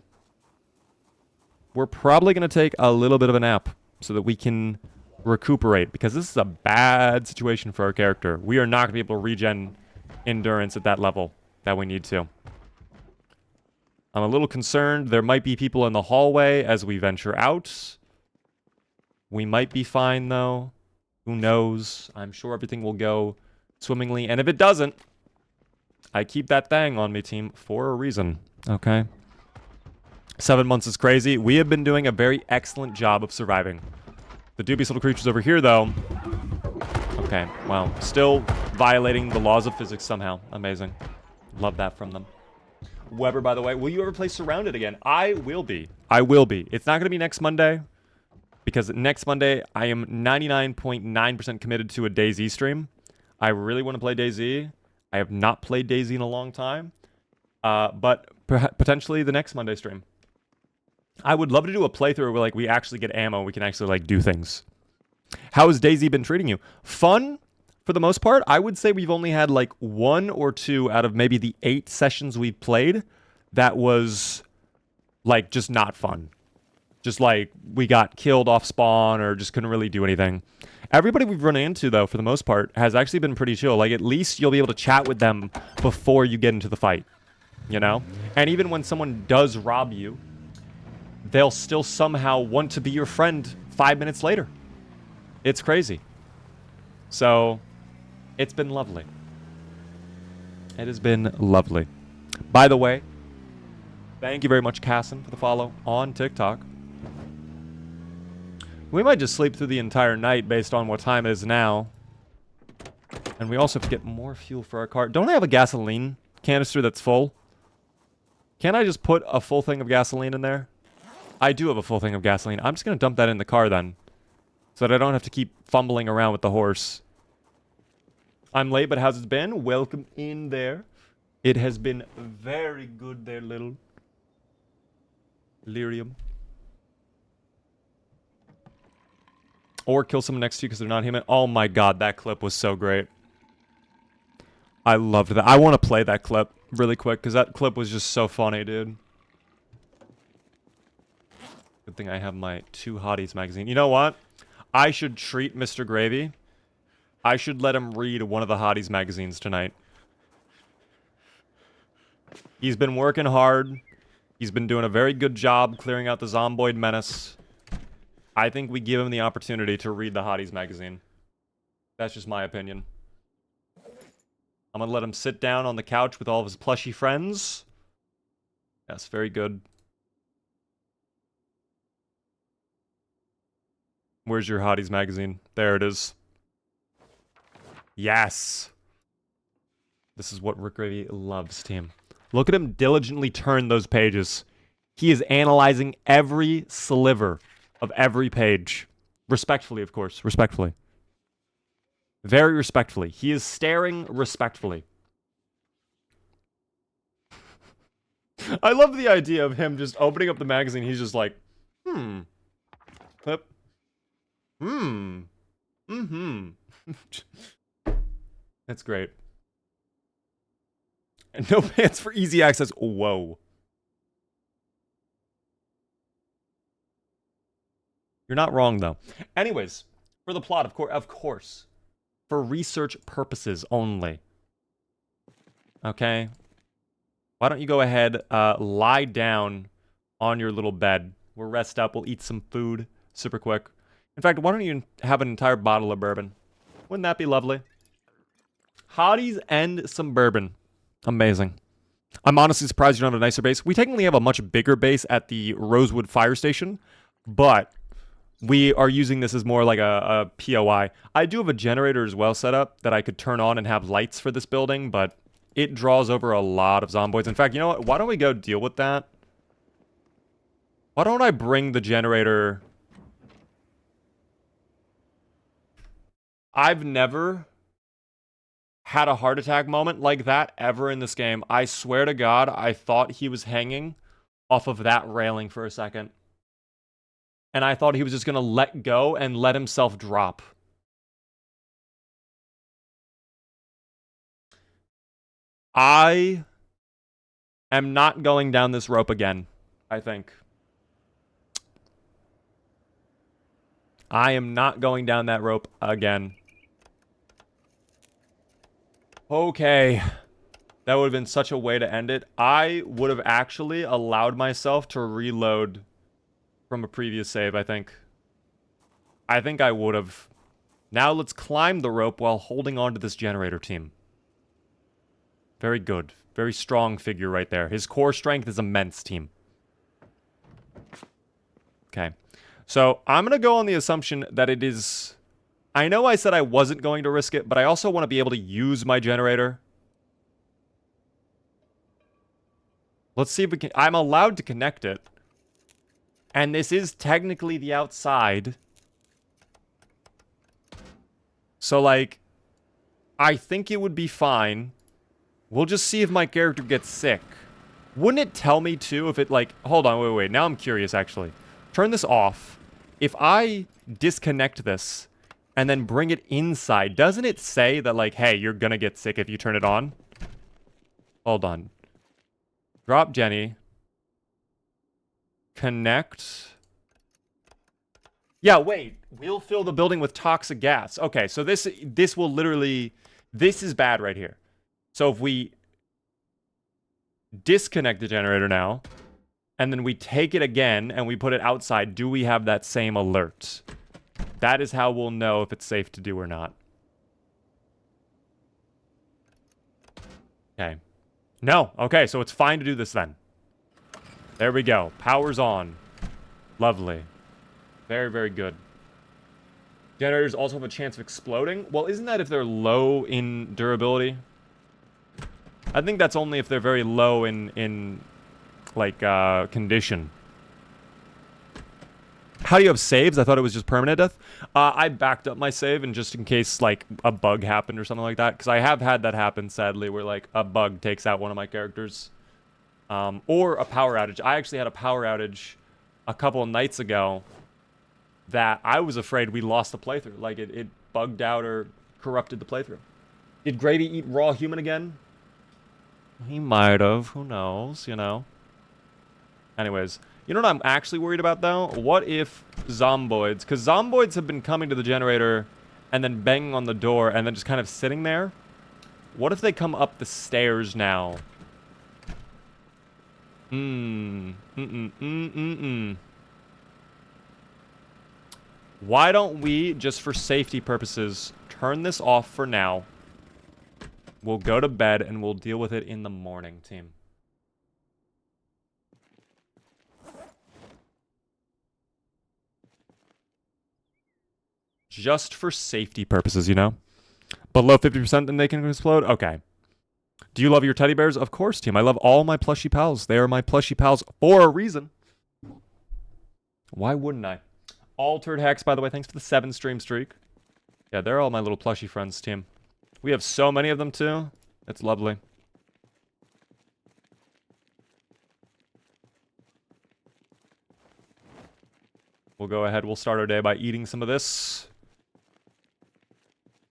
We're probably going to take a little bit of a nap so that we can recuperate, because this is a bad situation for our character. We are not going to be able to regen endurance at that level that we need to. I'm a little concerned. There might be people in the hallway as we venture out. We might be fine, though. Who knows? I'm sure everything will go swimmingly. And if it doesn't, I keep that thing on me, team, for a reason. Okay? 7 months is crazy. We have been doing a very excellent job of surviving. The dubious little creatures over here, though. Okay, well, still violating the laws of physics somehow. Amazing. Love that from them. Weber, by the way, will you ever play Surrounded again? I will be. I will be. It's not going to be next Monday, because next Monday I am 99.9% committed to a DayZ stream. I really want to play DayZ. I have not played DayZ in a long time, but potentially the next Monday stream. I would love to do a playthrough where like we actually get ammo, we can actually like do things. How has DayZ been treating you? Fun, for the most part. I would say we've only had like 1 or 2 out of maybe the 8 sessions we've played that was like just not fun. Just like we got killed off spawn or just couldn't really do anything. Everybody we've run into, though, for the most part, has actually been pretty chill. Like, at least you'll be able to chat with them before you get into the fight, you know? And even when someone does rob you, they'll still somehow want to be your friend 5 minutes later. It's crazy. So, it's been lovely. It has been lovely. By the way, thank you very much, Casson, for the follow on TikTok. We might just sleep through the entire night based on what time it is now. And we also have to get more fuel for our car. Don't I have a gasoline canister that's full? Can't I just put a full thing of gasoline in there? I do have a full thing of gasoline. I'm just going to dump that in the car then, so that I don't have to keep fumbling around with the horse. I'm late, but how's it been? Welcome in there. It has been very good there, little lyrium. Or kill someone next to you because they're not human. Oh my god, that clip was so great. I loved that. I want to play that clip really quick because that clip was just so funny, dude. Good thing I have my 2 Hotties magazine. You know what? I should treat Mr. Gravy. I should let him read one of the Hotties magazines tonight. He's been working hard. He's been doing a very good job clearing out the Zomboid menace. I think we give him the opportunity to read the Hotties magazine. That's just my opinion. I'm gonna let him sit down on the couch with all of his plushy friends. Yes, very good. Where's your Hotties magazine? There it is. Yes. This is what Rick Gravy loves, team. Look at him diligently turn those pages. He is analyzing every sliver of every page. Respectfully, of course. Respectfully. Very respectfully. He is staring respectfully. I love the idea of him just opening up the magazine. He's just like, Clip. That's great. And no pants for easy access. Whoa. You're not wrong, though. Anyways, for the plot, of course. For research purposes only. Okay? Why don't you go ahead, lie down on your little bed. We'll rest up. We'll eat some food super quick. In fact, why don't you have an entire bottle of bourbon? Wouldn't that be lovely? Hotties and some bourbon. Amazing. I'm honestly surprised you don't have a nicer base. We technically have a much bigger base at the Rosewood Fire Station, but we are using this as more like a POI. I do have a generator as well set up that I could turn on and have lights for this building, but it draws over a lot of zomboids. In fact, you know what? Why don't we go deal with that? Why don't I bring the generator I've never had a heart attack moment like that ever in this game. I swear to God, I thought he was hanging off of that railing for a second. And I thought he was just going to let go and let himself drop. I am not going down this rope again, I think. I am not going down that rope again. Okay. That would have been such a way to end it. I would have actually allowed myself to reload from a previous save, I think. I think I would have. Now let's climb the rope while holding on to this generator team. Very good. Very strong figure right there. His core strength is immense, team. Okay. So I'm going to go on the assumption that it is... I know I said I wasn't going to risk it, but I also want to be able to use my generator. Let's see if we can... I'm allowed to connect it. And this is technically the outside. So, like, I think it would be fine. We'll just see if my character gets sick. Wouldn't it tell me, too, if it, like... Hold on, wait. Now I'm curious, actually. Turn this off. If I disconnect this and then bring it inside, doesn't it say that, like, hey, you're gonna get sick if you turn it on? Hold on. Drop Jenny. Connect. Yeah, wait. We'll fill the building with toxic gas. Okay, so this will literally... This is bad right here. So if we disconnect the generator now, and then we take it again, and we put it outside, do we have that same alert? That is how we'll know if it's safe to do or not. Okay. No. Okay, so it's fine to do this then. There we go. Power's on. Lovely. Very, very good. Generators also have a chance of exploding. Well, isn't that if they're low in durability? I think that's only if they're very low in like, condition. How do you have saves? I thought it was just permanent death. I backed up my save and just in case, like, a bug happened or something like that. Because I have had that happen, sadly, where, like, a bug takes out one of my characters. Or a power outage. I actually had a power outage a couple of nights ago that I was afraid we lost the playthrough. Like, it bugged out or corrupted the playthrough. Did Gravy eat raw human again? He might have. Who knows, you know? Anyways, you know what I'm actually worried about, though? What if Zomboids... Because Zomboids have been coming to the generator and then banging on the door and then just kind of sitting there. What if they come up the stairs now? Why don't we, just for safety purposes, turn this off for now? We'll go to bed and we'll deal with it in the morning, team. Just for safety purposes, you know? Below 50% then they can explode? Okay. Do you love your teddy bears? Of course, team. I love all my plushy pals. They are my plushy pals for a reason. Why wouldn't I? Altered Hex, by the way, thanks for the 7 stream streak. Yeah, they're all my little plushy friends, team. We have so many of them, too. It's lovely. We'll go ahead. We'll start our day by eating some of this.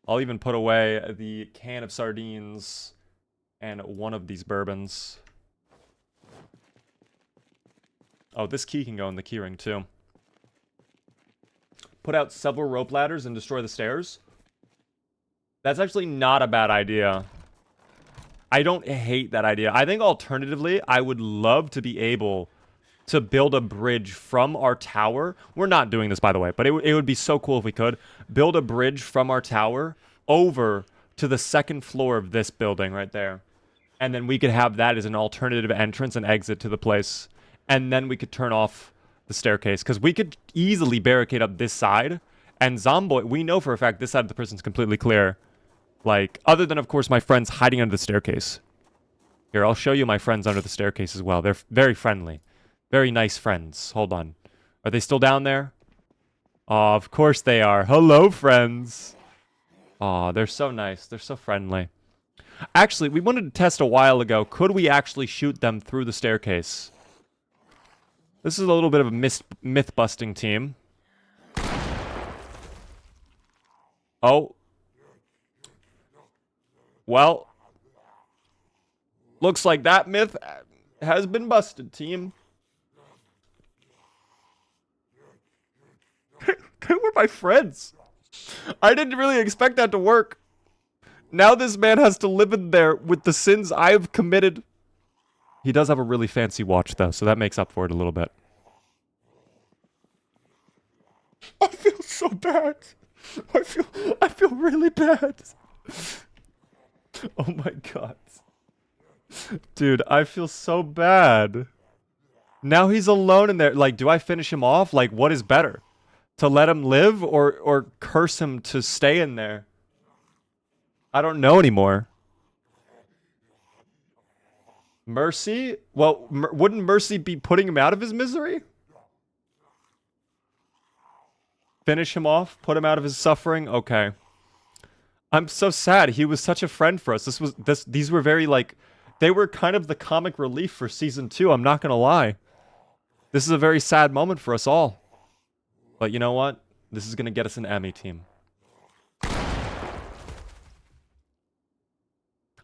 I'll even put away the can of sardines and one of these bourbons. Oh, this key can go in the keyring, too. Put out several rope ladders and destroy the stairs. That's actually not a bad idea. I don't hate that idea. I think alternatively, I would love to be able to build a bridge from our tower. We're not doing this, by the way, but it would be so cool if we could. Build a bridge from our tower over to the second floor of this building right there. And then we could have that as an alternative entrance and exit to the place. And then we could turn off the staircase. Because we could easily barricade up this side. And Zomboid, we know for a fact this side of the prison's completely clear. Like, other than, of course, my friends hiding under the staircase. Here, I'll show you my friends under the staircase as well. They're very friendly. Very nice friends. Hold on. Are they still down there? Oh, of course they are. Hello, friends. Aw, they're so nice. They're so friendly. Actually, we wanted to test a while ago. Could we actually shoot them through the staircase? This is a little bit of a myth-busting team. Oh. Well. Looks like that myth has been busted, team. They were my friends. I didn't really expect that to work. Now this man has to live in there with the sins I've committed. He does have a really fancy watch, though, so that makes up for it a little bit. I feel so bad. I feel really bad. Oh my god. Dude, I feel so bad. Now he's alone in there. Like, do I finish him off? Like, what is better? To let him live or curse him to stay in there? I don't know anymore. Mercy? Well, wouldn't Mercy be putting him out of his misery? Finish him off? Put him out of his suffering? Okay. I'm so sad. He was such a friend for us. These were very, like, they were kind of the comic relief for season 2. I'm not gonna lie. This is a very sad moment for us all. But you know what? This is gonna get us an Emmy, team.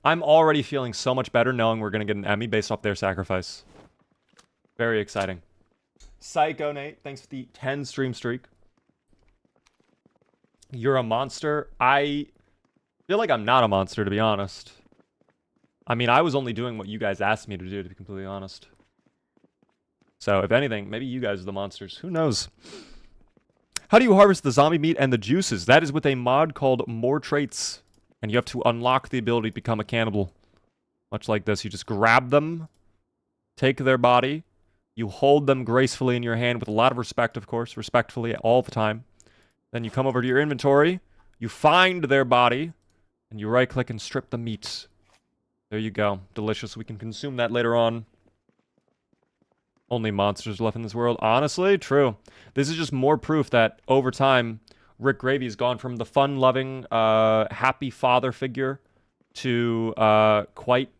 I'm already feeling so much better knowing we're gonna get an Emmy based off their sacrifice. Very exciting. Psycho Nate, thanks for the 10 stream streak. You're a monster. I feel like I'm not a monster, to be honest. I mean, I was only doing what you guys asked me to do, to be completely honest. So, if anything, maybe you guys are the monsters. Who knows? How do you harvest the zombie meat and the juices? That is with a mod called More Traits. And you have to unlock the ability to become a cannibal. Much like this. You just grab them, take their body, you hold them gracefully in your hand with a lot of respect, of course, respectfully all the time. Then you come over to your inventory, you find their body, and you right-click and strip the meat. There you go. Delicious. We can consume that later on. Only monsters left in this world. Honestly, true. This is just more proof that over time, Rick Gravy's gone from the fun-loving, happy father figure to quite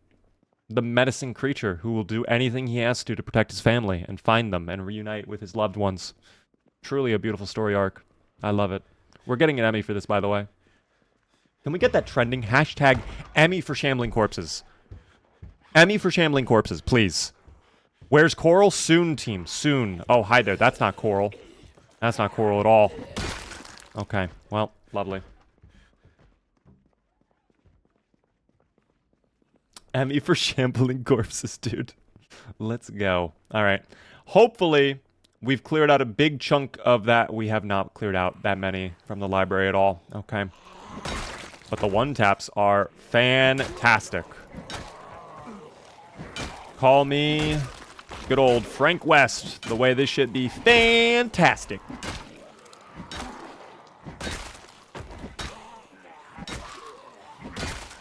the menacing creature who will do anything he has to protect his family and find them and reunite with his loved ones. Truly a beautiful story arc. I love it. We're getting an Emmy for this, by the way. Can we get that trending? Hashtag Emmy for Shambling Corpses. Emmy for Shambling Corpses, please. Where's Coral? Soon, team. Soon. Oh, hi there. That's not Coral. That's not Coral at all. Okay. Well, lovely. Emmy for Shambling Corpses, dude. Let's go. All right. Hopefully, we've cleared out a big chunk of that. We have not cleared out that many from the library at all. Okay. But the one-taps are fantastic. Call me good old Frank West. The way this should be fantastic.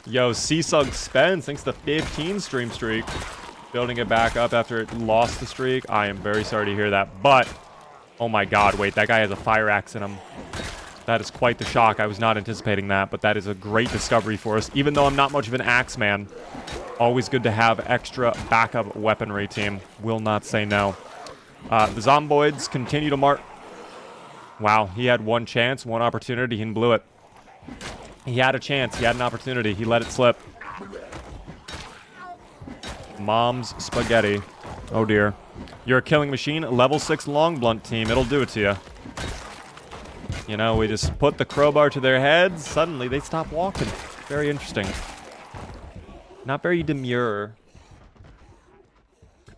Yo, Seasug Spence, thanks to 15 stream streak. Building it back up after it lost the streak. I am very sorry to hear that. But, oh my god, wait, that guy has a fire axe in him. That is quite the shock. I was not anticipating that, but that is a great discovery for us. Even though I'm not much of an axe man, always good to have extra backup weaponry, team. Will not say no. The Zomboids continue to mark. Wow, he had one chance, one opportunity, and blew it. He had a chance. He had an opportunity. He let it slip. Mom's spaghetti. Oh, dear. You're a killing machine. Level 6 long blunt team. It'll do it to you. You know, we just put the crowbar to their heads. Suddenly, they stop walking. Very interesting. Not very demure.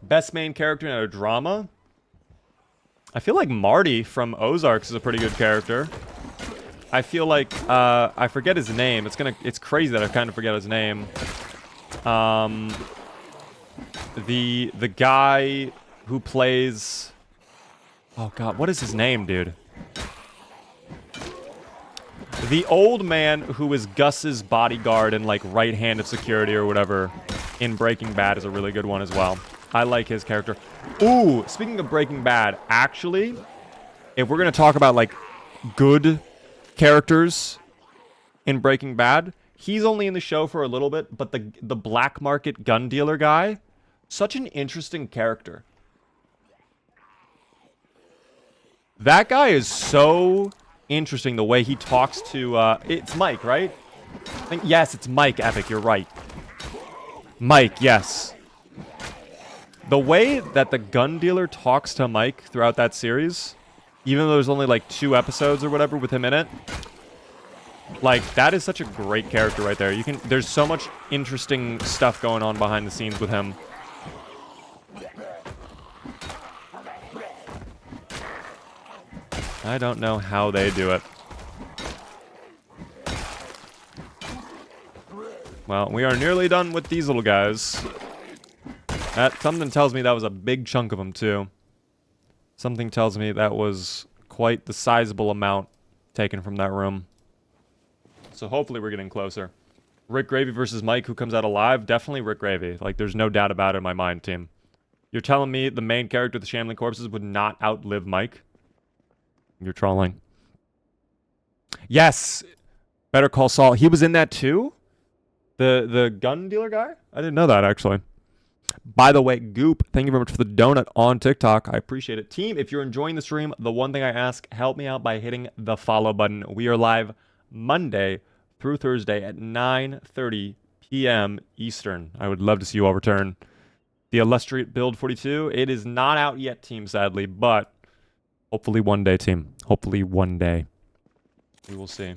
Best main character in a drama? I feel like Marty from Ozarks is a pretty good character. I feel like, I forget his name. It's crazy that I kind of forget his name. The guy who plays... Oh, God. What is his name, dude? The old man who is Gus's bodyguard and, like, right hand of security or whatever in Breaking Bad is a really good one as well. I like his character. Ooh, speaking of Breaking Bad, actually, if we're going to talk about, like, good characters, in Breaking Bad. He's only in the show for a little bit, but the black market gun dealer guy, such an interesting character. That guy is so interesting, the way he talks to, it's Mike, right? Yes, it's Mike, Epic, you're right. Mike, yes. The way that the gun dealer talks to Mike throughout that series, even though there's only like 2 episodes or whatever with him in it, like, that is such a great character right there. There's so much interesting stuff going on behind the scenes with him. I don't know how they do it. Well, we are nearly done with these little guys. Something tells me that was a big chunk of them, too. Something tells me that was quite the sizable amount taken from that room. So hopefully we're getting closer. Rick Gravy versus Mike, who comes out alive? Definitely Rick Gravy. Like, there's no doubt about it in my mind, team. You're telling me the main character of the Shambling Corpses would not outlive Mike? You're trolling. Yes! Better Call Saul. He was in that, too? The gun dealer guy? I didn't know that, actually. By the way, Goop, thank you very much for the donut on TikTok. I appreciate it. Team, if you're enjoying the stream, the one thing I ask, help me out by hitting the follow button. We are live Monday through Thursday at 9:30 p.m. Eastern. I would love to see you all return. The illustrious Build 42, it is not out yet, team, sadly, but hopefully one day, team. Hopefully one day. We will see.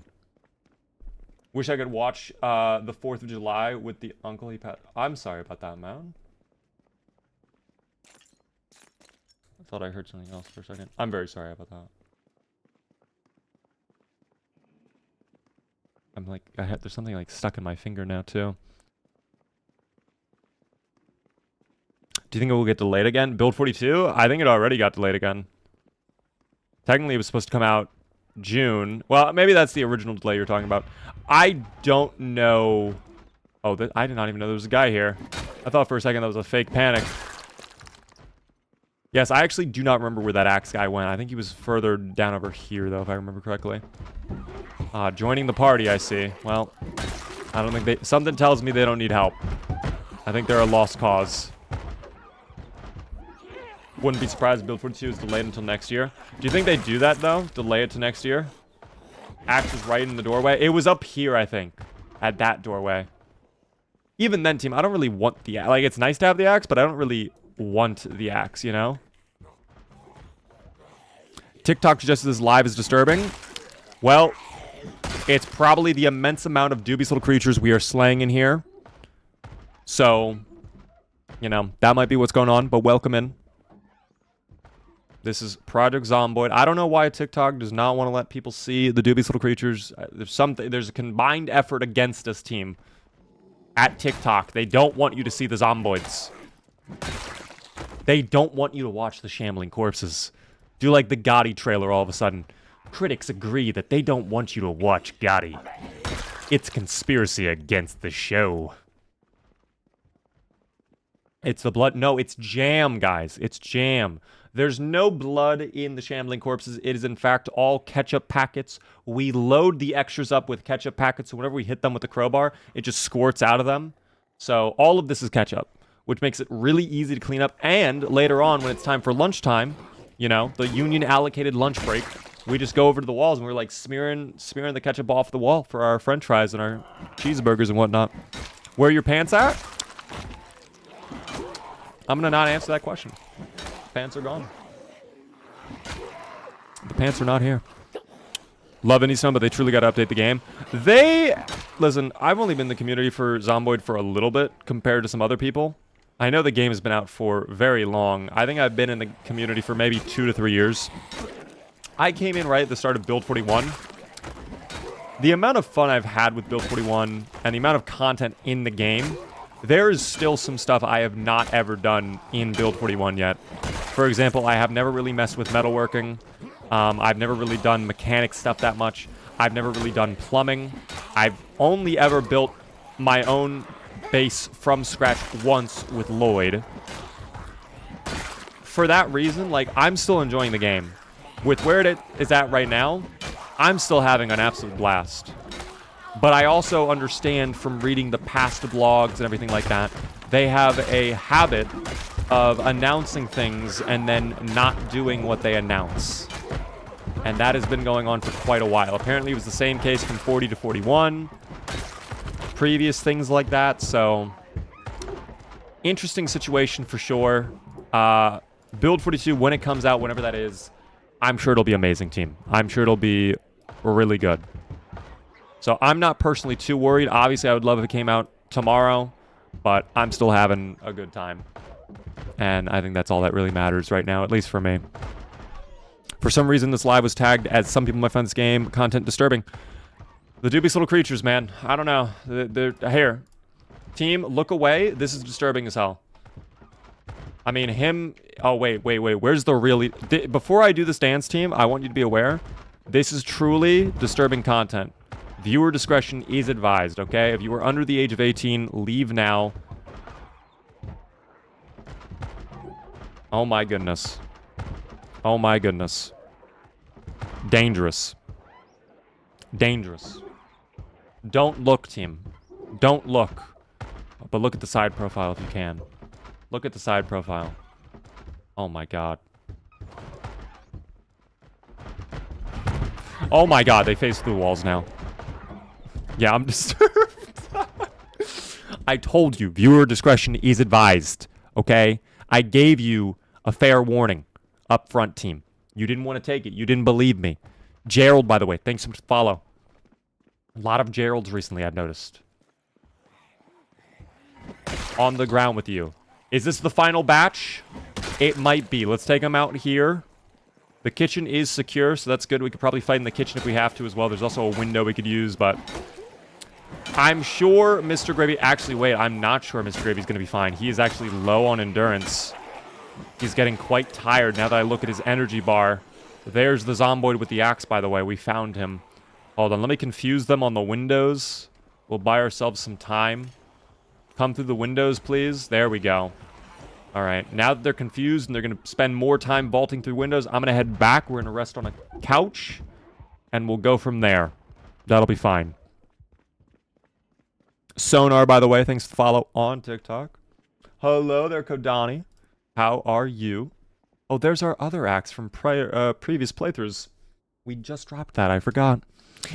Wish I could watch the 4th of July with the uncle he passed. I'm sorry about that, man. I thought I heard something else for a second. I'm very sorry about that. I'm like, there's something like stuck in my finger now, too. Do you think it will get delayed again? Build 42? I think it already got delayed again. Technically, it was supposed to come out June. Well, maybe that's the original delay you're talking about. I don't know. Oh, I did not even know there was a guy here. I thought for a second that was a fake panic. Yes, I actually do not remember where that axe guy went. I think he was further down over here, though, if I remember correctly. Joining the party, I see. Well, I don't think something tells me they don't need help. I think they're a lost cause. Wouldn't be surprised if Build 42 is delayed until next year. Do you think they do that, though? Delay it to next year? Axe is right in the doorway. It was up here, I think. At that doorway. Even then, team, I don't really want the axe. Like, it's nice to have the axe, but I don't really want the axe, you know? TikTok suggested this live is disturbing. Well, it's probably the immense amount of dubious little creatures we are slaying in here. So, you know, that might be what's going on, but welcome in. This is Project Zomboid. I don't know why TikTok does not want to let people see the dubious little creatures. There's a combined effort against us, team. At TikTok, they don't want you to see the Zomboids. They don't want you to watch the Shambling Corpses. Do like the Gotti trailer all of a sudden. Critics agree that they don't want you to watch Gotti. It's conspiracy against the show. It's the blood. No, it's jam, guys. It's jam. There's no blood in the Shambling Corpses. It is, in fact, all ketchup packets. We load the extras up with ketchup packets, so whenever we hit them with the crowbar, it just squirts out of them. So all of this is ketchup, which makes it really easy to clean up. And later on, when it's time for lunchtime, you know, the union-allocated lunch break, we just go over to the walls and we're like smearing the ketchup off the wall for our french fries and our cheeseburgers and whatnot. Where are your pants at? I'm going to not answer that question. Pants are gone. The pants are not here. Love Indie Stone, but they truly got to update the game. Listen, I've only been in the community for Zomboid for a little bit compared to some other people. I know the game has been out for very long. I think I've been in the community for maybe 2 to 3 years. I came in right at the start of Build 41. The amount of fun I've had with Build 41 and the amount of content in the game, there is still some stuff I have not ever done in Build 41 yet. For example, I have never really messed with metalworking. I've never really done mechanic stuff that much. I've never really done plumbing. I've only ever built my own base from scratch once with Lloyd. For that reason, like, I'm still enjoying the game. With where it is at right now, I'm still having an absolute blast. But I also understand from reading the past blogs and everything like that, they have a habit of announcing things and then not doing what they announce. And that has been going on for quite a while. Apparently it was the same case from 40 to 41. Previous things like that, so... Interesting situation for sure. Build 42, when it comes out, whenever that is, I'm sure it'll be amazing, team. I'm sure it'll be really good. So I'm not personally too worried. Obviously, I would love if it came out tomorrow, but I'm still having a good time. And I think that's all that really matters right now, at least for me. For some reason, this live was tagged as some people might find this game content disturbing. The dubious little creatures, man. I don't know. They're here. Team, look away. This is disturbing as hell. I mean, him... Oh, wait. Where's the really... Before I do this dance, team, I want you to be aware. This is truly disturbing content. Viewer discretion is advised, okay? If you are under the age of 18, leave now. Oh my goodness. Oh my goodness. Dangerous. Dangerous. Don't look, team. Don't look. But look at the side profile if you can. Look at the side profile. Oh my god. Oh my god, they face through walls now. Yeah, I'm disturbed. I told you, viewer discretion is advised, okay? I gave you a fair warning up front, team. You didn't want to take it. You didn't believe me. Gerald, by the way, thanks so much for the follow. A lot of Geralds recently, I've noticed. On the ground with you. Is this the final batch? It might be. Let's take them out here. The kitchen is secure, so that's good. We could probably fight in the kitchen if we have to as well. There's also a window we could use, but... I'm sure Mr. Gravy... Actually, wait. I'm not sure Mr. Gravy's going to be fine. He is actually low on endurance. He's getting quite tired now that I look at his energy bar. There's the Zomboid with the axe, by the way. We found him. Hold on. Let me confuse them on the windows. We'll buy ourselves some time. Come through the windows, please. There we go. All right. Now that they're confused and they're going to spend more time vaulting through windows, I'm going to head back. We're going to rest on a couch. And we'll go from there. That'll be fine. Sonar, by the way, thanks for the follow on TikTok. Hello there, Kodani. How are you? Oh, there's our other axe from previous playthroughs. We just dropped that. I forgot.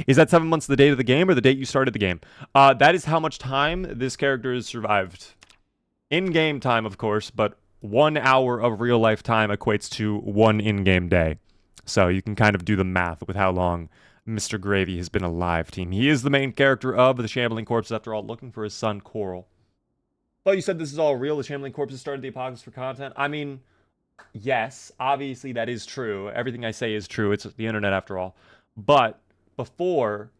Is that 7 months the date of the game or the date you started the game? That is how much time this character has survived. In-game time, of course, but 1 hour of real-life time equates to 1 in-game day. So you can kind of do the math with how long Mr. Gravy has been alive, team. He is the main character of the Shambling Corpses, after all, looking for his son, Coral. Oh, you said this is all real? The Shambling Corpses started the Apocalypse for content? I mean, yes, obviously that is true. Everything I say is true. It's the internet, after all. But before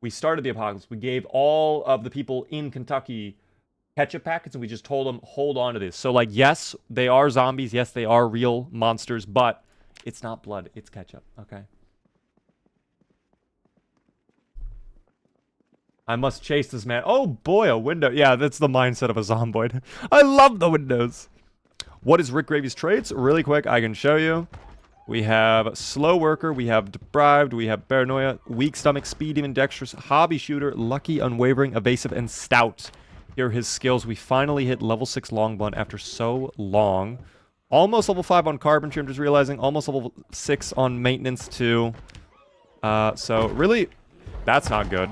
we started the Apocalypse, we gave all of the people in Kentucky ketchup packets, and we just told them, hold on to this. So, like, yes, they are zombies. Yes, they are real monsters, but it's not blood. It's ketchup, okay? I must chase this man. Oh, boy, a window. Yeah, that's the mindset of a zomboid. I love the windows. What is Rick Gravy's traits? Really quick, I can show you. We have slow worker, we have deprived, we have paranoia, weak stomach, speed, demon, dexterous, hobby shooter, lucky, unwavering, evasive, and stout. Here are his skills. We finally hit level 6 long blunt after so long. Almost level 5 on carpentry, I'm just realizing. Almost level 6 on maintenance, too. So, really, that's not good.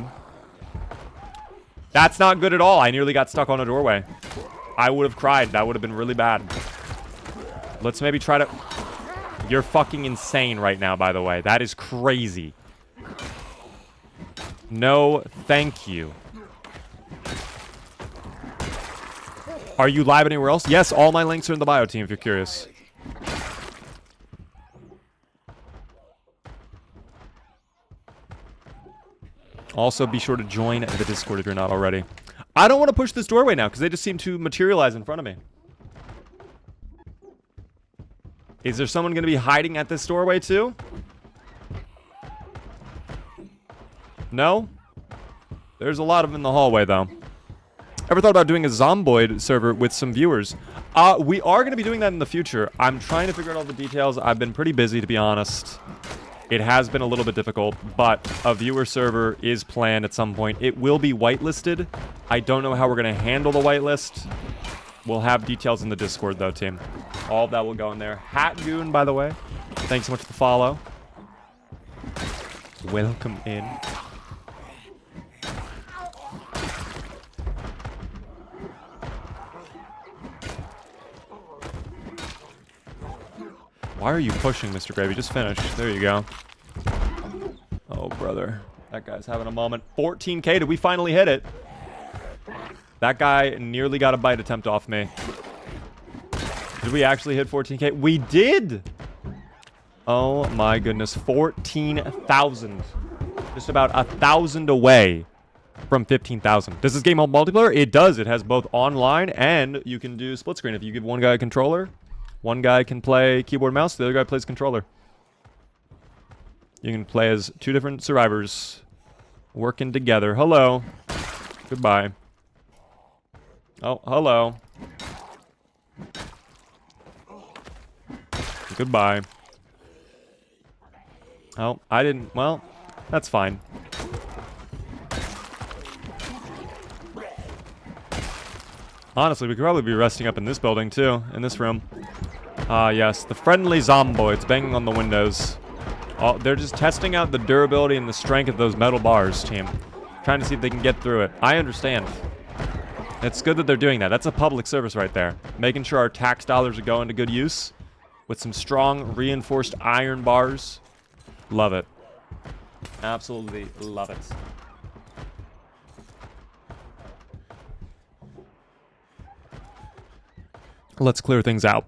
That's not good at all. I nearly got stuck on a doorway. I would have cried. That would have been really bad. Let's maybe try to... You're fucking insane right now, by the way. That is crazy. No, thank you. Are you live anywhere else? Yes, all my links are in the bio, team, if you're curious. Also, be sure to join the Discord if you're not already. I don't want to push this doorway now, because they just seem to materialize in front of me. Is there someone going to be hiding at this doorway, too? No? There's a lot of them in the hallway, though. Ever thought about doing a Zomboid server with some viewers? We are going to be doing that in the future. I'm trying to figure out all the details. I've been pretty busy, to be honest. It has been a little bit difficult, but a viewer server is planned at some point. It will be whitelisted. I don't know how we're going to handle the whitelist. We'll have details in the Discord, though, team. All of that will go in there. Hatgoon, by the way. Thanks so much for the follow. Welcome in. Why are you pushing, Mr. Gravy? Just finish. There you go. Oh, brother. That guy's having a moment. 14K. Did we finally hit it? That guy nearly got a bite attempt off me. Did we actually hit 14K? We did! Oh, my goodness. 14,000. Just about 1,000 away from 15,000. Does this game have multiplayer? It does. It has both online and you can do split screen. If you give one guy a controller, one guy can play keyboard and mouse, the other guy plays controller. You can play as two different survivors working together. Hello. Goodbye. Oh, hello. Goodbye. Oh, I didn't... Well, that's fine. Honestly, we could probably be resting up in this building, too. In this room. Ah, yes. The friendly zomboids banging on the windows. Oh, they're just testing out the durability and the strength of those metal bars, team. Trying to see if they can get through it. I understand. It's good that they're doing that. That's a public service right there. Making sure our tax dollars are going to good use. With some strong, reinforced iron bars. Love it. Absolutely love it. Let's clear things out.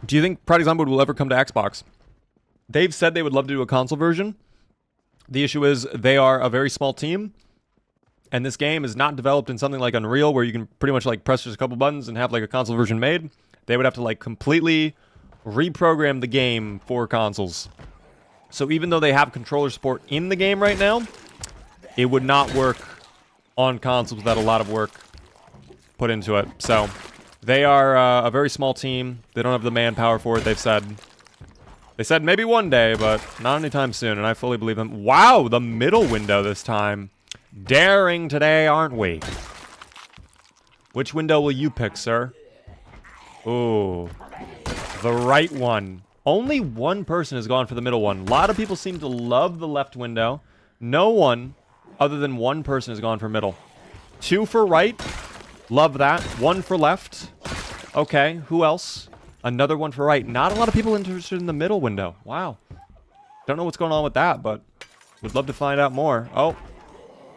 Do you think Project Zomboid will ever come to Xbox? They've said they would love to do a console version. The issue is they are a very small team. And this game is not developed in something like Unreal where you can pretty much like press just a couple buttons and have like a console version made. They would have to like completely reprogram the game for consoles. So even though they have controller support in the game right now, it would not work on consoles without a lot of work put into it. So they are a very small team. They don't have the manpower for it, they've said. They said maybe one day, but not anytime soon, and I fully believe them. Wow, the middle window this time. Daring today, aren't we? Which window will you pick, sir? Ooh. The right one. Only one person has gone for the middle one. A lot of people seem to love the left window. No one, other than one person, has gone for middle. 2 for right. Love that. 1 for left. Okay, who else? Another 1 for right. Not a lot of people interested in the middle window. Wow. Don't know what's going on with that, but would love to find out more. Oh.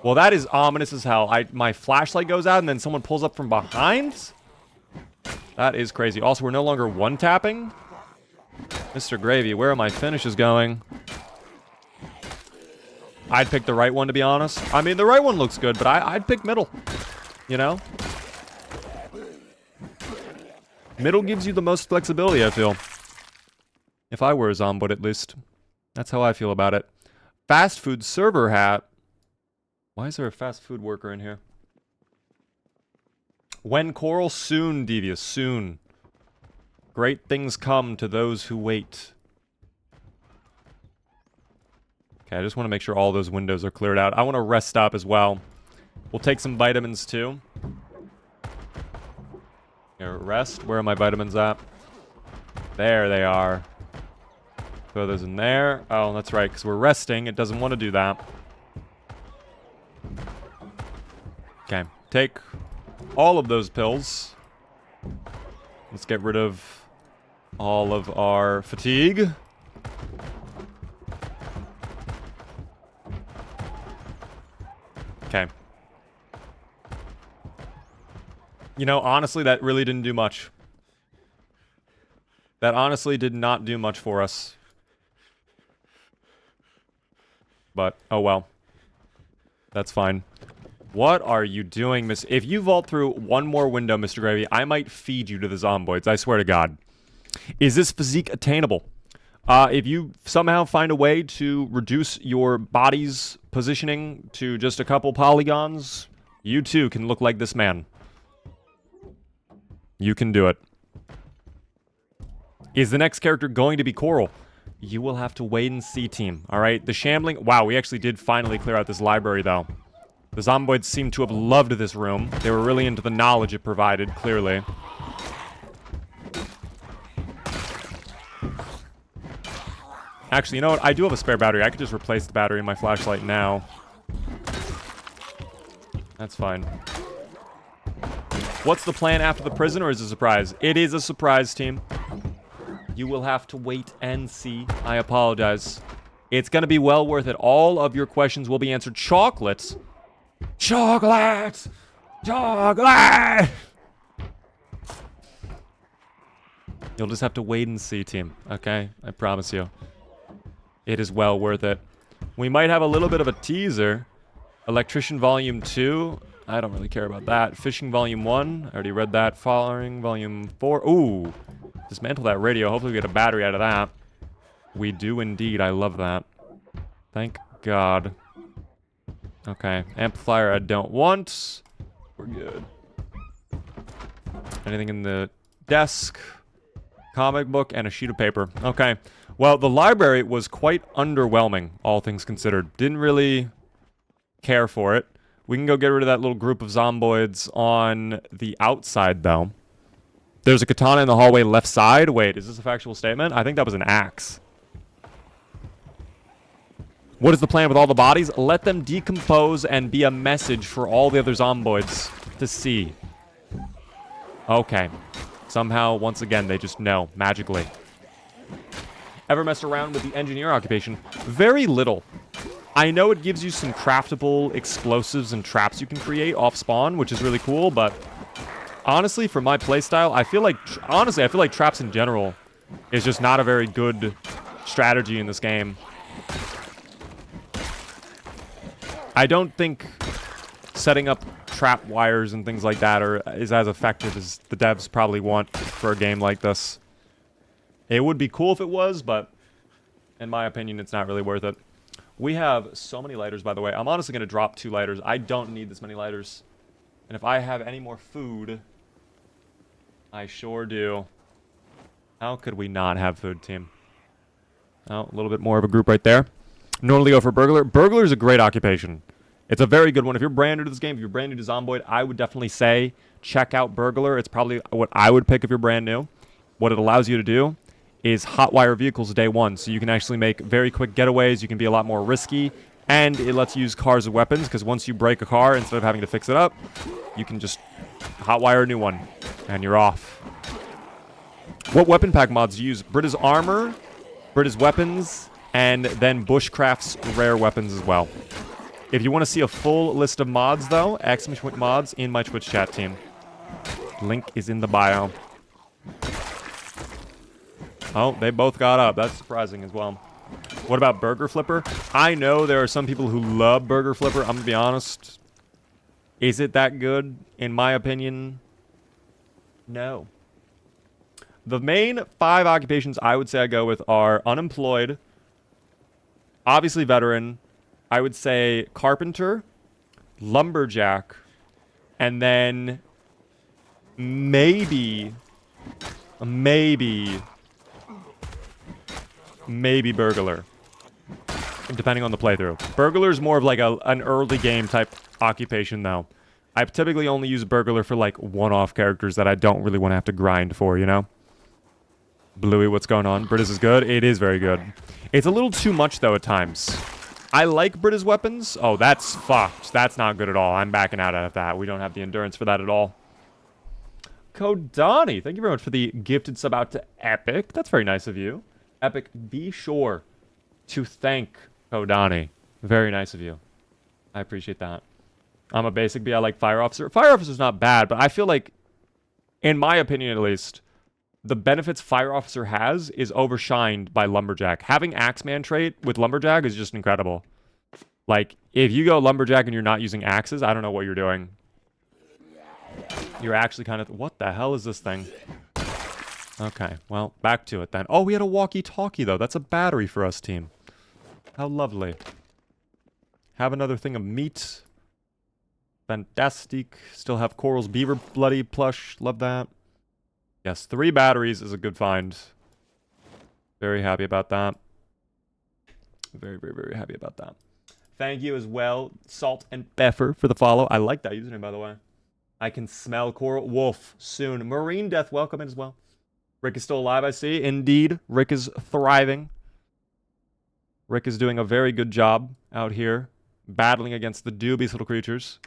Well, that is ominous as hell. My flashlight goes out and then someone pulls up from behind? That is crazy. Also, we're no longer one-tapping. Mr. Gravy, where are my finishes going? I'd pick the right one, to be honest. I mean, the right one looks good, but I'd pick middle. You know? Middle gives you the most flexibility, I feel. If I were a Zomboid, at least. That's how I feel about it. Fast food server hat. Why is there a fast food worker in here? When Coral, soon, Devious, soon. Great things come to those who wait. Okay, I just want to make sure all those windows are cleared out. I want to rest up as well. We'll take some vitamins, too. Here, rest. Where are my vitamins at? There they are. Throw those in there. Oh, that's right, because we're resting. It doesn't want to do that. Okay, take all of those pills. Let's get rid of all of our fatigue. Okay. You know, honestly, that really didn't do much. That honestly did not do much for us. But, oh well. That's fine. What are you doing, Miss? If you vault through one more window, Mr. Gravy, I might feed you to the zomboids. I swear to God. Is this physique attainable? If you somehow find a way to reduce your body's positioning to just a couple polygons, you too can look like this man. You can do it. Is the next character going to be Coral? You will have to wait and see, team. All right, the Shambling... Wow, we actually did finally clear out this library, though. The Zomboids seem to have loved this room. They were really into the knowledge it provided, clearly. Actually, you know what? I do have a spare battery. I could just replace the battery in my flashlight now. That's fine. What's the plan after the prison, or is it a surprise? It is a surprise, team. You will have to wait and see. I apologize. It's going to be well worth it. All of your questions will be answered. Chocolate. Chocolate! Chocolate! You'll just have to wait and see, team. Okay? I promise you. It is well worth it. We might have a little bit of a teaser. Electrician Volume 2. I don't really care about that. Fishing Volume 1. I already read that. Following Volume 4. Ooh. Dismantle that radio. Hopefully we get a battery out of that. We do indeed. I love that. Thank God. Okay. Amplifier I don't want. We're good. Anything in the desk? Comic book and a sheet of paper. Okay. Well, the library was quite underwhelming, all things considered. Didn't really care for it. We can go get rid of that little group of zomboids on the outside, though. There's a katana in the hallway left side. Wait, is this a factual statement? I think that was an axe. What is the plan with all the bodies? Let them decompose and be a message for all the other zomboids to see. Okay. Somehow, once again, they just know, magically. Ever messed around with the engineer occupation? Very little. I know it gives you some craftable explosives and traps you can create off spawn, which is really cool, but honestly, for my playstyle, I feel like, honestly, I feel like traps in general is just not a very good strategy in this game. I don't think setting up trap wires and things like that is as effective as the devs probably want for a game like this. It would be cool if it was, but in my opinion, it's not really worth it. We have so many lighters, by the way. I'm honestly going to drop 2 lighters. I don't need this many lighters. And if I have any more food, I sure do. How could we not have food, team? Oh, a little bit more of a group right there. Normally go for Burglar. Burglar is a great occupation. It's a very good one. If you're brand new to this game, if you're brand new to Zomboid, I would definitely say check out Burglar. It's probably what I would pick if you're brand new. What it allows you to do is hotwire vehicles day one. So you can actually make very quick getaways. You can be a lot more risky. And it lets you use cars as weapons, because once you break a car, instead of having to fix it up, you can just hotwire a new one. And you're off. What weapon pack mods do you use? Brita's Armor, Brita's Weapons, and then Bushcraft's rare weapons as well. If you want to see a full list of mods, though, !mods in my Twitch chat, team. Link is in the bio. Oh, they both got up. That's surprising as well. What about Burger Flipper? I know there are some people who love Burger Flipper. I'm going to be honest. Is it that good? In my opinion, no. The main 5 occupations I would say I go with are unemployed, obviously veteran, I would say carpenter, lumberjack, and then maybe burglar, depending on the playthrough. Burglar is more of like an early game type occupation, though. I typically only use burglar for like one-off characters that I don't really want to have to grind for, you know? Bluey, what's going on? Brita's is good? It is very good. It's a little too much, though, at times. I like Brita's weapons. Oh, that's fucked. That's not good at all. I'm backing out of that. We don't have the endurance for that at all. Kodani, thank you very much for the gifted sub out to Epic. That's very nice of you. Epic, be sure to thank Kodani. Very nice of you. I appreciate that. I'm a basic B. I like Fire Officer. Fire Officer's not bad, but I feel like, in my opinion at least, the benefits Fire Officer has is overshined by Lumberjack. Having Axeman trait with Lumberjack is just incredible. Like, if you go Lumberjack and you're not using axes, I don't know what you're doing. You're actually kind of... What the hell is this thing? Okay, well, back to it then. Oh, we had a walkie-talkie, though. That's a battery for us, team. How lovely. Have another thing of meat. Fantastic. Still have Coral's Beaver Bloody plush. Love that. Yes, 3 batteries is a good find. Very happy about that. Very, very, very happy about that. Thank you as well, Salt and Pepper, for the follow. I like that username, by the way. I can smell Coral Wolf soon. Marine Death, welcome in as well. Rick is still alive, I see. Indeed, Rick is thriving. Rick is doing a very good job out here, battling against the dubious little creatures.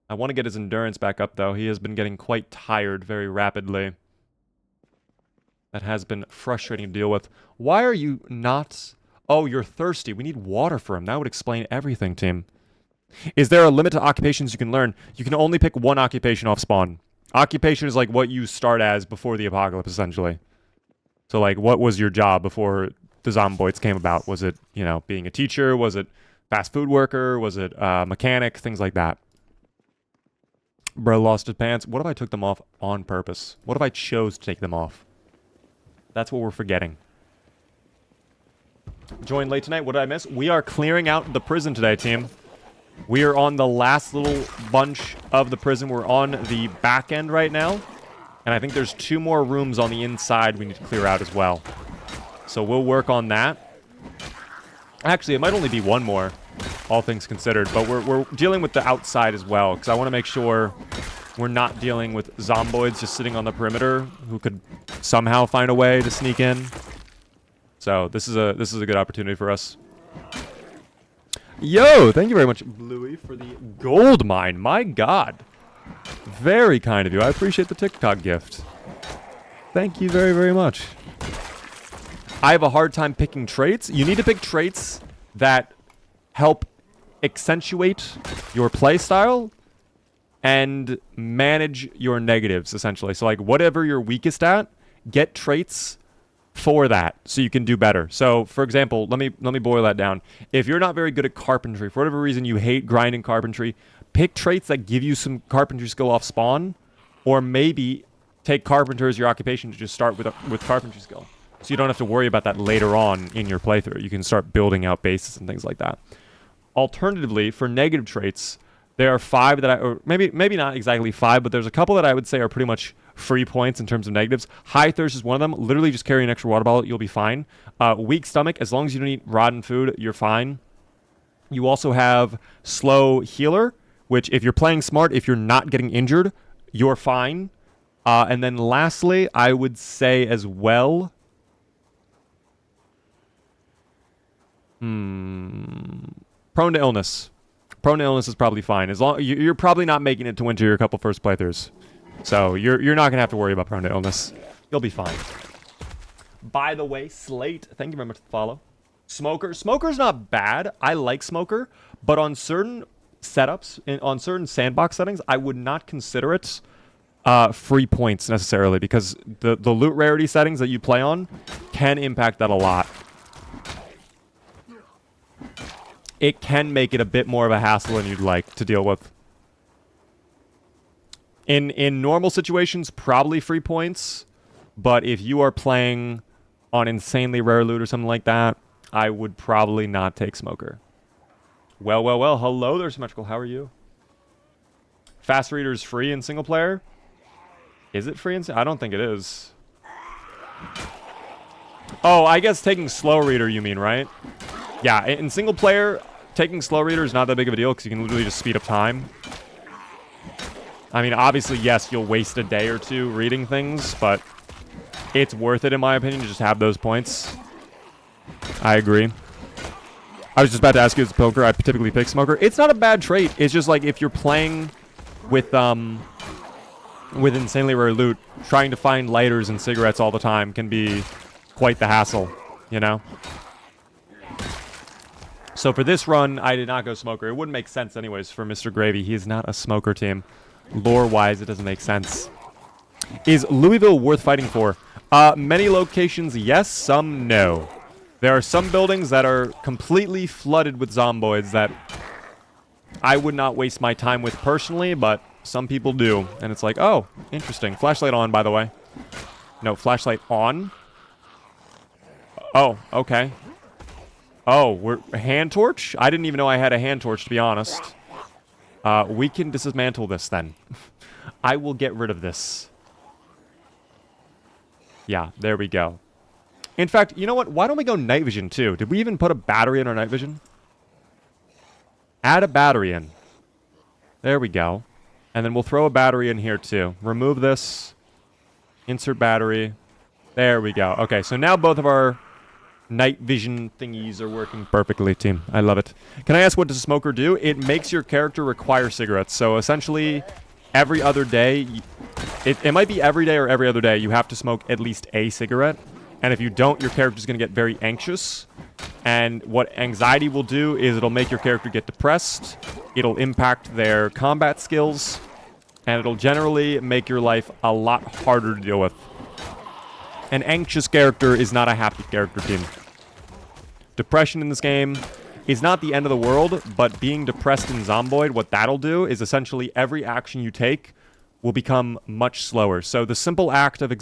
I want to get his endurance back up, though. He has been getting quite tired very rapidly. That has been frustrating to deal with. Why are you not... Oh, you're thirsty. We need water for him. That would explain everything, team. Is there a limit to occupations you can learn? You can only pick one occupation off spawn. Occupation is like what you start as before the apocalypse, essentially. So, like, what was your job before the Zomboids came about? Was it, you know, being a teacher? Was it fast food worker? Was it mechanic? Things like that. Bro lost his pants. What if I took them off on purpose? What if I chose to take them off? That's what we're forgetting. Joined late tonight. What did I miss? We are clearing out the prison today, team. We are on the last little bunch of the prison. We're on the back end right now. And I think there's 2 more rooms on the inside we need to clear out as well. So we'll work on that. Actually, it might only be 1 more, all things considered. But we're dealing with the outside as well, because I want to make sure we're not dealing with zomboids just sitting on the perimeter who could somehow find a way to sneak in. So this is a good opportunity for us. Yo, thank you very much, Bluey, for the gold mine. My God. Very kind of you. I appreciate the TikTok gift. Thank you very, very much. I have a hard time picking traits. You need to pick traits that help accentuate your playstyle and manage your negatives, essentially. So, like, whatever you're weakest at, get traits for that so you can do better. So, for example, let me boil that down. If you're not very good at carpentry, for whatever reason you hate grinding carpentry, pick traits that give you some carpentry skill off spawn, or maybe take carpenter as your occupation to just start with carpentry skill. So you don't have to worry about that later on in your playthrough. You can start building out bases and things like that. Alternatively, for negative traits, there are 5 that or maybe not exactly 5, but there's a couple that I would say are pretty much free points in terms of negatives. High thirst is one of them. Literally just carry an extra water bottle, you'll be fine. Weak stomach, as long as you don't eat rotten food, you're fine. You also have slow healer, which if you're playing smart, if you're not getting injured, you're fine. And then lastly, I would say as well... Prone to illness. Prone to illness is probably fine. As long you're probably not making it to winter your couple first playthroughs. So you're not going to have to worry about prone to illness. You'll be fine. By the way, Slate, thank you very much for the follow. Smoker. Smoker's not bad. I like Smoker. But on certain setups, on certain sandbox settings, I would not consider it free points necessarily, because the loot rarity settings that you play on can impact that a lot. It can make it a bit more of a hassle than you'd like to deal with. In normal situations, probably free points. But if you are playing on insanely rare loot or something like that, I would probably not take Smoker. Well. Hello there, Symmetrical. How are you? Fast Reader is free in single player? Is it free in... I don't think it is. Oh, I guess taking Slow Reader you mean, right? Yeah, in single player, taking Slow Reader is not that big of a deal because you can literally just speed up time. I mean, obviously, yes, you'll waste a day or 2 reading things, but it's worth it, in my opinion, to just have those points. I agree. I was just about to ask you as a poker, I typically pick Smoker. It's not a bad trait. It's just like if you're playing with insanely rare loot, trying to find lighters and cigarettes all the time can be quite the hassle, you know? So for this run, I did not go Smoker. It wouldn't make sense anyways for Mr. Gravy. He is not a Smoker team. Lore-wise, it doesn't make sense. Is Louisville worth fighting for? Many locations, yes. Some, no. There are some buildings that are completely flooded with zomboids that I would not waste my time with personally, but some people do. And it's like, oh, interesting. Flashlight on, by the way. No, flashlight on. Oh, okay. Oh, we're hand torch? I didn't even know I had a hand torch, to be honest. We can dismantle this then. I will get rid of this. Yeah, there we go. In fact, you know what? Why don't we go night vision too? Did we even put a battery in our night vision? Add a battery in. There we go. And then we'll throw a battery in here too. Remove this. Insert battery. There we go. Okay, so now both of our night vision thingies are working perfectly, team. I love it. Can I ask, what does a smoker do? It makes your character require cigarettes. So essentially, every other day, it might be every day or every other day, you have to smoke at least a cigarette. And if you don't, your character's going to get very anxious. And what anxiety will do is it'll make your character get depressed. It'll impact their combat skills. And it'll generally make your life a lot harder to deal with. An anxious character is not a happy character, team. Depression in this game is not the end of the world, but being depressed in Zomboid, what that'll do is essentially every action you take will become much slower. So the simple act of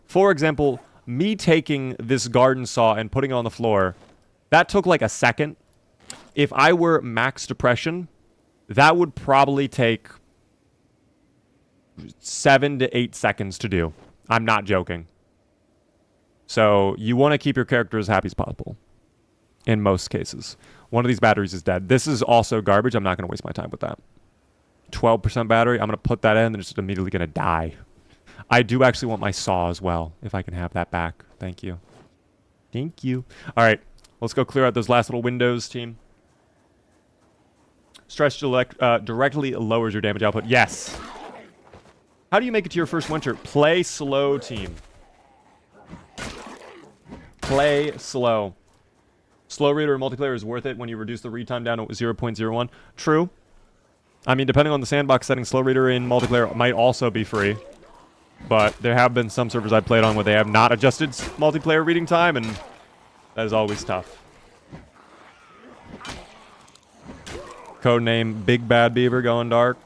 for example, me taking this garden saw and putting it on the floor, that took like a second. If I were max depression, that would probably take 7 to 8 seconds to do. I'm not joking. So you want to keep your character as happy as possible. In most cases. One of these batteries is dead. This is also garbage. I'm not going to waste my time with that. 12% battery. I'm going to put that in. They're just immediately going to die. I do actually want my saw as well. If I can have that back. Thank you. Thank you. All right. Let's go clear out those last little windows, team. Stress directly lowers your damage output. Yes. How do you make it to your first winter? Play slow, team. Play slow. Slow reader in multiplayer is worth it when you reduce the read time down to 0.01. True. I mean, depending on the sandbox setting, slow reader in multiplayer might also be free. But there have been some servers I've played on where they have not adjusted multiplayer reading time, and that is always tough. Codename Big Bad Beaver going dark.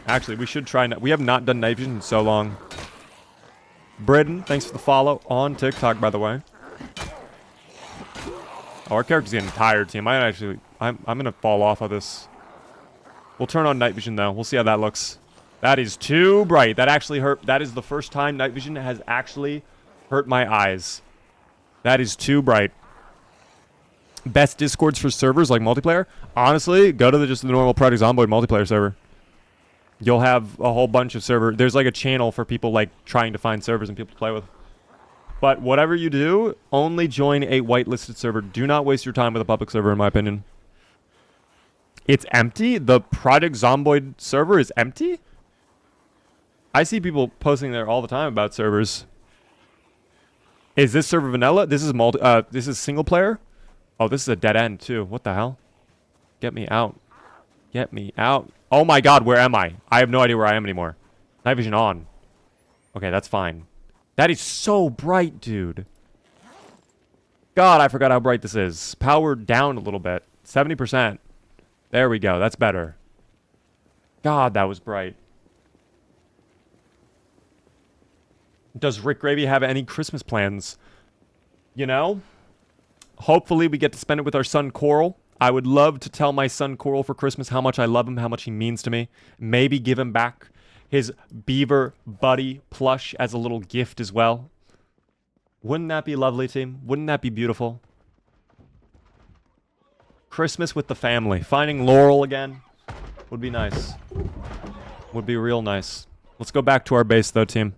Actually, we should try... We have not done night vision in so long. Britton, thanks for the follow on TikTok, by the way. Oh, our character's getting tired, team. I'm gonna fall off of this. We'll turn on night vision, though. We'll see how that looks. That is too bright. That actually hurt. That is the first time night vision has actually hurt my eyes. That is too bright. Best discords for servers like multiplayer? Honestly, go to just the normal Project Zomboid multiplayer server. You'll have a whole bunch of servers. There's like a channel for people like trying to find servers and people to play with. But whatever you do, only join a whitelisted server. Do not waste your time with a public server, in my opinion. It's empty? The Project Zomboid server is empty? I see people posting there all the time about servers. Is this server vanilla? This is this is single player? Oh, this is a dead end too. What the hell? Get me out. Get me out. Oh my god, where am I? I have no idea where I am anymore. Night vision on. Okay, that's fine. That is so bright, dude. God, I forgot how bright this is. Powered down a little bit. 70%. There we go. That's better. God, that was bright. Does Rick Gravy have any Christmas plans? You know? Hopefully we get to spend it with our son Coral. I would love to tell my son Coral for Christmas how much I love him, how much he means to me. Maybe give him back his beaver buddy plush as a little gift as well. Wouldn't that be lovely, team? Wouldn't that be beautiful? Christmas with the family. Finding Loral again would be nice. Would be real nice. Let's go back to our base, though, team.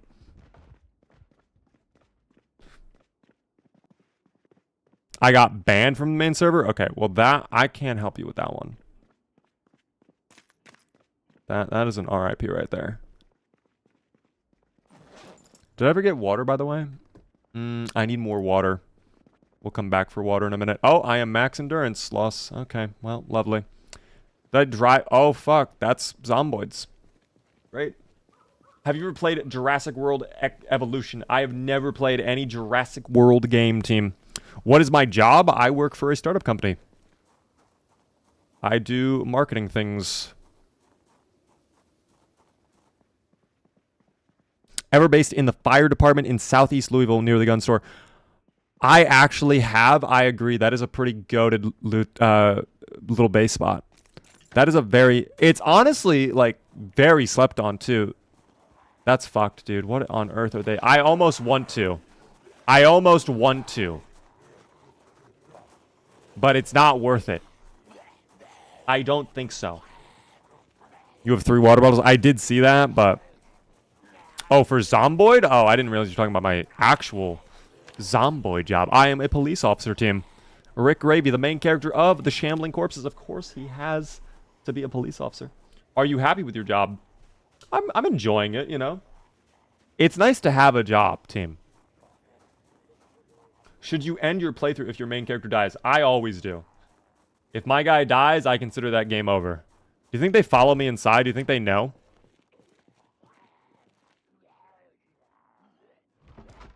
I got banned from the main server? Okay, well, that... I can't help you with that one. That is an RIP right there. Did I ever get water, by the way? I need more water. We'll come back for water in a minute. Oh, I am max endurance loss. Okay, well, lovely. Did I dry... Oh, fuck. That's Zomboids. Great. Have you ever played Jurassic World Evolution? I have never played any Jurassic World game, team. What is my job? I work for a startup company. I do marketing things. Ever based in the fire department in Southeast Louisville near the gun store? I actually have. I agree. That is a pretty goated little base spot. That is a very... It's honestly, like, very slept on, too. That's fucked, dude. What on earth are they... I almost want to. I almost want to. But it's not worth it. I don't think so. You have 3 water bottles? I did see that, but... Oh, for Zomboid? Oh, I didn't realize you were talking about my actual Zomboid job. I am a police officer, team. Rick Gravy, the main character of the Shambling Corpses. Of course, he has to be a police officer. Are you happy with your job? I'm enjoying it, you know? It's nice to have a job, team. Should you end your playthrough if your main character dies? I always do. If my guy dies, I consider that game over. Do you think they follow me inside? Do you think they know?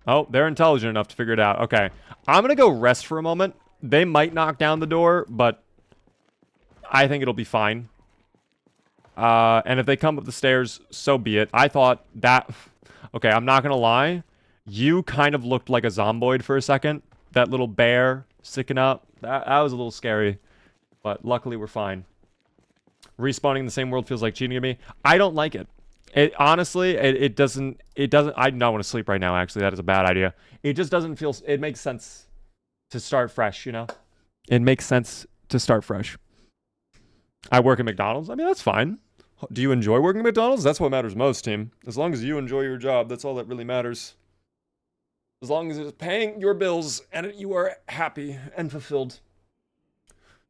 Oh, they're intelligent enough to figure it out. Okay. I'm going to go rest for a moment. They might knock down the door, but I think it'll be fine. And if they come up the stairs, so be it. I thought that... Okay, I'm not going to lie. You kind of looked like a zomboid for a second. That little bear sticking up. That was a little scary. But luckily, we're fine. Respawning in the same world feels like cheating to me. I don't like it. Honestly, it doesn't... I do not want to sleep right now, actually. That is a bad idea. It just doesn't feel... It makes sense to start fresh, you know? It makes sense to start fresh. I work at McDonald's. I mean, that's fine. Do you enjoy working at McDonald's? That's what matters most, team. As long as you enjoy your job, that's all that really matters. As long as it's paying your bills and you are happy and fulfilled.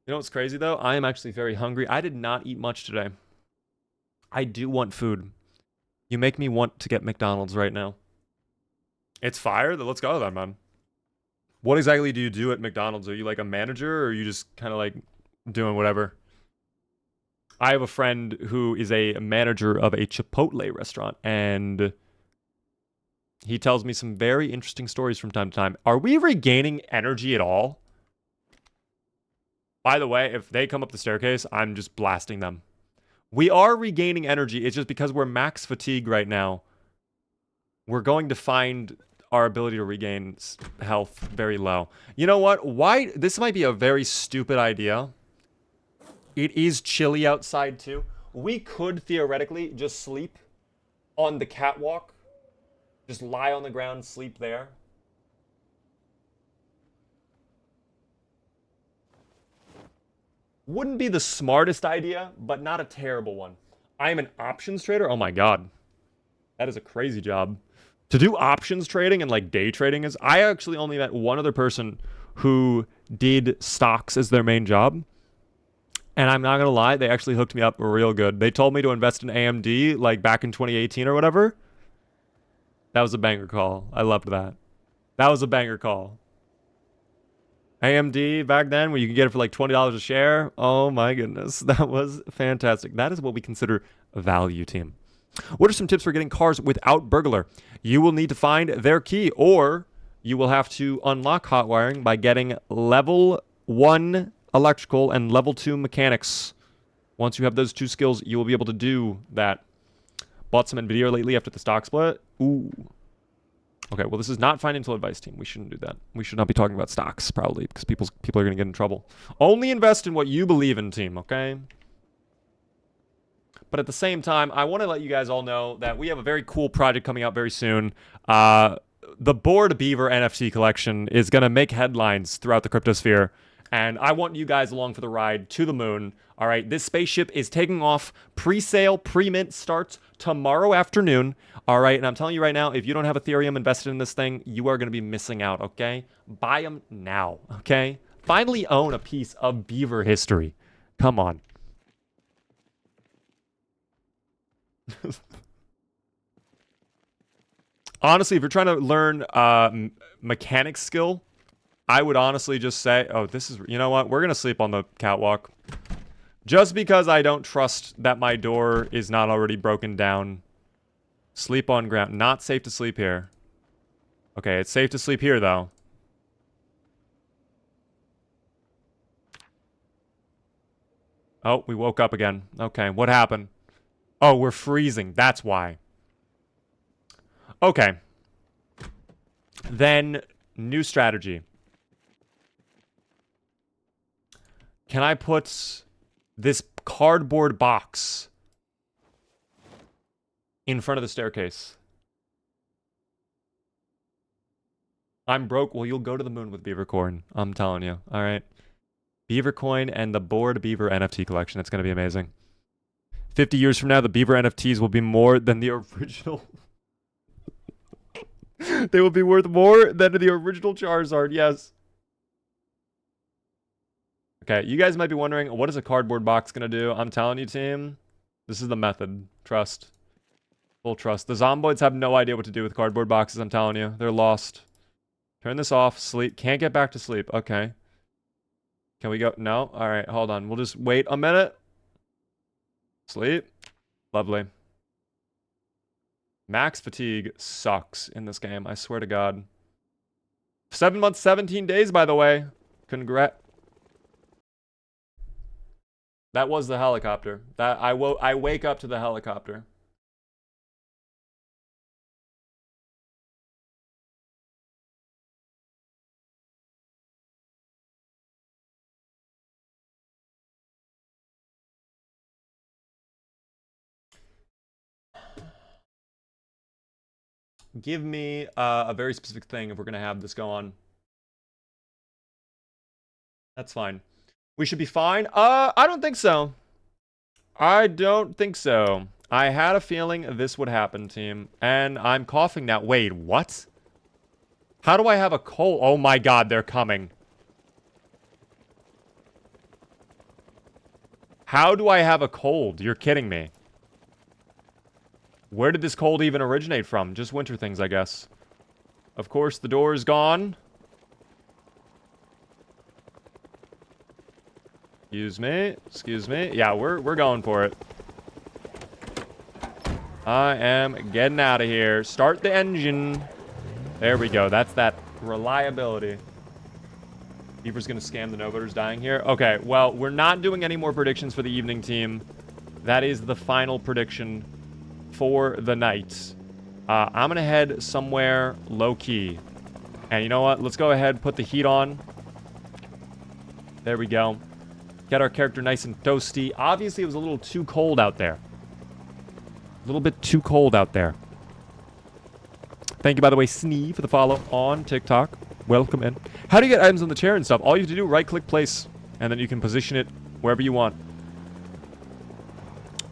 You know what's crazy, though? I am actually very hungry. I did not eat much today. I do want food. You make me want to get McDonald's right now. It's fire? Let's go then, man. What exactly do you do at McDonald's? Are you like a manager, or are you just kind of like doing whatever? I have a friend who is a manager of a Chipotle restaurant, and he tells me some very interesting stories from time to time. Are we regaining energy at all? By the way, if they come up the staircase, I'm just blasting them. We are regaining energy. It's just because we're max fatigue right now. We're going to find our ability to regain health very low. You know what? Why? This might be a very stupid idea. It is chilly outside, too. We could theoretically just sleep on the catwalk. Just lie on the ground, sleep there. Wouldn't be the smartest idea, but not a terrible one. I am an options trader. Oh my god. That is a crazy job. To do options trading and like day trading is... I actually only met one other person who did stocks as their main job. And I'm not going to lie, they actually hooked me up real good. They told me to invest in AMD like back in 2018 or whatever. That was a banger call. I loved that. That was a banger call. AMD back then, where you could get it for like $20 a share. Oh my goodness. That was fantastic. That is what we consider a value, team. What are some tips for getting cars without burglar? You will need to find their key, or you will have to unlock hot wiring by getting level 1 electrical and level 2 mechanics. Once you have those 2 skills, you will be able to do that. Bought some NVIDIA lately after the stock split. Ooh. Okay, well, this is not financial advice, team. We shouldn't do that. We should not be talking about stocks, probably, because people are going to get in trouble. Only invest in what you believe in, team, okay? But at the same time, I want to let you guys all know that we have a very cool project coming out very soon. The Bored Beaver NFT collection is going to make headlines throughout the cryptosphere. And I want you guys along for the ride to the moon. All right, this spaceship is taking off. Pre-sale, pre-mint starts tomorrow afternoon. All right, and I'm telling you right now, if you don't have Ethereum invested in this thing, you are going to be missing out, okay? Buy them now, okay? Finally own a piece of Beaver history. Come on. Honestly, if you're trying to learn mechanics skill, I would honestly just say, oh, this is, you know what? We're going to sleep on the catwalk. Just because I don't trust that my door is not already broken down. Sleep on ground. Not safe to sleep here. Okay, it's safe to sleep here, though. Oh, we woke up again. Okay, what happened? Oh, we're freezing. That's why. Okay. Then, new strategy. Can I put this cardboard box in front of the staircase? I'm broke. Well, you'll go to the moon with Beaver Coin. I'm telling you. All right. Beaver Coin and the Bored Beaver NFT collection. It's going to be amazing. 50 years from now, the Beaver NFTs will be more than the original. They will be worth more than the original Charizard. Yes. Okay, you guys might be wondering, what is a cardboard box going to do? I'm telling you, team, this is the method. Trust. Full trust. The Zomboids have no idea what to do with cardboard boxes, I'm telling you. They're lost. Turn this off. Sleep. Can't get back to sleep. Okay. Can we go? No? Alright, hold on. We'll just wait a minute. Sleep. Lovely. Max fatigue sucks in this game. I swear to God. 7 months, 17 days, by the way. That was the helicopter. I wake up to the helicopter. Give me a very specific thing if we're gonna have this go on. That's fine. We should be fine. I don't think so. I don't think so. I had a feeling this would happen, team. And I'm coughing now. Wait, what? How do I have a cold? Oh my God, they're coming. How do I have a cold? You're kidding me. Where did this cold even originate from? Just winter things, I guess. Of course, the door is gone. Excuse me. Excuse me. Yeah, we're going for it. I am getting out of here. Start the engine. There we go. That's that reliability. Beaver's gonna scam the no-voters dying here. Okay, well, we're not doing any more predictions for the evening, team. That is the final prediction for the night. I'm gonna head somewhere low-key. And you know what? Let's go ahead, put the heat on. There we go. Get our character nice and toasty. Obviously, it was a little too cold out there. A little bit too cold out there. Thank you, by the way, Snee, for the follow on TikTok. Welcome in. How do you get items on the chair and stuff? All you have to do, right-click place, and then you can position it wherever you want.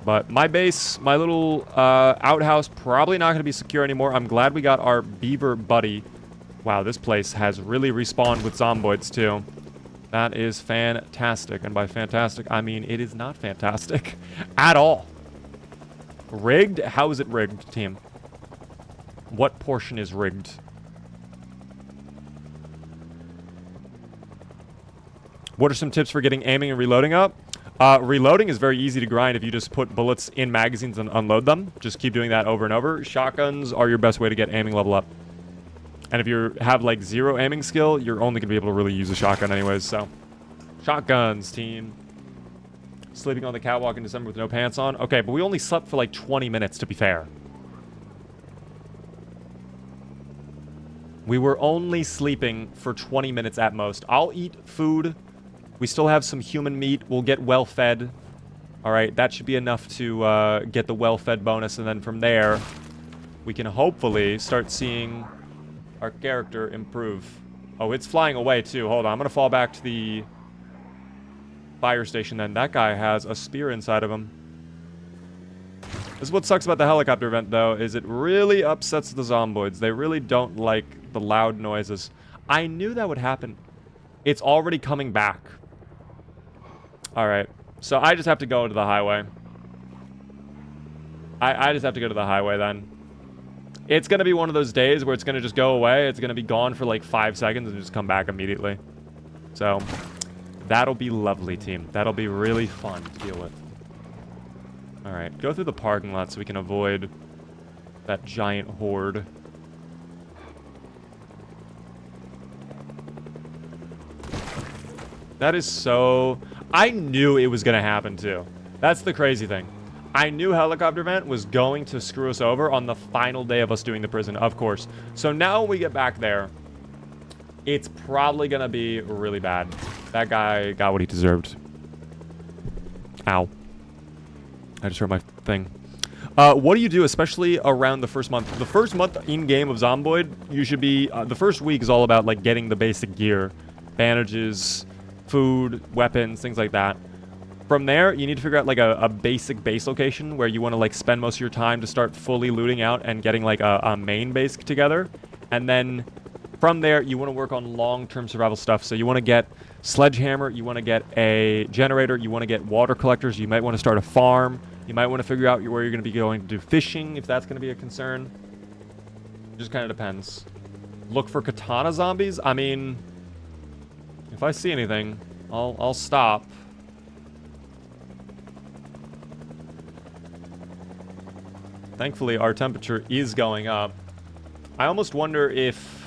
But my base, my little outhouse, probably not going to be secure anymore. I'm glad we got our beaver buddy. Wow, this place has really respawned with zomboids, too. That is fantastic. And by fantastic, I mean it is not fantastic at all. Rigged? How is it rigged, team? What portion is rigged? What are some tips for getting aiming and reloading up? Reloading is very easy to grind if you just put bullets in magazines and unload them. Just keep doing that over and over. Shotguns are your best way to get aiming level up. And if you have, like, 0 aiming skill, you're only going to be able to really use a shotgun anyways, so. Shotguns, team. Sleeping on the catwalk in December with no pants on. Okay, but we only slept for, like, 20 minutes, to be fair. We were only sleeping for 20 minutes at most. I'll eat food. We still have some human meat. We'll get well-fed. All right, that should be enough to get the well-fed bonus, and then from there, we can hopefully start seeing our character improve. Oh, it's flying away, too. Hold on, I'm going to fall back to the fire station then. That guy has a spear inside of him. This is what sucks about the helicopter event, though, is it really upsets the zomboids. They really don't like the loud noises. I knew that would happen. It's already coming back. Alright, so I just have to go to the highway. I just have to go to the highway, then. It's going to be one of those days where it's going to just go away. It's going to be gone for like 5 seconds and just come back immediately. So, that'll be lovely, team. That'll be really fun to deal with. Alright, go through the parking lot so we can avoid that giant horde. That is so... I knew it was going to happen, too. That's the crazy thing. I knew helicopter event was going to screw us over on the final day of us doing the prison, of course. So now when we get back there, it's probably going to be really bad. That guy got what he deserved. Ow. I just hurt my thing. What do you do, especially around the first month? The first month in-game of Zomboid, you should be... the first week is all about, like, getting the basic gear. Bandages, food, weapons, things like that. From there, you need to figure out, like, a basic base location where you want to, like, spend most of your time to start fully looting out and getting, like, a main base together. And then from there, you want to work on long-term survival stuff. So you want to get sledgehammer, you want to get a generator, you want to get water collectors, you might want to start a farm. You might want to figure out where you're going to be going to do fishing, if that's going to be a concern. It just kind of depends. Look for katana zombies? I mean, if I see anything, I'll stop. Thankfully, our temperature is going up. I almost wonder if...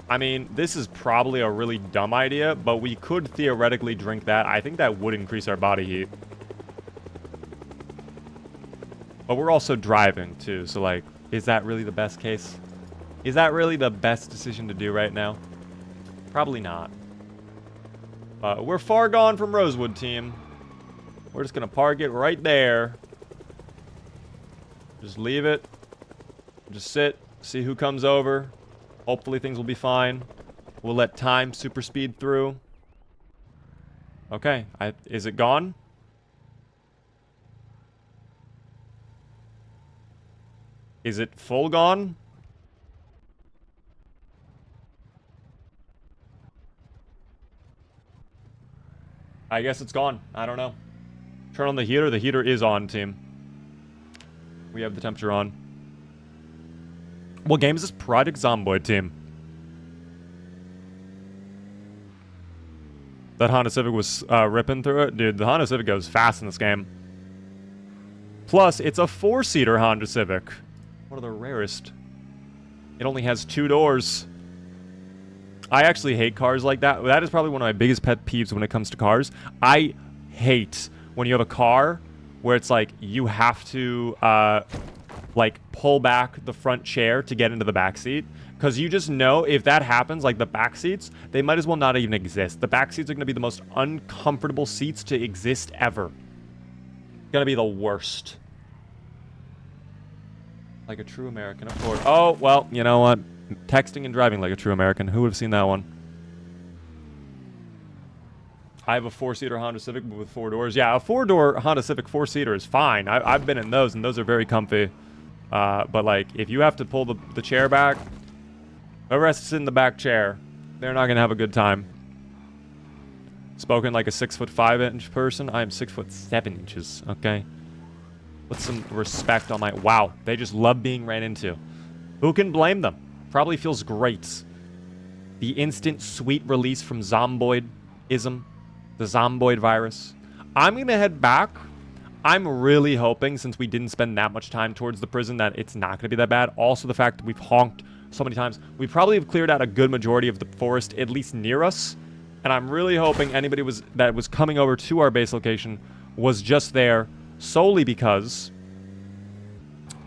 I mean, this is probably a really dumb idea, but we could theoretically drink that. I think that would increase our body heat. But we're also driving, too, so, like, is that really the best case? Is that really the best decision to do right now? Probably not. We're far gone from Rosewood, team. We're just gonna park it right there. Just leave it. Just sit, see who comes over. Hopefully things will be fine. We'll let time super speed through. Okay, is it gone? Is it full gone? I guess it's gone. I don't know. Turn on the heater. The heater is on, team. We have the temperature on. What game is this? Project Zomboid, team. That Honda Civic was ripping through it. Dude, the Honda Civic goes fast in this game. Plus, it's a four-seater Honda Civic. One of the rarest. It only has 2 doors. I actually hate cars like that. That is probably one of my biggest pet peeves when it comes to cars. I hate when you have a car where it's like you have to like pull back the front chair to get into the back seat, because you just know if that happens, like the back seats, they might as well not even exist. The back seats are going to be the most uncomfortable seats to exist ever. Going to be the worst. Like a true American, of course. Oh, well, you know what? Texting and driving like a true American. Who would have seen that one? I have a 4-seater Honda Civic with 4 doors. Yeah, a 4-door Honda Civic 4-seater is fine. I've been in those, and those are very comfy. But, like, if you have to pull the chair back, whoever has to sit in the back chair, they're not going to have a good time. Spoken like a 6'5" person. I am 6'7" inches, okay? Put some respect on my... Wow, they just love being ran into. Who can blame them? Probably feels great. The instant sweet release from Zomboid-ism. The Zomboid virus. I'm going to head back. I'm really hoping, since we didn't spend that much time towards the prison, that it's not going to be that bad. Also, the fact that we've honked so many times. We probably have cleared out a good majority of the forest, at least near us. And I'm really hoping anybody that was coming over to our base location was just there solely because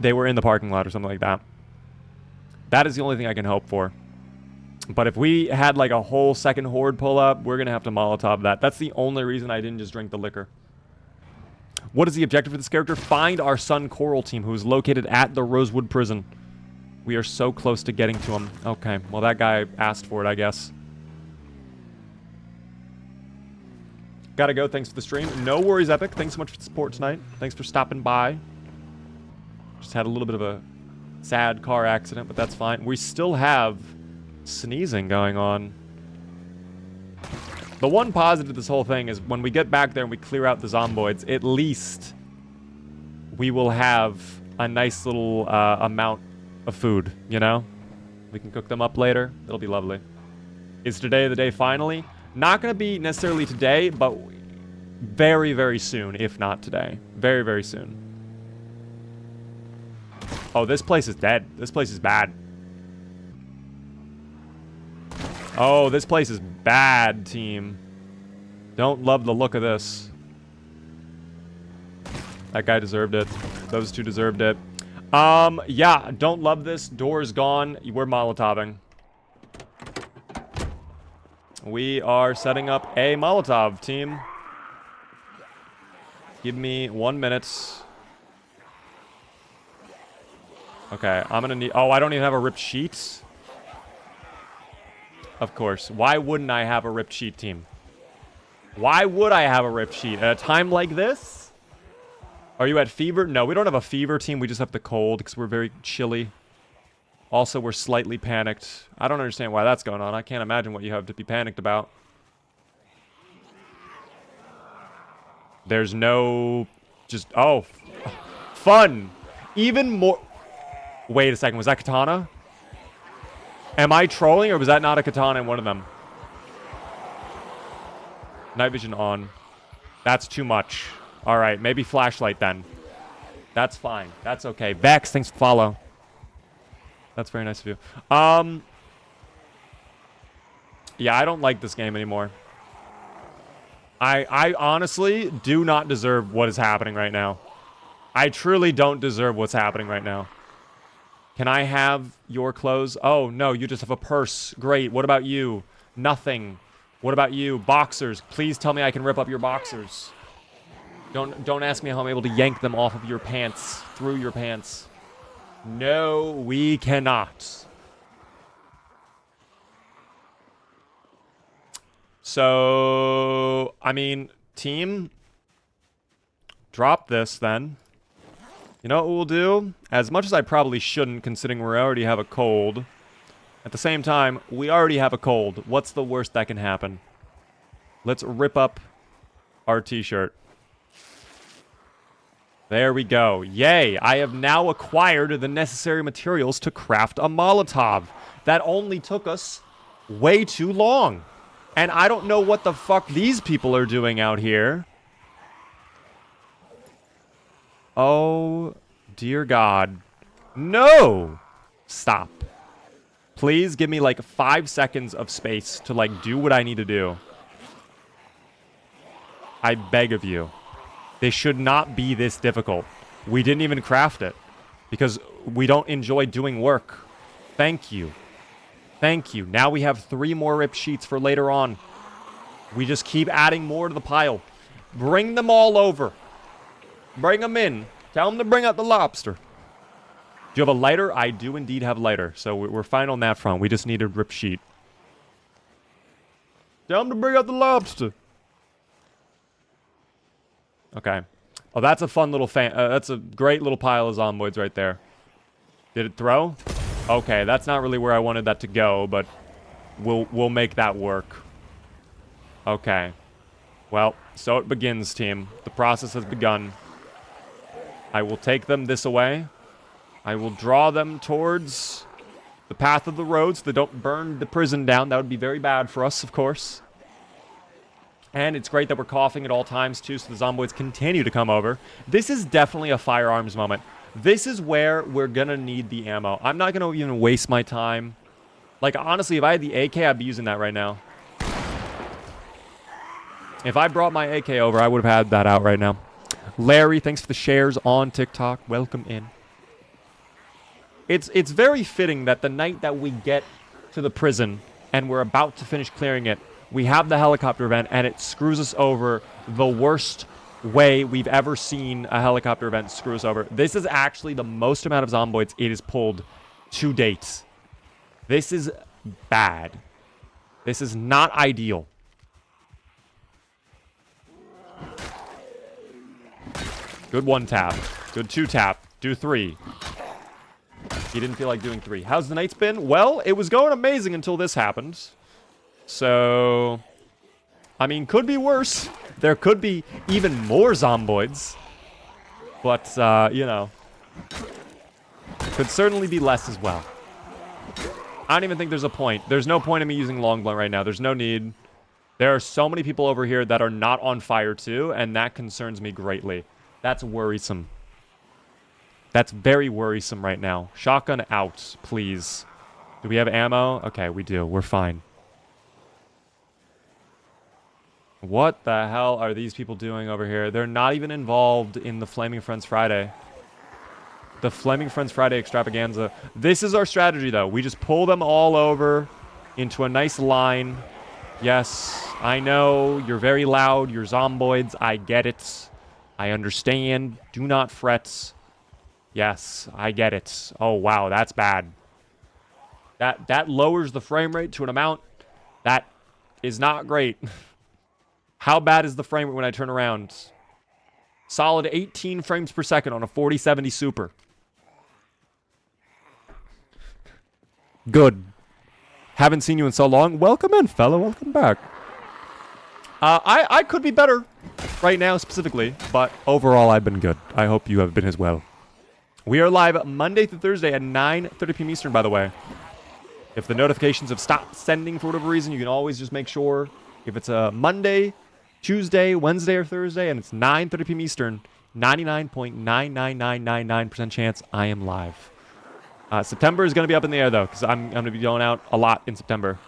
they were in the parking lot or something like that. That is the only thing I can hope for. But if we had like a whole second horde pull up, we're going to have to Molotov that. That's the only reason I didn't just drink the liquor. What is the objective for this character? Find our son Coral team, who is located at the Rosewood prison. We are so close to getting to him. Okay, well that guy asked for it, I guess. Gotta go. Thanks for the stream. No worries, Epic. Thanks so much for the support tonight. Thanks for stopping by. Just had a little bit of a sad car accident, but that's fine. We still have sneezing going on. The one positive of this whole thing is when we get back there and we clear out the zomboids, at least we will have a nice little amount of food, you know? We can cook them up later. It'll be lovely. Is today the day finally? Not going to be necessarily today, but very, very soon, if not today. Very, very soon. Oh, this place is dead. This place is bad. Oh, this place is bad, team. Don't love the look of this. That guy deserved it. Those two deserved it. Yeah, don't love this. Door's gone. We're Molotoving. We are setting up a Molotov, team. Give me 1 minute. Okay, I'm gonna need... Oh, I don't even have a ripped sheet? Of course. Why wouldn't I have a ripped sheet, team? Why would I have a ripped sheet at a time like this? Are you at fever? No, we don't have a fever, team. We just have the cold because we're very chilly. Also, we're slightly panicked. I don't understand why that's going on. I can't imagine what you have to be panicked about. There's no... Just... Oh. Fun. Even more... Wait a second. Was that katana? Am I trolling, or was that not a katana in one of them? Night vision on. That's too much. All right, maybe flashlight then. That's fine. That's okay. Vex, thanks for follow. That's very nice of you. Yeah, I don't like this game anymore. I honestly do not deserve what is happening right now. I truly don't deserve what's happening right now. Can I have your clothes? Oh, no, you just have a purse. Great. What about you? Nothing. What about you? Boxers. Please tell me I can rip up your boxers. Don't ask me how I'm able to yank them off of your pants, through your pants. No, we cannot. So, I mean, team, drop this then. You know what we'll do? As much as I probably shouldn't, considering we already have a cold, at the same time, we already have a cold. What's the worst that can happen? Let's rip up our t-shirt. There we go. Yay! I have now acquired the necessary materials to craft a Molotov. That only took us way too long. And I don't know what the fuck these people are doing out here. Oh, dear God. No! Stop. Please give me like 5 seconds of space to like do what I need to do. I beg of you. This should not be this difficult. We didn't even craft it because we don't enjoy doing work. Thank you. Thank you. Now we have 3 more ripped sheets for later on. We just keep adding more to the pile. Bring them all over. Bring them in. Tell them to bring out the lobster. Do you have a lighter? I do indeed have lighter. So we're fine on that front. We just need a ripped sheet. Tell them to bring out the lobster. Okay. Oh, that's a fun little that's a great little pile of zomboids right there. Did it throw? Okay, that's not really where I wanted that to go, but we'll make that work. Okay. Well, so it begins, team. The process has begun. I will take them this way. I will draw them towards the path of the road so they don't burn the prison down. That would be very bad for us, of course. And it's great that we're coughing at all times, too, so the zomboids continue to come over. This is definitely a firearms moment. This is where we're going to need the ammo. I'm not going to even waste my time. Like, honestly, if I had the AK, I'd be using that right now. If I brought my AK over, I would have had that out right now. Larry, thanks for the shares on TikTok. Welcome in. It's very fitting that the night that we get to the prison and we're about to finish clearing it, we have the helicopter event, and it screws us over the worst way we've ever seen a helicopter event screw us over. This is actually the most amount of zomboids it has pulled to date. This is bad. This is not ideal. Good 1 tap. Good 2 tap. Do 3. He didn't feel like doing 3. How's the night's been? Well, it was going amazing until this happened. So, I mean, could be worse. There could be even more zomboids. But, you know, could certainly be less as well. I don't even think there's a point. There's no point in me using long blunt right now. There's no need. There are so many people over here that are not on fire too, and that concerns me greatly. That's worrisome. That's very worrisome right now. Shotgun out, please. Do we have ammo? Okay, we do. We're fine. What the hell are these people doing over here? They're not even involved in the Flaming Friends Friday. The Flaming Friends Friday extravaganza. This is our strategy, though. We just pull them all over into a nice line. Yes, I know. You're very loud. You're zomboids. I get it. I understand. Do not fret. Yes, I get it. Oh, wow, that's bad. That lowers the frame rate to an amount that is not great. How bad is the frame rate when I turn around? Solid 18 frames per second on a 4070 Super. Good. Haven't seen you in so long. Welcome in, fella. Welcome back. I could be better right now specifically, but overall I've been good. I hope you have been as well. We are live Monday through Thursday at 9:30 p.m. Eastern, by the way. If the notifications have stopped sending for whatever reason, you can always just make sure if it's a Monday, Tuesday, Wednesday, or Thursday, and it's 9:30 p.m. Eastern, 99.99999% chance I am live. September is going to be up in the air, though, because I'm going to be going out a lot in September.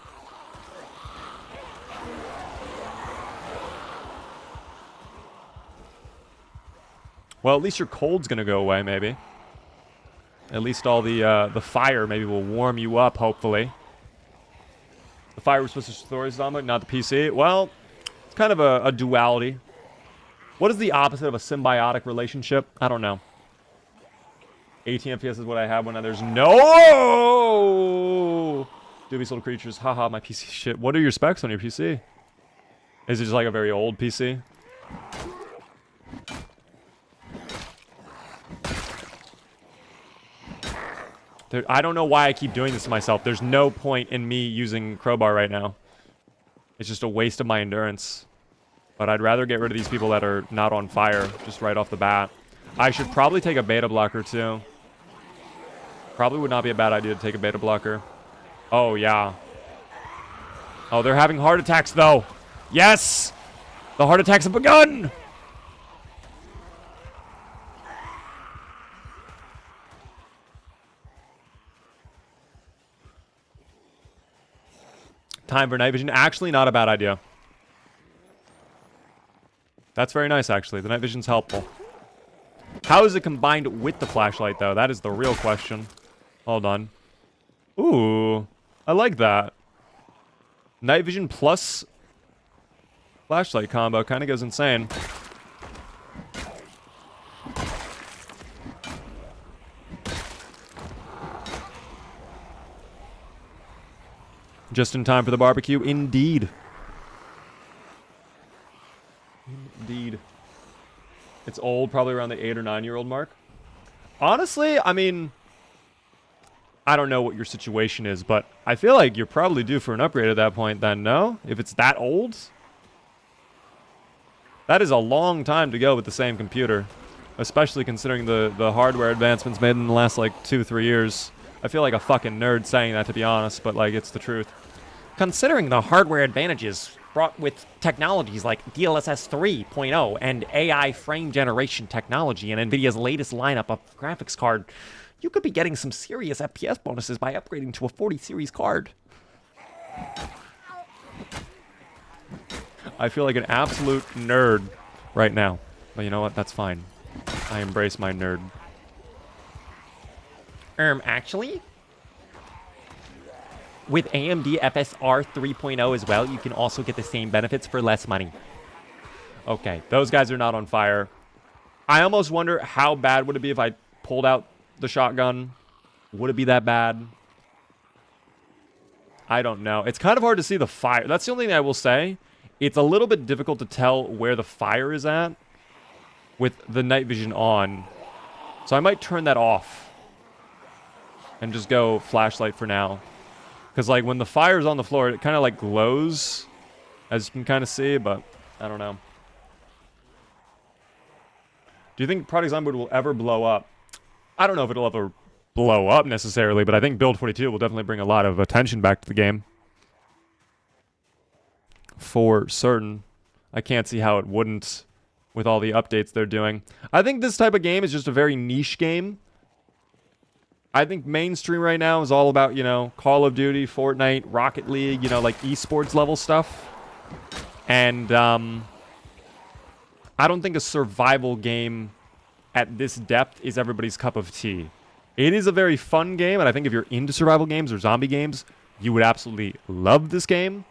Well, at least your cold's going to go away, maybe. At least all the fire maybe will warm you up, hopefully. The fire was supposed to destroy Zomboid, not the PC. Well, it's kind of a duality. What is the opposite of a symbiotic relationship? I don't know. 18 FPS is what I have when there's no dubious little creatures. Haha, my PC shit. What are your specs on your PC? Is it just like a very old PC? I don't know why I keep doing this to myself. There's no point in me using crowbar right now. It's just a waste of my endurance. But I'd rather get rid of these people that are not on fire just right off the bat. I should probably take a beta blocker too. Probably would not be a bad idea to take a beta blocker. Oh, yeah. Oh, they're having heart attacks though. Yes! The heart attacks have begun! Time for night vision. Actually, not a bad idea. That's very nice, actually. The night vision's helpful. How is it combined with the flashlight, though? That is the real question. Hold on. Ooh. I like that. Night vision plus flashlight combo kind of goes insane. Just in time for the barbecue, indeed. Indeed. It's old, probably around the 8 or 9-year-old mark. Honestly, I mean, I don't know what your situation is, but I feel like you're probably due for an upgrade at that point then, no? If it's that old? That is a long time to go with the same computer. Especially considering the hardware advancements made in the last, like, 2-3 years. I feel like a fucking nerd saying that, to be honest, but, like, it's the truth. Considering the hardware advantages brought with technologies like DLSS 3.0 and AI frame generation technology and NVIDIA's latest lineup of graphics card, you could be getting some serious FPS bonuses by upgrading to a 40 series card. I feel like an absolute nerd right now. But you know what? That's fine. I embrace my nerd. Actually, with AMD FSR 3.0 as well, you can also get the same benefits for less money. Okay, those guys are not on fire. I almost wonder how bad would it be if I pulled out the shotgun? Would it be that bad? I don't know. It's kind of hard to see the fire. That's the only thing I will say. It's a little bit difficult to tell where the fire is at with the night vision on. So I might turn that off and just go flashlight for now. Because, like, when the fire's on the floor, it kind of, like, glows, as you can kind of see, but I don't know. Do you think Project Zomboid will ever blow up? I don't know if it'll ever blow up, necessarily, but I think Build 42 will definitely bring a lot of attention back to the game. For certain. I can't see how it wouldn't with all the updates they're doing. I think this type of game is just a very niche game. I think mainstream right now is all about, you know, Call of Duty, Fortnite, Rocket League, you know, like esports level stuff. And I don't think a survival game at this depth is everybody's cup of tea. It is a very fun game, and I think if you're into survival games or zombie games, you would absolutely love this game.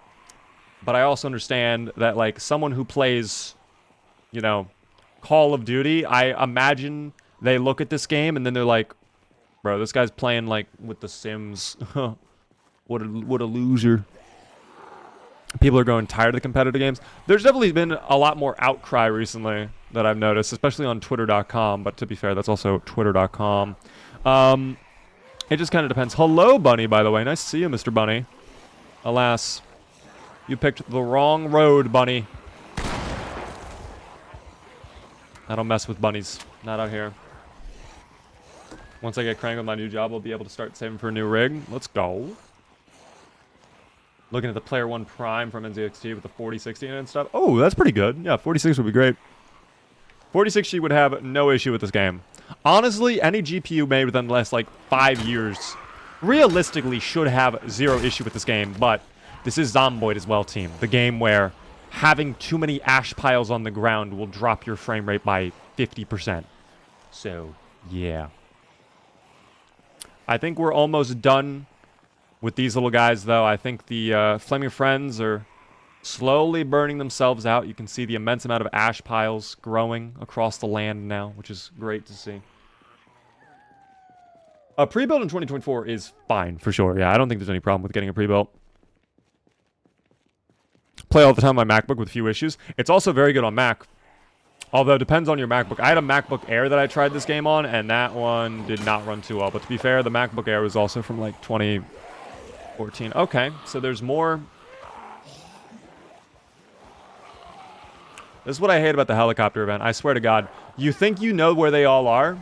But I also understand that, like, someone who plays, you know, Call of Duty, I imagine they look at this game and then they're like, bro, this guy's playing like with The Sims. What a loser. People are growing tired of the competitive games. There's definitely been a lot more outcry recently that I've noticed, especially on twitter.com, but to be fair, that's also twitter.com. It just kind of depends. Hello, Bunny, by the way. Nice to see you, Mr. Bunny. Alas, you picked the wrong road, Bunny. I don't mess with bunnies. Not out here. Once I get crank with my new job, I'll be able to start saving for a new rig. Let's go. Looking at the Player 1 Prime from NZXT with the 4060 and stuff. Oh, that's pretty good. Yeah, 46 would be great. 4060 would have no issue with this game. Honestly, any GPU made within the last, like, 5 years realistically should have zero issue with this game, but this is Zomboid as well, team. The game where having too many ash piles on the ground will drop your frame rate by 50%. So, yeah. I think we're almost done with these little guys, though. I think the Flaming Friends are slowly burning themselves out. You can see the immense amount of ash piles growing across the land now, which is great to see. A pre-build in 2024 is fine, for sure. Yeah, I don't think there's any problem with getting a pre-build. Play all the time on my MacBook with few issues. It's also very good on Mac. Although, it depends on your MacBook. I had a MacBook Air that I tried this game on, and that one did not run too well. But to be fair, the MacBook Air was also from, like, 2014. Okay, so there's more. This is what I hate about the helicopter event. I swear to God. You think you know where they all are,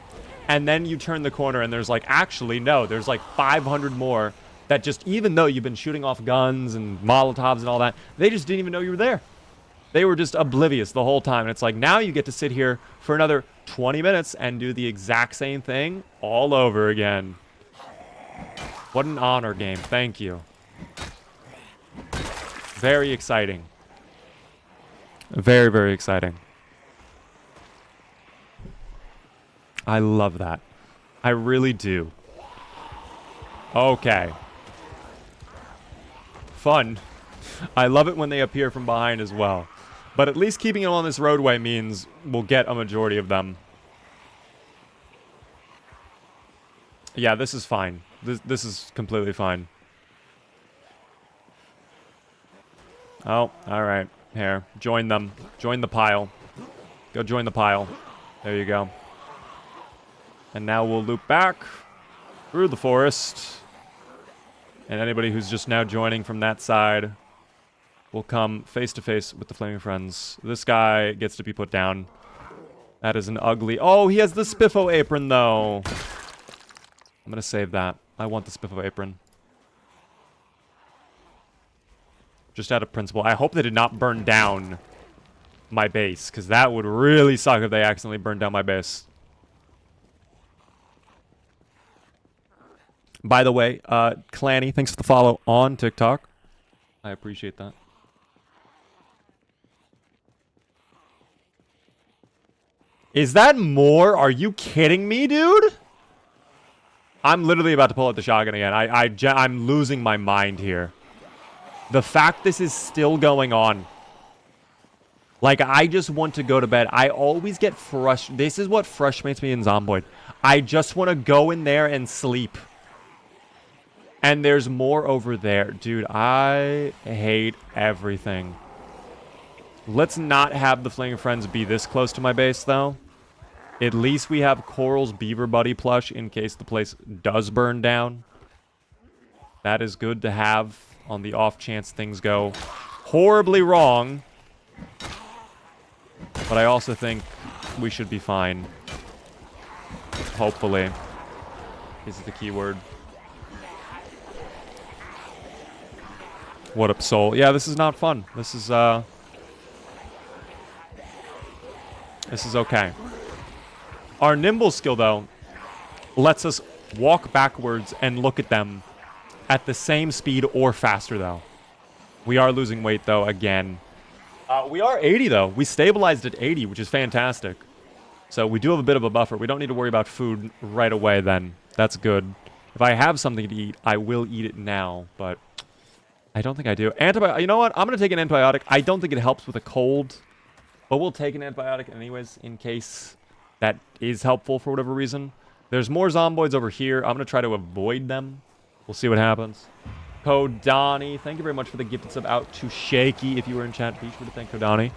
and then you turn the corner, and there's, like, actually, no. There's, like, 500 more that just, even though you've been shooting off guns and Molotovs and all that, they just didn't even know you were there. They were just oblivious the whole time. And it's like, now you get to sit here for another 20 minutes and do the exact same thing all over again. What an honor game. Thank you. Very exciting. Very, very exciting. I love that. I really do. Okay. Fun. I love it when they appear from behind as well. But at least keeping them on this roadway means we'll get a majority of them. Yeah, this is fine. This is completely fine. Oh, alright. Here. Join them. Join the pile. Go join the pile. There you go. And now we'll loop back through the forest. And anybody who's just now joining from that side will come face to face with the Flaming Friends. This guy gets to be put down. That is an ugly... Oh, he has the Spiffo apron, though. I'm going to save that. I want the Spiffo apron. Just out of principle. I hope they did not burn down my base, because that would really suck if they accidentally burned down my base. By the way, Clanny, thanks for the follow on TikTok. I appreciate that. Is that more? Are you kidding me, dude? I'm literally about to pull out the shotgun again. I'm losing my mind here. The fact this is still going on. Like, I just want to go to bed. I always get frustrated. This is what frustrates me in Zomboid. I just want to go in there and sleep. And there's more over there. Dude, I hate everything. Let's not have the Flaming Friends be this close to my base, though. At least we have Coral's Beaver Buddy plush in case the place does burn down. That is good to have on the off chance things go horribly wrong. But I also think we should be fine. Hopefully. Is the key word. What up, Soul? Yeah, this is not fun. This is okay. Our nimble skill, though, lets us walk backwards and look at them at the same speed or faster, though. We are losing weight, though, again. We are 80, though. We stabilized at 80, which is fantastic. So we do have a bit of a buffer. We don't need to worry about food right away, then. That's good. If I have something to eat, I will eat it now, but I don't think I do. You know what? I'm going to take an antibiotic. I don't think it helps with a cold. But we'll take an antibiotic anyways in case that is helpful for whatever reason. There's more zomboids over here. I'm going to try to avoid them. We'll see what happens. Kodani, thank you very much for the gifted sub out to Shaky. If you were in chat, be sure to thank Kodani.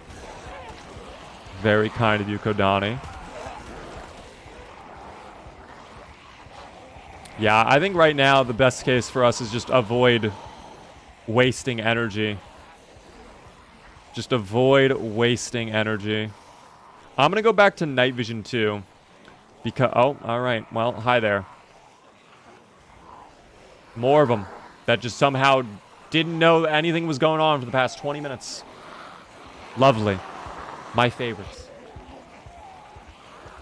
Very kind of you, Kodani. Yeah, I think right now the best case for us is just avoid wasting energy. Just avoid wasting energy. I'm going to go back to night vision too. Because, oh, alright. Well, hi there. More of them that just somehow didn't know anything was going on for the past 20 minutes. Lovely. My favorites.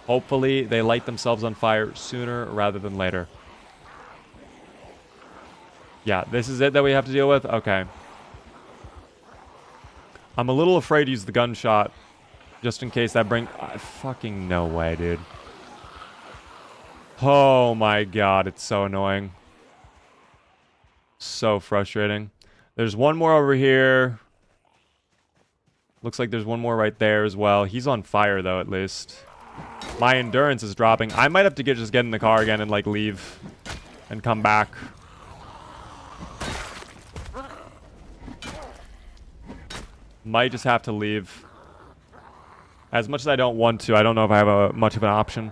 Hopefully they light themselves on fire sooner rather than later. Yeah, this is it that we have to deal with? Okay. I'm a little afraid to use the gunshot. Just in case that fucking no way, dude. Oh my god, it's so annoying. So frustrating. There's one more over here. Looks like there's one more right there as well. He's on fire, though, at least. My endurance is dropping. I might have to just get in the car again and, like, leave. And come back. Might just have to leave. As much as I don't want to, I don't know if I have much of an option.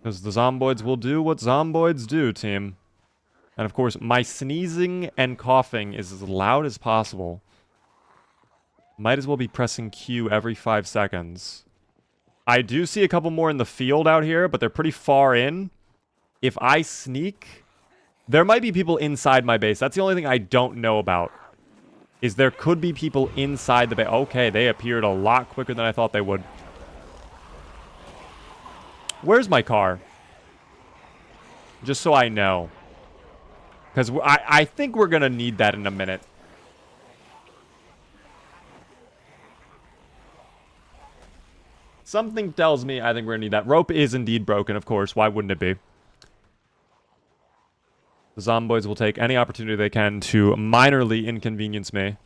Because the zomboids will do what zomboids do, team. And of course, my sneezing and coughing is as loud as possible. Might as well be pressing Q every 5 seconds. I do see a couple more in the field out here, but they're pretty far in. If I sneak, there might be people inside my base. That's the only thing I don't know about. Is there could be people inside the base. Okay, they appeared a lot quicker than I thought they would. Where's my car? Just so I know. Because I think we're going to need that in a minute. Something tells me I think we're going to need that. Rope is indeed broken, of course. Why wouldn't it be? The zomboids will take any opportunity they can to minorly inconvenience me.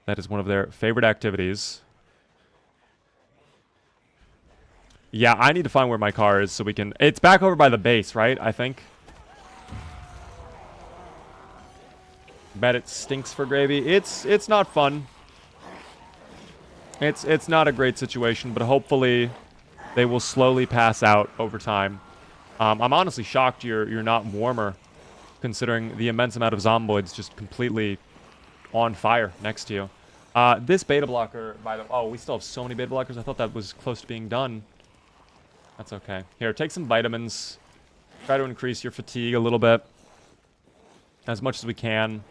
That is one of their favorite activities. Yeah, I need to find where my car is so we can... It's back over by the base, right? I think. Bet it stinks for gravy. It's not fun. It's not a great situation, but hopefully they will slowly pass out over time. I'm honestly shocked you're not warmer, considering the immense amount of zomboids just completely on fire next to you. This beta blocker, by the way... Oh, we still have so many beta blockers. I thought that was close to being done. That's okay. Here, take some vitamins. Try to increase your fatigue a little bit. As much as we can.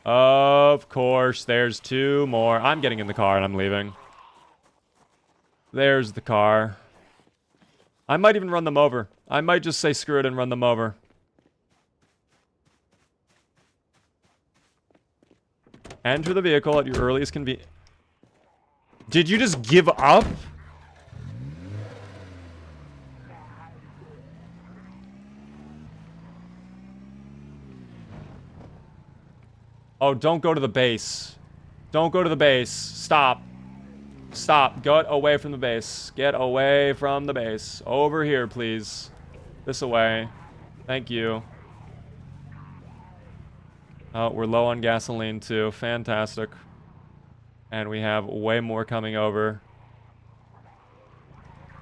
Of course, there's 2 more. I'm getting in the car and I'm leaving. There's the car. I might even run them over. I might just say screw it and run them over. Enter the vehicle at your earliest convenience. Did you just give up? Oh, don't go to the base. Don't go to the base. Stop. Stop. Get away from the base. Get away from the base. Over here, please. This away. Thank you. Oh, we're low on gasoline, too. Fantastic. And we have way more coming over.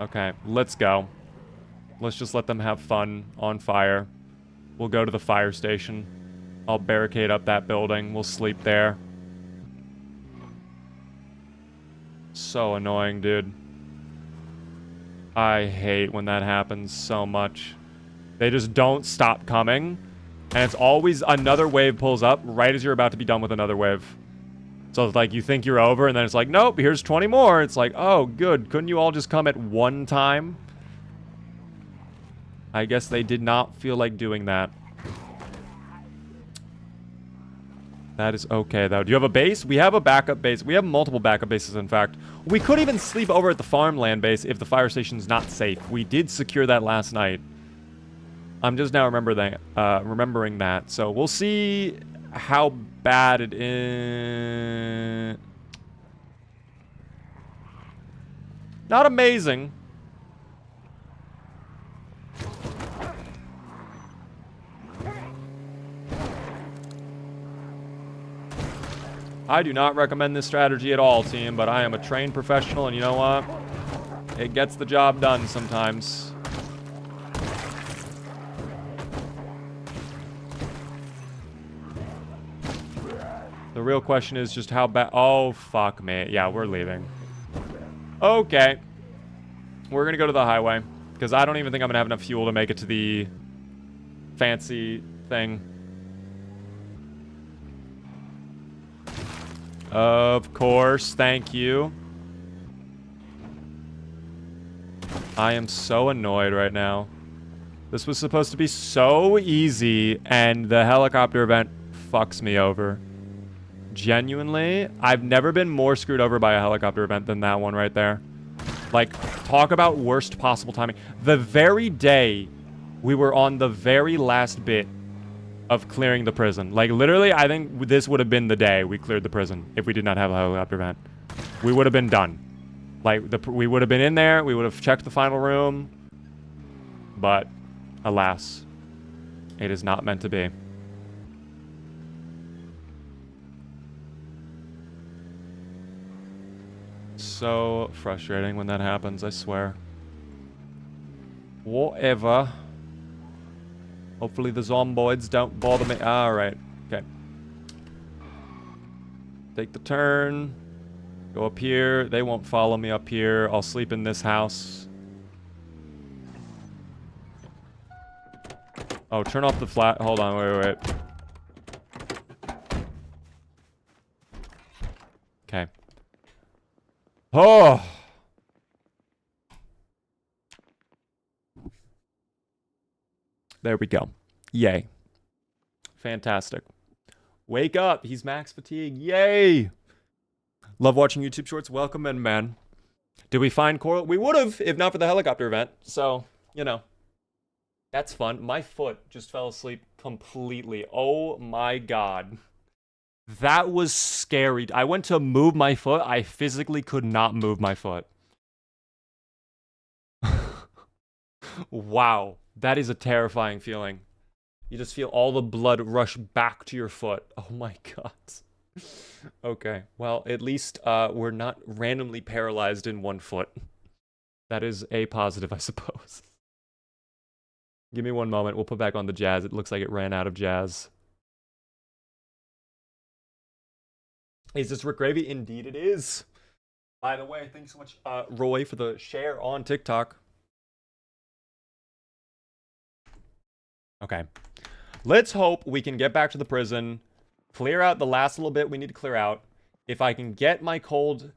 Okay, let's go. Let's just let them have fun on fire. We'll go to the fire station. I'll barricade up that building. We'll sleep there. So annoying, dude. I hate when that happens so much. They just don't stop coming. And it's always another wave pulls up right as you're about to be done with another wave. So it's like you think you're over and then it's like, nope, here's 20 more. It's like, oh, good. Couldn't you all just come at one time? I guess they did not feel like doing that. That is okay, though. Do you have a base? We have a backup base. We have multiple backup bases, in fact. We could even sleep over at the farmland base if the fire station's not safe. We did secure that last night. I'm just now remembering that. So we'll see how bad it is. Not amazing. I do not recommend this strategy at all, team, but I am a trained professional, and you know what? It gets the job done sometimes. The real question is just how bad... Oh, fuck me. Yeah, we're leaving. Okay. We're gonna go to the highway, because I don't even think I'm gonna have enough fuel to make it to the fancy thing. Of course, thank you. I am so annoyed right now. This was supposed to be so easy, and the helicopter event fucks me over. Genuinely, I've never been more screwed over by a helicopter event than that one right there. Like, talk about worst possible timing. The very day we were on the very last bit of clearing the prison. Like, literally, I think this would have been the day we cleared the prison if we did not have a helicopter event. We would have been done. Like, we would have been in there, we would have checked the final room. But, alas, it is not meant to be. So frustrating when that happens, I swear. Whatever. Hopefully the zomboids don't bother me. Alright, okay. Take the turn. Go up here. They won't follow me up here. I'll sleep in this house. Oh, turn off the flat. Hold on, wait. Okay. Oh! There we go. Yay. Fantastic. Wake up. He's max fatigue. Yay! Love watching YouTube shorts. Welcome in, man. Did we find coral? We would have, if not for the helicopter event. So, you know. That's fun. My foot just fell asleep completely. Oh my god. That was scary. I went to move my foot. I physically could not move my foot. Wow. That is a terrifying feeling. You just feel all the blood rush back to your foot. Oh my god. Okay. Well, at least we're not randomly paralyzed in one foot. That is a positive, I suppose. Give me one moment. We'll put back on the jazz. It looks like it ran out of jazz. Is this Rick Gravy? Indeed it is. By the way, thanks so much, Roy, for the share on TikTok. Okay. Let's hope we can get back to the prison, clear out the last little bit we need to clear out. If I can get my cold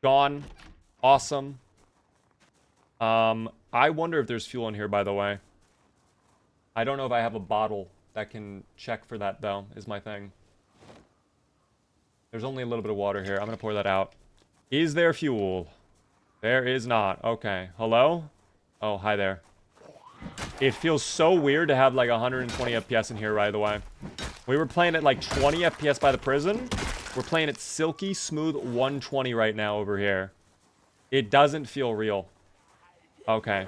gone, awesome. I wonder if there's fuel in here, by the way. I don't know if I have a bottle that can check for that, though, is my thing. There's only a little bit of water here. I'm going to pour that out. Is there fuel? There is not. Okay. Hello? Oh, hi there. It feels so weird to have like 120 FPS in here, by the way. We were playing at like 20 FPS by the prison. We're playing at silky smooth 120 right now over here. It doesn't feel real. Okay.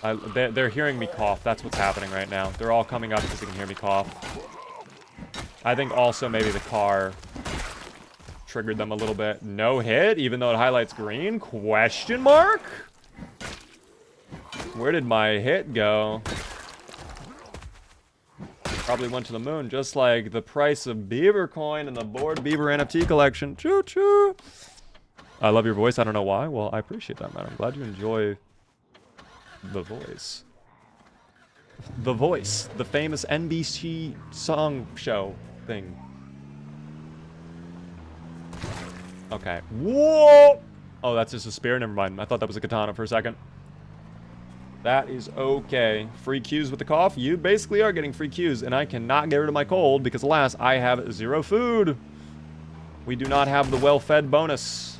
They're hearing me cough. That's what's happening right now. They're all coming up because they can hear me cough. I think also maybe the car triggered them a little bit. No hit, even though it highlights green? Question mark? Where did my hit go? Probably went to the moon, just like the price of Beaver coin in the Bored Beaver NFT collection. Choo choo! I love your voice. I don't know why. Well, I appreciate that, man. I'm glad you enjoy the voice. The Voice, the famous NBC song show thing. Okay. Whoa! Oh, that's just a spear? Never mind. I thought that was a katana for a second. That is okay. Free Qs with the cough? You basically are getting free Qs, and I cannot get rid of my cold because, alas, I have 0 food. We do not have the well-fed bonus.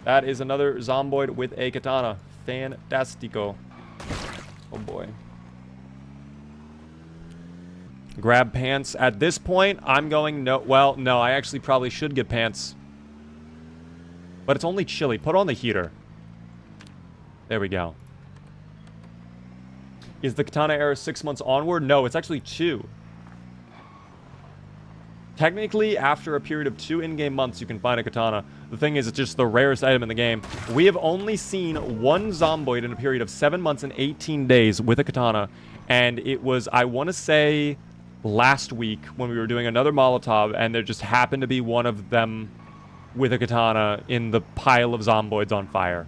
That is another Zomboid with a katana. Fantastico. Oh, boy. Grab pants. At this point, I'm going no. Well, no, I actually probably should get pants. But it's only chilly. Put on the heater. There we go. Is the katana era 6 months onward? No, it's actually 2. Technically, after a period of 2 in-game months, you can find a katana. The thing is, it's just the rarest item in the game. We have only seen one Zomboid in a period of 7 months and 18 days with a katana. And it was, I want to say, last week when we were doing another Molotov, and there just happened to be one of them with a katana in the pile of Zomboids on fire.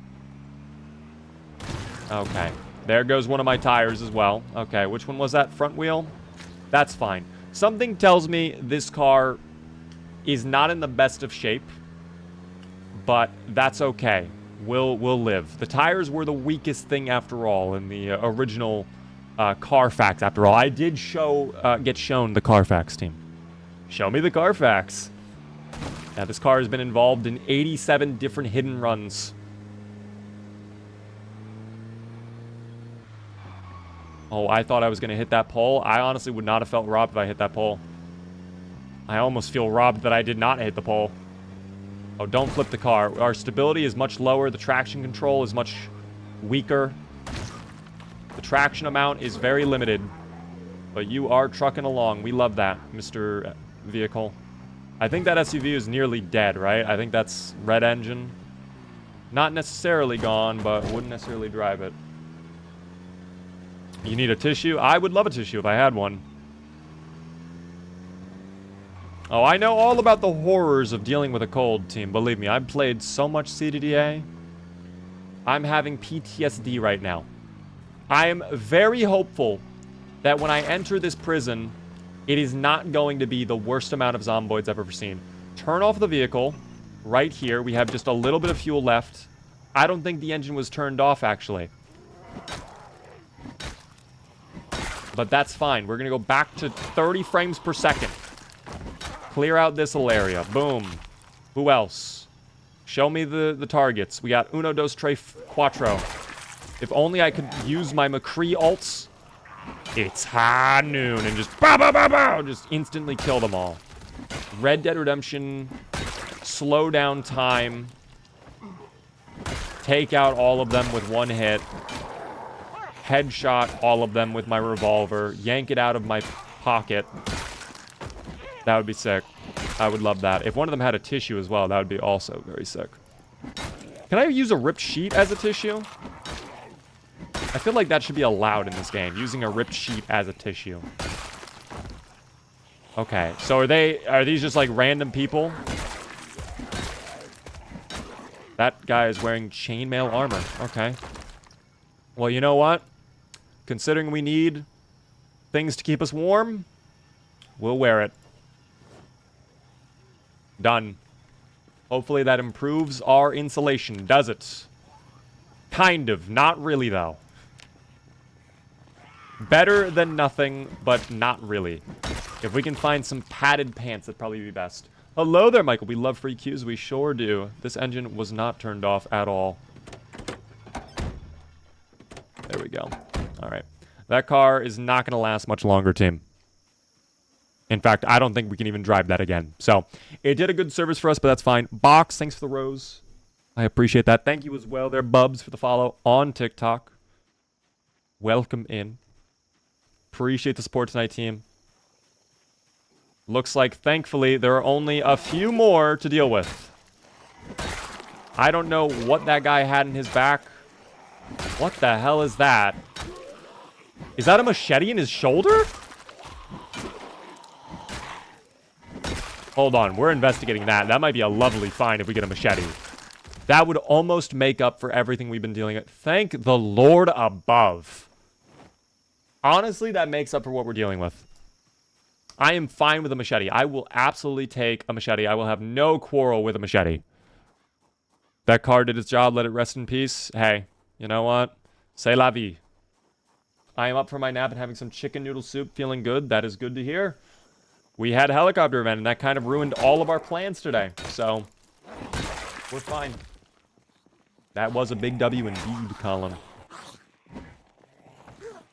Okay. There goes one of my tires as well. Okay, which one was that? Front wheel? That's fine. Something tells me this car is not in the best of shape, but that's okay. We'll live. The tires were the weakest thing after all in the original Carfax after all. I did get shown the Carfax team. Show me the Carfax. Now, this car has been involved in 87 different hidden runs. Oh, I thought I was going to hit that pole. I honestly would not have felt robbed if I hit that pole. I almost feel robbed that I did not hit the pole. Oh, don't flip the car. Our stability is much lower. The traction control is much weaker. The traction amount is very limited. But you are trucking along. We love that, Mr. Vehicle. I think that SUV is nearly dead, right? I think that's red engine. Not necessarily gone, but wouldn't necessarily drive it. You need a tissue? I would love a tissue if I had one. Oh, I know all about the horrors of dealing with a cold, team. Believe me, I've played so much CDDA. I'm having PTSD right now. I am very hopeful that when I enter this prison, it is not going to be the worst amount of Zomboids I've ever seen. Turn off the vehicle. Right here, we have just a little bit of fuel left. I don't think the engine was turned off, actually. But that's fine. We're going to go back to 30 frames per second. Clear out this little area. Boom. Who else? Show me the targets. We got uno, dos, tres, cuatro. If only I could use my McCree ults. It's high noon and just bow, bow, bow, bow, just instantly kill them all. Red Dead Redemption. Slow down time. Take out all of them with one hit. Headshot all of them with my revolver. Yank it out of my pocket. That would be sick. I would love that. If one of them had a tissue as well, that would be also very sick. Can I use a ripped sheet as a tissue? I feel like that should be allowed in this game, using a ripped sheet as a tissue. Okay, so are these just like random people? That guy is wearing chainmail armor. Okay. Well, you know what? Considering we need things to keep us warm, we'll wear it. Done. Hopefully that improves our insulation. Does it? Kind of. Not really, though. Better than nothing, but not really. If we can find some padded pants, that'd probably be best. Hello there, Michael. We love free Qs. We sure do. This engine was not turned off at all. There we go. All right. That car is not going to last much longer, team. In fact, I don't think we can even drive that again. So, it did a good service for us, but that's fine. Box, thanks for the rose. I appreciate that. Thank you as well there, Bubs, for the follow on TikTok. Welcome in. Appreciate the support tonight, team. Looks like, thankfully, there are only a few more to deal with. I don't know what that guy had in his back. What the hell is that? Is that a machete in his shoulder? Hold on, we're investigating that. That might be a lovely find if we get a machete. That would almost make up for everything we've been dealing with. Thank the Lord above. Honestly, that makes up for what we're dealing with. I am fine with a machete. I will absolutely take a machete. I will have no quarrel with a machete. That car did its job. Let it rest in peace. Hey, you know what? C'est la vie. I am up for my nap and having some chicken noodle soup. Feeling good. That is good to hear. We had a helicopter event, and that kind of ruined all of our plans today. So, we're fine. That was a big W indeed, Colin.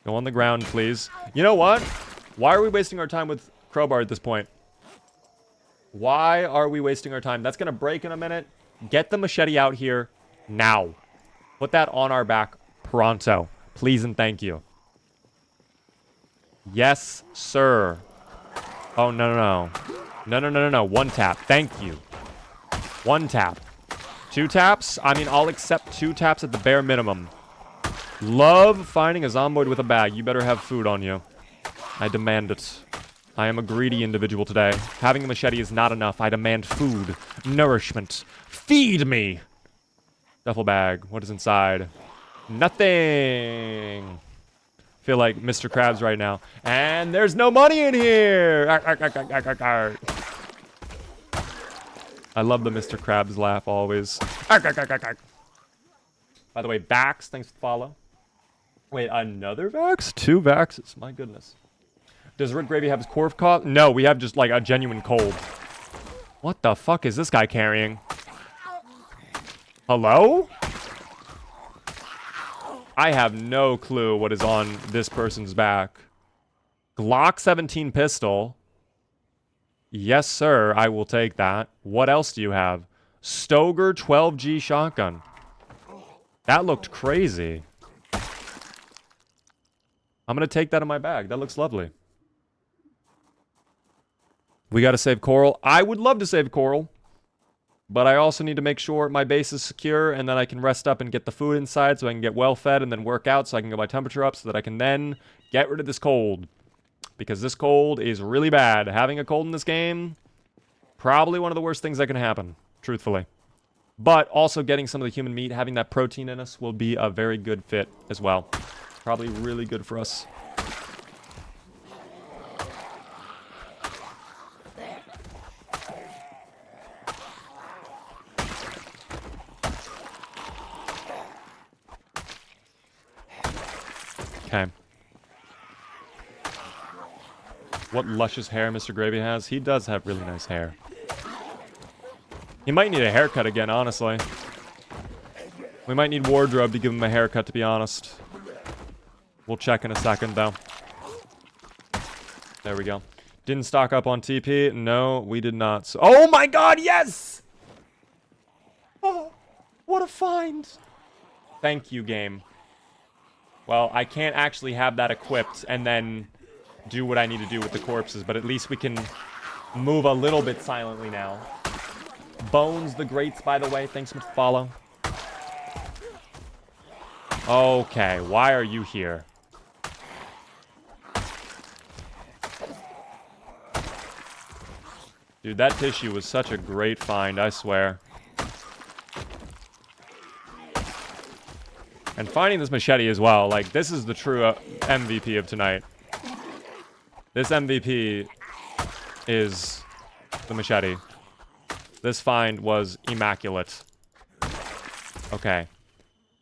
Go on the ground, please. You know what? Why are we wasting our time with crowbar at this point? Why are we wasting our time? That's going to break in a minute. Get the machete out here now. Put that on our back pronto. Please and thank you. Yes, sir. Oh, no, no, no. No, no, no, no, no. One tap. Thank you. One tap. 2 taps? I mean, I'll accept 2 taps at the bare minimum. Love finding a zomboid with a bag. You better have food on you. I demand it. I am a greedy individual today. Having a machete is not enough. I demand food. Nourishment. Feed me! Duffel bag. What is inside? Nothing! Feel like Mr. Krabs right now. And there's no money in here! I love the Mr. Krabs laugh always. By the way, Vax, thanks for the follow. Wait, another Vax? 2 Vaxes, my goodness. Does Rick Gravy have his corpse cough? No, we have just like a genuine cold. What the fuck is this guy carrying? Hello? I have no clue what is on this person's back. Glock 17 pistol. Yes, sir. I will take that. What else do you have? Stoger 12G shotgun. That looked crazy. I'm going to take that in my bag. That looks lovely. We got to save Coral. I would love to save Coral. But I also need to make sure my base is secure and then I can rest up and get the food inside so I can get well fed and then work out so I can get my temperature up so that I can then get rid of this cold. Because this cold is really bad. Having a cold in this game, probably one of the worst things that can happen, truthfully. But also getting some of the human meat, having that protein in us will be a very good fit as well. Probably really good for us. Okay. What luscious hair Mr. Gravy has. He does have really nice hair. He might need a haircut again, honestly. We might need wardrobe to give him a haircut, to be honest. We'll check in a second, though. There we go. Didn't stock up on TP? No, we did not. So oh my god, yes! Oh, what a find. Thank you, game. Well, I can't actually have that equipped and then do what I need to do with the corpses, but at least we can move a little bit silently now. Bones the Greats, by the way. Thanks for the follow. Okay, why are you here? Dude, that tissue was such a great find, I swear. And finding this machete as well, like, this is the true MVP of tonight. This MVP is the machete. This find was immaculate. Okay.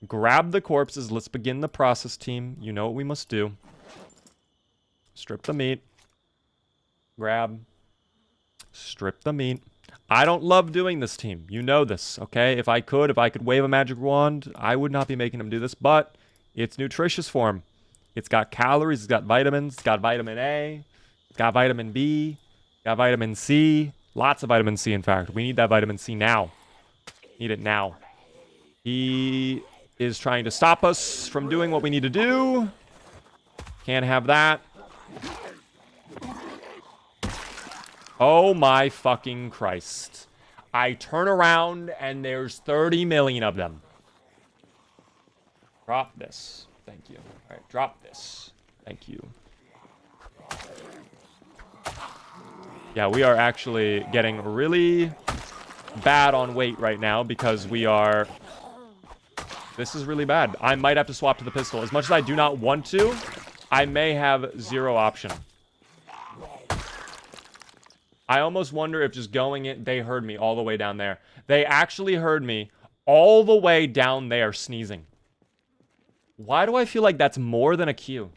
Grab the corpses. Let's begin the process, team. You know what we must do. Strip the meat. Grab. Strip the meat. I don't love doing this, team. You know this, okay? If I could wave a magic wand, I would not be making him do this, but it's nutritious for him. It's got calories, it's got vitamins, it's got vitamin A, it's got vitamin B, it's got vitamin C. Lots of vitamin C, in fact. We need that vitamin C now. Need it now. He is trying to stop us from doing what we need to do. Can't have that. Oh my fucking Christ. I turn around and there's 30 million of them. Drop this. Thank you. Alright, drop this. Thank you. Yeah, we are actually getting really bad on weight right now because we are... This is really bad. I might have to swap to the pistol. As much as I do not want to, I may have zero option. I almost wonder if just going in... They heard me all the way down there. They actually heard me all the way down there sneezing. Why do I feel like that's more than a cue?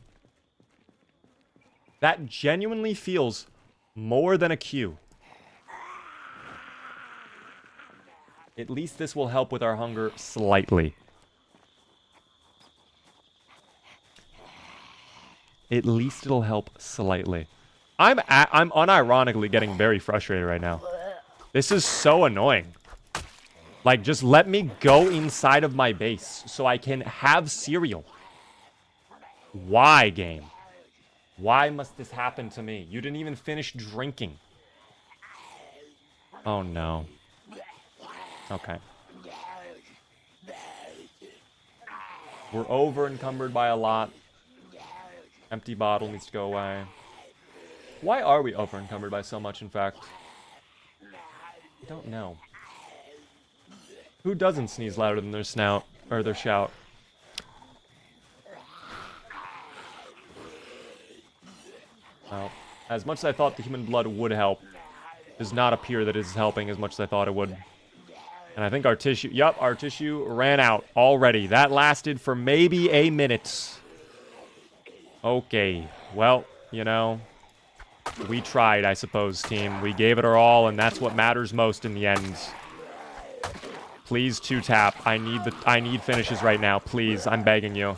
That genuinely feels more than a cue. At least this will help with our hunger slightly. At least it'll help slightly. I'm unironically getting very frustrated right now. This is so annoying. Like, just let me go inside of my base so I can have cereal. Why, game? Why must this happen to me? You didn't even finish drinking. Oh, no. Okay. We're over encumbered by a lot. Empty bottle needs to go away. Why are we over encumbered by so much, in fact? I don't know. Who doesn't sneeze louder than their snout, or their shout? Well, as much as I thought the human blood would help, does not appear that it is helping as much as I thought it would. And I think our tissue, yep, our tissue ran out already. That lasted for maybe a minute. Okay, well, you know, we tried, I suppose, team. We gave it our all, and that's what matters most in the end. Please 2-tap. I need finishes right now. Please, I'm begging you.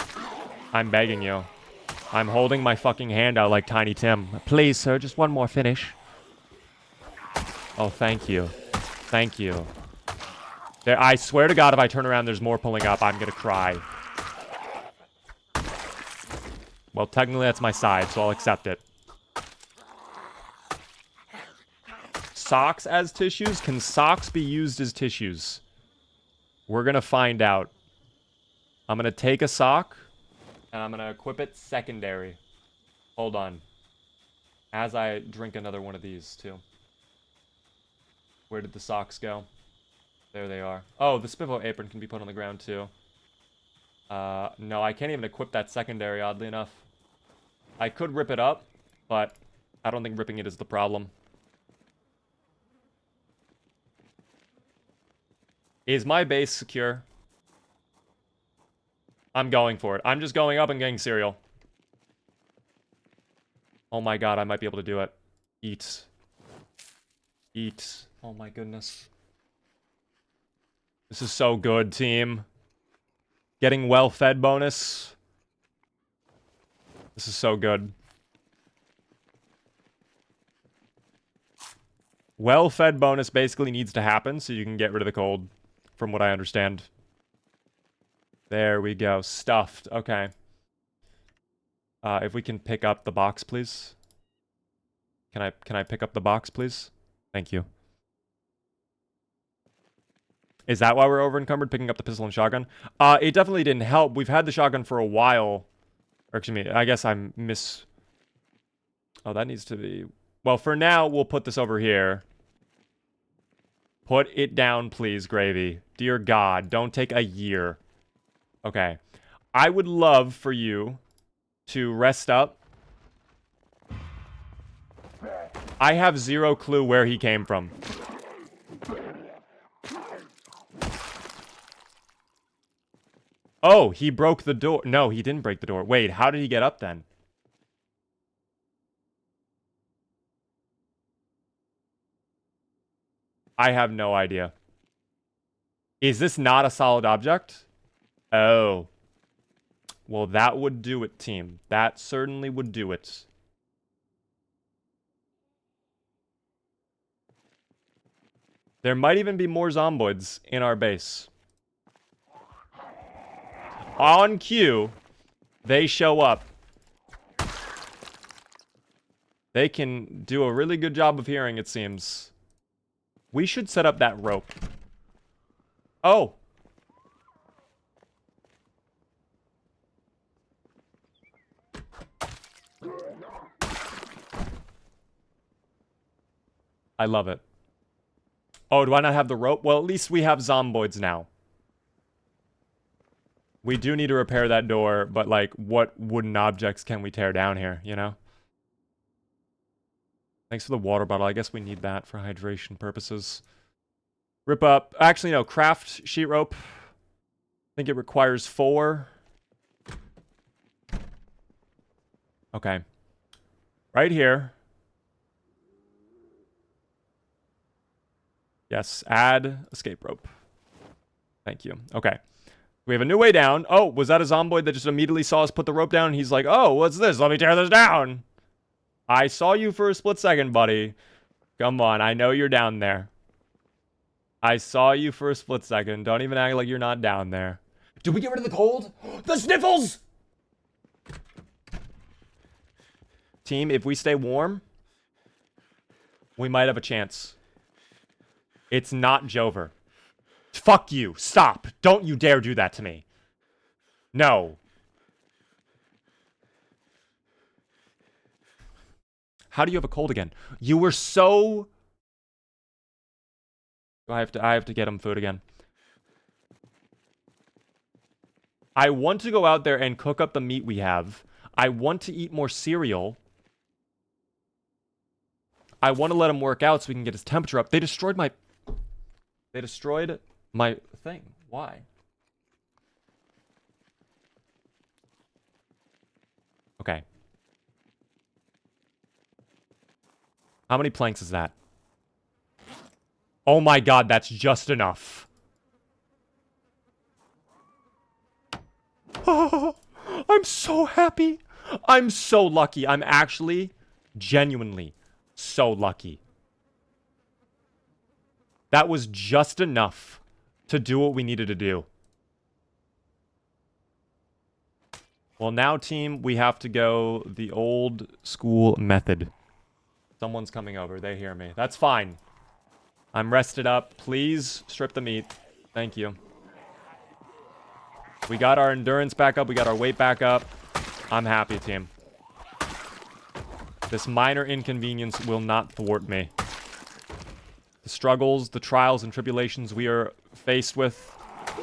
I'm begging you. I'm holding my fucking hand out like Tiny Tim. Please, sir, just one more finish. Oh, thank you. Thank you. There, I swear to God, if I turn around, there's more pulling up. I'm gonna cry. Well, technically, that's my side, so I'll accept it. Socks as tissues? Can socks be used as tissues? We're gonna find out. I'm gonna take a sock, and I'm gonna equip it secondary. Hold on. As I drink another one of these, too. Where did the socks go? There they are. Oh, the Spiffo apron can be put on the ground, too. No, I can't even equip that secondary, oddly enough. I could rip it up, but I don't think ripping it is the problem. Is my base secure? I'm going for it. I'm just going up and getting cereal. Oh my god, I might be able to do it. Eat. Eat. Oh my goodness. This is so good, team. Getting well-fed bonus. This is so good. Well-fed bonus basically needs to happen so you can get rid of the cold, from what I understand. There we go. Stuffed. Okay. If we can pick up the box, please. Can I pick up the box, please? Thank you. Is that why we're over encumbered, picking up the pistol and shotgun? It definitely didn't help. We've had the shotgun for a while. Or excuse me, I guess I'm Oh, that needs to be... Well, for now, we'll put this over here. Put it down, please, Gravy. Dear God, don't take a year. Okay. I would love for you to rest up. I have zero clue where he came from. Oh, he broke the door. No, he didn't break the door. Wait, how did he get up then? I have no idea. Is this not a solid object? Oh. Well, that would do it, team. That certainly would do it. There might even be more zomboids in our base. On cue, they show up. They can do a really good job of hearing, it seems. We should set up that rope. Oh! I love it. Oh, do I not have the rope? Well, at least we have zomboids now. We do need to repair that door, but, like, what wooden objects can we tear down here, you know? Thanks for the water bottle. I guess we need that for hydration purposes. Rip up. Actually, no. Craft sheet rope. I think it requires 4. Okay. Right here. Yes. Add escape rope. Thank you. Okay. We have a new way down. Oh, was that a zomboid that just immediately saw us put the rope down? And he's like, oh, what's this? Let me tear this down. I saw you for a split second, buddy. Come on, I know you're down there. I saw you for a split second. Don't even act like you're not down there. Did we get rid of the cold? The sniffles! Team, if we stay warm, we might have a chance. It's not Jover. Fuck you. Stop. Don't you dare do that to me. No. How do you have a cold again? You were so... I have to get him food again. I want to go out there and cook up the meat we have. I want to eat more cereal. I want to let him work out so we can get his temperature up. They destroyed my thing. Why? Okay. How many planks is that? Oh my god, that's just enough. Oh, I'm so happy. I'm so lucky. I'm actually genuinely so lucky. That was just enough to do what we needed to do. Well, now, team, we have to go the old school method. Someone's coming over. They hear me. That's fine. I'm rested up. Please strip the meat. Thank you. We got our endurance back up. We got our weight back up. I'm happy, team. This minor inconvenience will not thwart me. The struggles, the trials, and tribulations we are faced with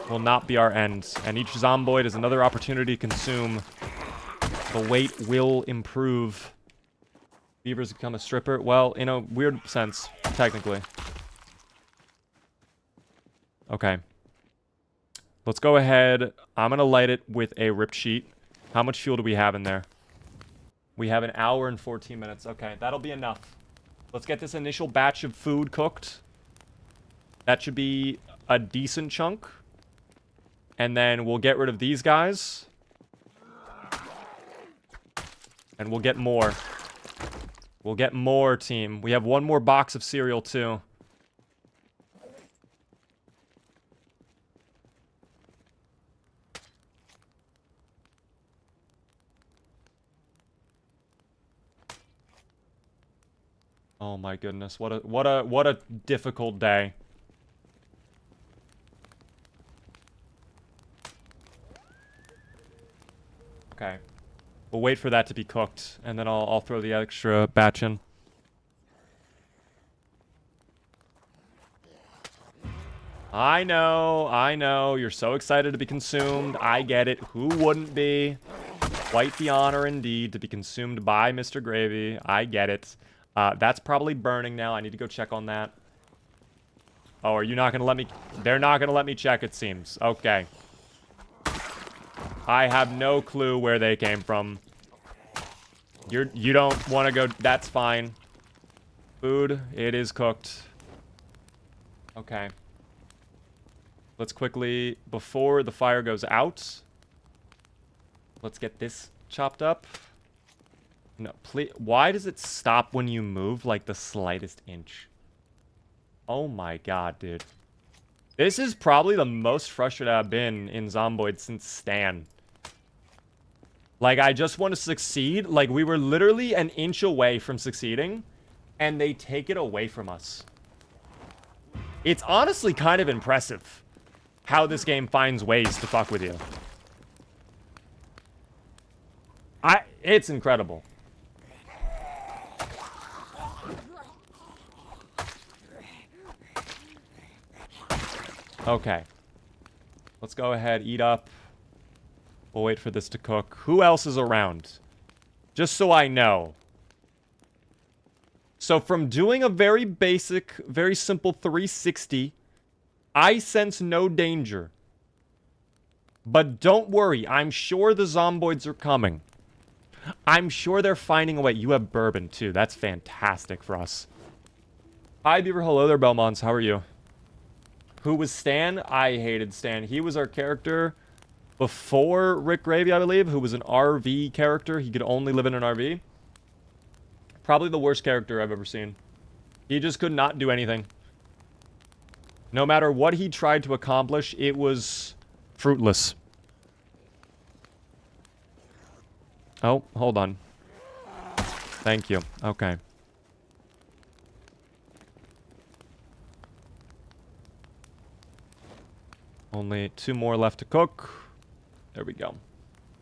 will not be our end. And each zomboid is another opportunity to consume. The weight will improve. Beavers become a stripper. Well, in a weird sense, technically. Okay. Let's go ahead. I'm going to light it with a ripped sheet. How much fuel do we have in there? We have an hour and 14 minutes. Okay, that'll be enough. Let's get this initial batch of food cooked. That should be a decent chunk. And then we'll get rid of these guys. And we'll get more. We'll get more, team. We have one more box of cereal, too. Oh my goodness, what a difficult day. Okay. We'll wait for that to be cooked, and then I'll throw the extra batch in. I know, you're so excited to be consumed. I get it. Who wouldn't be? Quite the honor indeed to be consumed by Mr. Gravy. I get it. That's probably burning now. I need to go check on that. Oh, are you not going to let me... They're not going to let me check, it seems. Okay. I have no clue where they came from. You don't want to go... That's fine. Food, it is cooked. Okay. Let's quickly... Before the fire goes out... Let's get this chopped up. No, please. Why does it stop when you move like the slightest inch? Oh my god, dude. This is probably the most frustrated I've been in Zomboid since Stan. Like, I just want to succeed. Like, we were literally an inch away from succeeding, and they take it away from us. It's honestly kind of impressive how this game finds ways to fuck with you. It's incredible. Okay. Let's go ahead, eat up. We'll wait for this to cook. Who else is around? Just so I know. So from doing a very basic, very simple 360, I sense no danger. But don't worry, I'm sure the zomboids are coming. I'm sure they're finding a way. You have bourbon, too. That's fantastic for us. Hi, Beaver. Hello there, Belmonts. How are you? Who was Stan? I hated Stan. He was our character before Rick Gravy, I believe, who was an RV character. He could only live in an RV. Probably the worst character I've ever seen. He just could not do anything. No matter what he tried to accomplish, it was fruitless. Oh, hold on. Thank you. Okay. Only 2 more left to cook. There we go.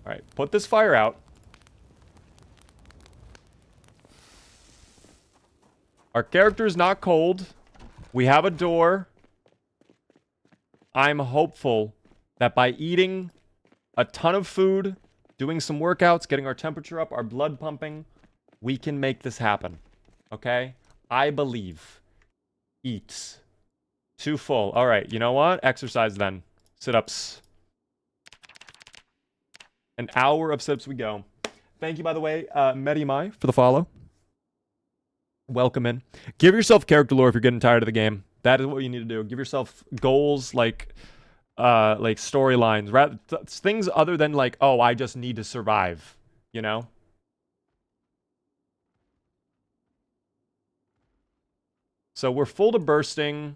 Alright, put this fire out. Our character's not cold. We have a door. I'm hopeful that by eating a ton of food, doing some workouts, getting our temperature up, our blood pumping, we can make this happen. Okay? I believe. Eat. Too full. Alright, you know what? Exercise then. Sit-ups. An hour of sit-ups we go. Thank you, by the way, Medimai, for the follow. Welcome in. Give yourself character lore if you're getting tired of the game. That is what you need to do. Give yourself goals like storylines, things other than like, oh, I just need to survive, you know? So we're full to bursting.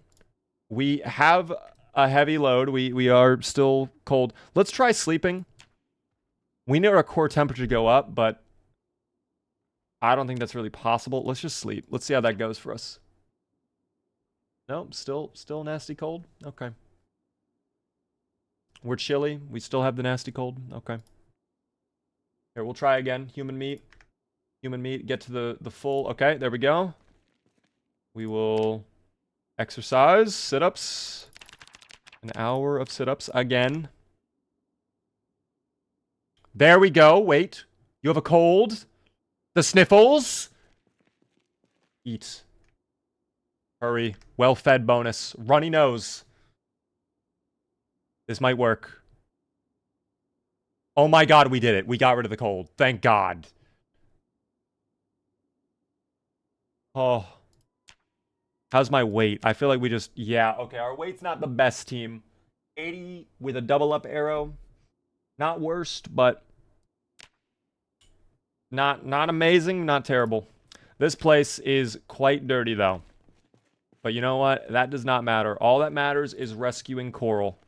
We have a heavy load. We are still cold. Let's try sleeping. We need our core temperature to go up, but I don't think that's really possible. Let's just sleep. Let's see how that goes for us. Nope, still nasty cold. Okay. We're chilly. We still have the nasty cold. Okay. Here, we'll try again. Human meat. Human meat. Get to the full. Okay, there we go. We will exercise. Sit-ups. An hour of sit-ups again. There we go. Wait. You have a cold? The sniffles? Eat. Hurry. Well-fed bonus. Runny nose. This might work. Oh my god, we did it. We got rid of the cold. Thank god. Oh. How's my weight? I feel like we just... Yeah, okay. Our weight's not the best, team. 80 with a double up arrow. Not worst, but... Not amazing, not terrible. This place is quite dirty, though. But you know what? That does not matter. All that matters is rescuing Coral.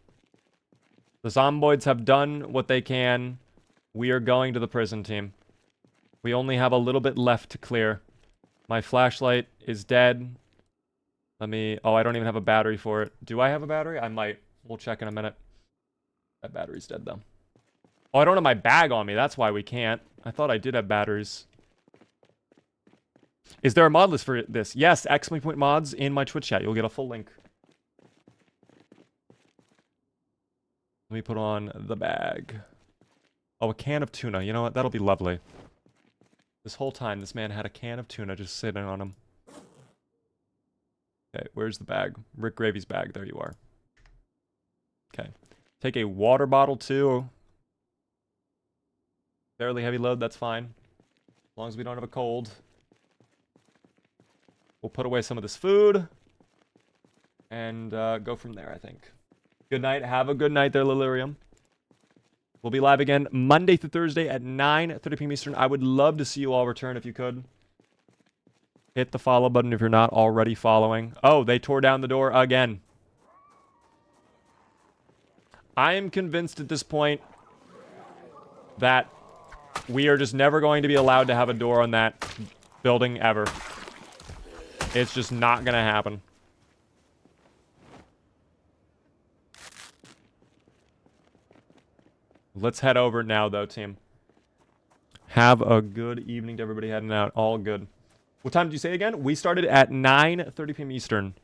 The Zomboids have done what they can. We are going to the prison, team. We only have a little bit left to clear. My flashlight is dead. Let me... Oh, I don't even have a battery for it. Do I have a battery? I might. We'll check in a minute. That battery's dead, though. Oh, I don't have my bag on me. That's why we can't. I thought I did have batteries. Is there a mod list for this? Yes, ! mods in my Twitch chat. You'll get a full link. Let me put on the bag. Oh, a can of tuna. You know what? That'll be lovely. This whole time, this man had a can of tuna just sitting on him. Okay, where's the bag? Rick Gravy's bag. There you are. Okay. Take a water bottle, too. Fairly heavy load, that's fine. As long as we don't have a cold. We'll put away some of this food. And go from there, I think. Good night. Have a good night there, Lilirium. We'll be live again Monday through Thursday at 9:30 p.m. Eastern. I would love to see you all return if you could. Hit the follow button if you're not already following. Oh, they tore down the door again. I am convinced at this point that we are just never going to be allowed to have a door on that building ever. It's just not going to happen. Let's head over now, though, team. Have a good evening to everybody heading out. All good. What time did you say again? We started at 9:30 p.m. Eastern.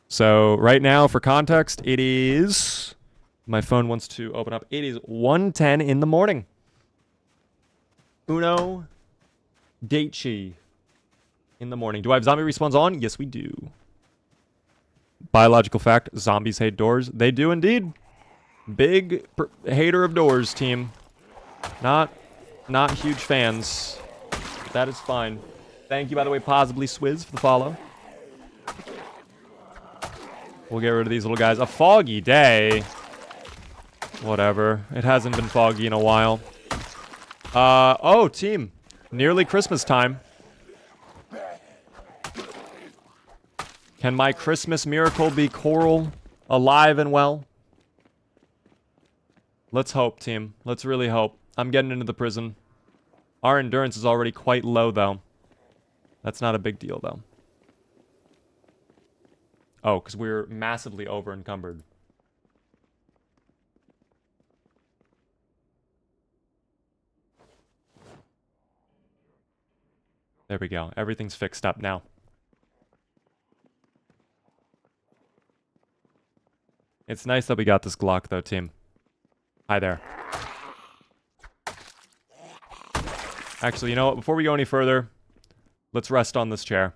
So right now, for context, it is... My phone wants to open up. It is 1:10 in the morning. Uno Daichi in the morning. Do I have zombie respawns on? Yes, we do. Biological fact, zombies hate doors. They do indeed. Big hater of doors, team. Not huge fans. That is fine. Thank you, by the way, Possibly Swizz, for the follow. We'll get rid of these little guys. A foggy day. Whatever. It hasn't been foggy in a while. Oh, team. Nearly Christmas time. Can my Christmas miracle be Coral, alive and well? Let's hope, team. Let's really hope. I'm getting into the prison. Our endurance is already quite low, though. That's not a big deal, though. Oh, because we're massively over-encumbered. There we go. Everything's fixed up now. It's nice that we got this Glock, though, team. Hi there. Actually, you know what? Before we go any further, let's rest on this chair.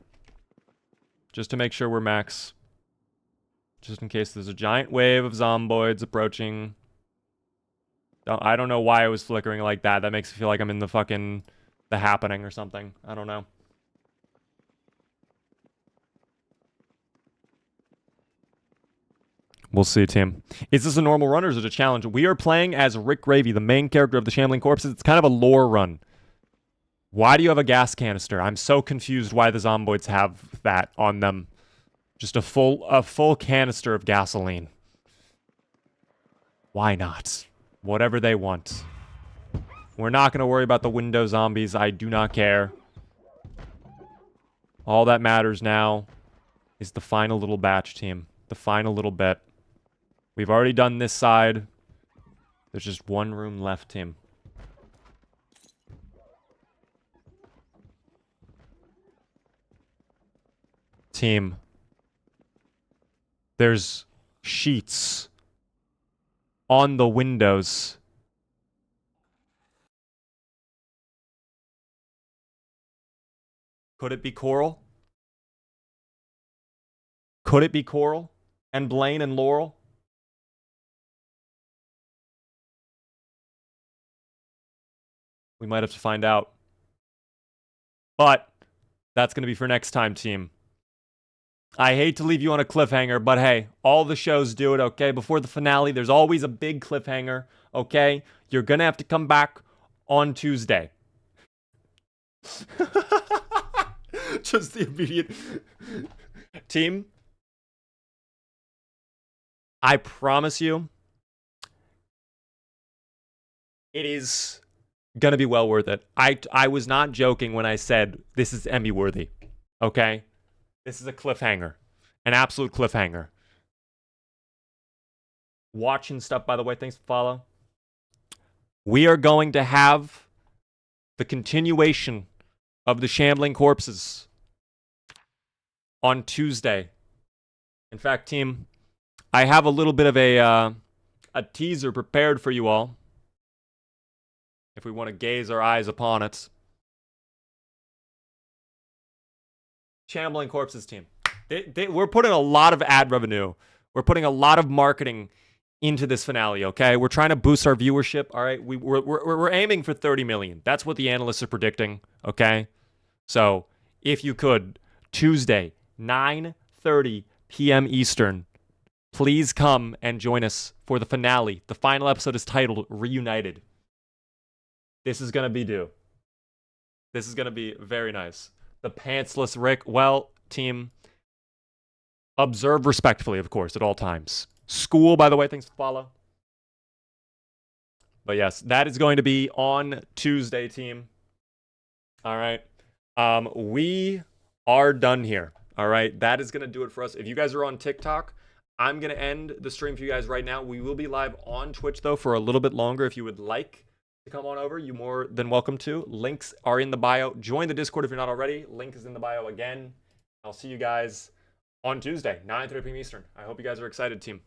Just to make sure we're max. Just in case there's a giant wave of zomboids approaching. I don't know why it was flickering like that. That makes me feel like I'm in the fucking... The Happening or something. I don't know. We'll see, team. Is this a normal run or is it a challenge? We are playing as Rick Gravy, the main character of the Shambling Corpses. It's kind of a lore run. Why do you have a gas canister? I'm so confused why the zomboids have that on them. Just a full canister of gasoline. Why not? Whatever they want. We're not going to worry about the window zombies. I do not care. All that matters now is the final little batch, team. The final little bit. We've already done this side. There's just one room left, team. Team. There's sheets on the windows. Could it be Coral? Could it be Coral? And Blaine and Loral? We might have to find out. But that's going to be for next time, team. I hate to leave you on a cliffhanger, but hey, all the shows do it, okay? Before the finale, there's always a big cliffhanger, okay? You're going to have to come back on Tuesday. Just the immediate... Team, I promise you, it is gonna be well worth it. I was not joking when I said this is Emmy worthy, okay? This is a cliffhanger, an absolute cliffhanger. Watching stuff, by the way, thanks for follow. We are going to have the continuation of the Shambling Corpses on Tuesday. In fact, team, I have a little bit of a teaser prepared for you all. If we want to gaze our eyes upon it. Shambling Corpses, team. We're putting a lot of ad revenue. We're putting a lot of marketing into this finale, okay? We're trying to boost our viewership, all right? We're aiming for 30 million. That's what the analysts are predicting, okay? So, if you could, Tuesday, 9:30 p.m. Eastern, please come and join us for the finale. The final episode is titled Reunited. This is going to be due. This is going to be very nice. The pantsless Rick. Well, team, observe respectfully, of course, at all times. School, by the way, thanks for the follow. But yes, that is going to be on Tuesday, team. All right. We are done here. All right. That is going to do it for us. If you guys are on TikTok, I'm going to end the stream for you guys right now. We will be live on Twitch, though, for a little bit longer. If you would like to come on over, you're more than welcome to. Links are in the bio. Join the Discord if you're not already. Link is in the bio again. I'll see you guys on Tuesday, 9:30 p.m. Eastern. I hope you guys are excited, team.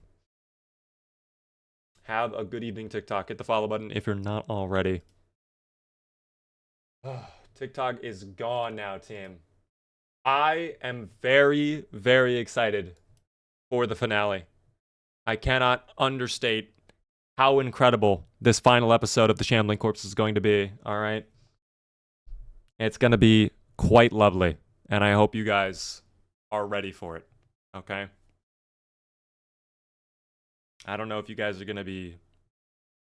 Have a good evening, TikTok. Hit the follow button if you're not already. TikTok is gone now, team. I am very, very excited for the finale. I cannot understate how incredible this final episode of the Shambling Corpses is going to be, all right? It's going to be quite lovely, and I hope you guys are ready for it, okay? I don't know if you guys are going to be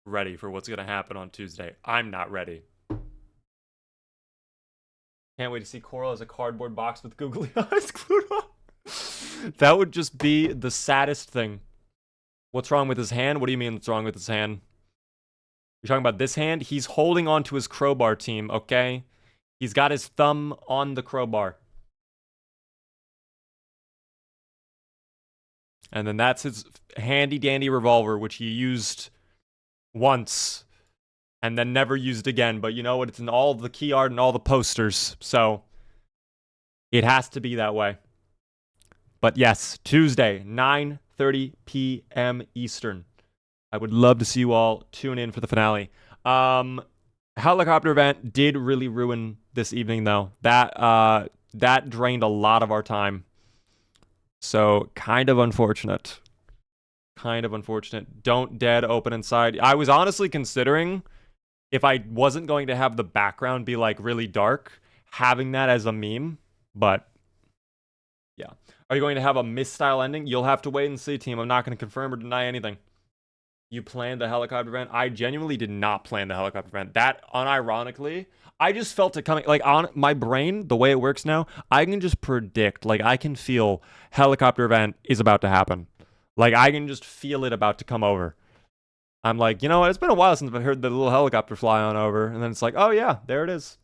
ready for what's going to happen on Tuesday. I'm not ready. Can't wait to see Coral as a cardboard box with googly eyes glued on. That would just be the saddest thing. What's wrong with his hand? What do you mean what's wrong with his hand? You're talking about this hand? He's holding on to his crowbar, team, okay? He's got his thumb on the crowbar. And then that's his handy-dandy revolver, which he used once and then never used again. But you know what? It's in all the key art and all the posters. So it has to be that way. But yes, Tuesday, 9:30 p.m. Eastern. I would love to see you all tune in for the finale. Helicopter event did really ruin this evening, though. That drained a lot of our time. So kind of unfortunate. Kind of unfortunate. Don't dead open inside. I was honestly considering, if I wasn't going to have the background be like really dark, having that as a meme. But yeah. Are you going to have a mist-style ending? You'll have to wait and see, team. I'm not going to confirm or deny anything. You planned the helicopter event? I genuinely did not plan the helicopter event. That, unironically, I just felt it coming. Like, on my brain, the way it works now, I can just predict. Like, I can feel helicopter event is about to happen. Like, I can just feel it about to come over. I'm like, you know what? It's been a while since I've heard the little helicopter fly on over. And then it's like, oh, yeah, there it is.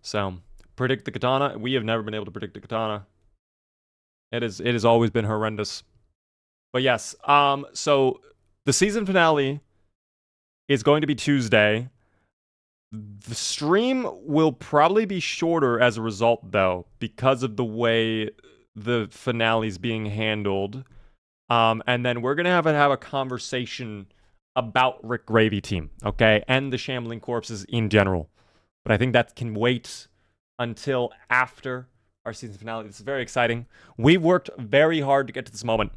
So, predict the katana. We have never been able to predict the katana. It has always been horrendous. But yes, so the season finale is going to be Tuesday. The stream will probably be shorter as a result, though, because of the way the finale is being handled. And then we're going to have a conversation about Rick Gravy Team, okay? And the Shambling Corpses in general. But I think that can wait until after our season finale. This is very exciting. We've worked very hard to get to this moment,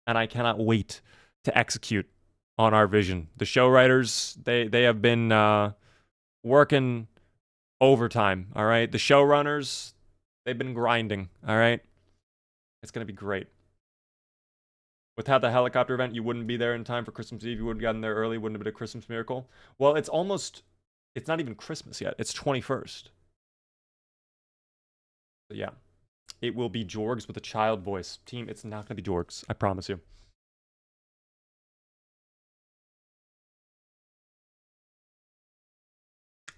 and I cannot wait to execute on our vision. The show writers, they have been working overtime, all right? The showrunners, they've been grinding, all right? It's going to be great. Without the helicopter event, you wouldn't be there in time for Christmas Eve. You wouldn't have gotten there early. Wouldn't have been a Christmas miracle. Well, it's not even Christmas yet. It's 21st. So yeah, it will be Jorgs with a child voice. Team, it's not going to be Jorgs. I promise you.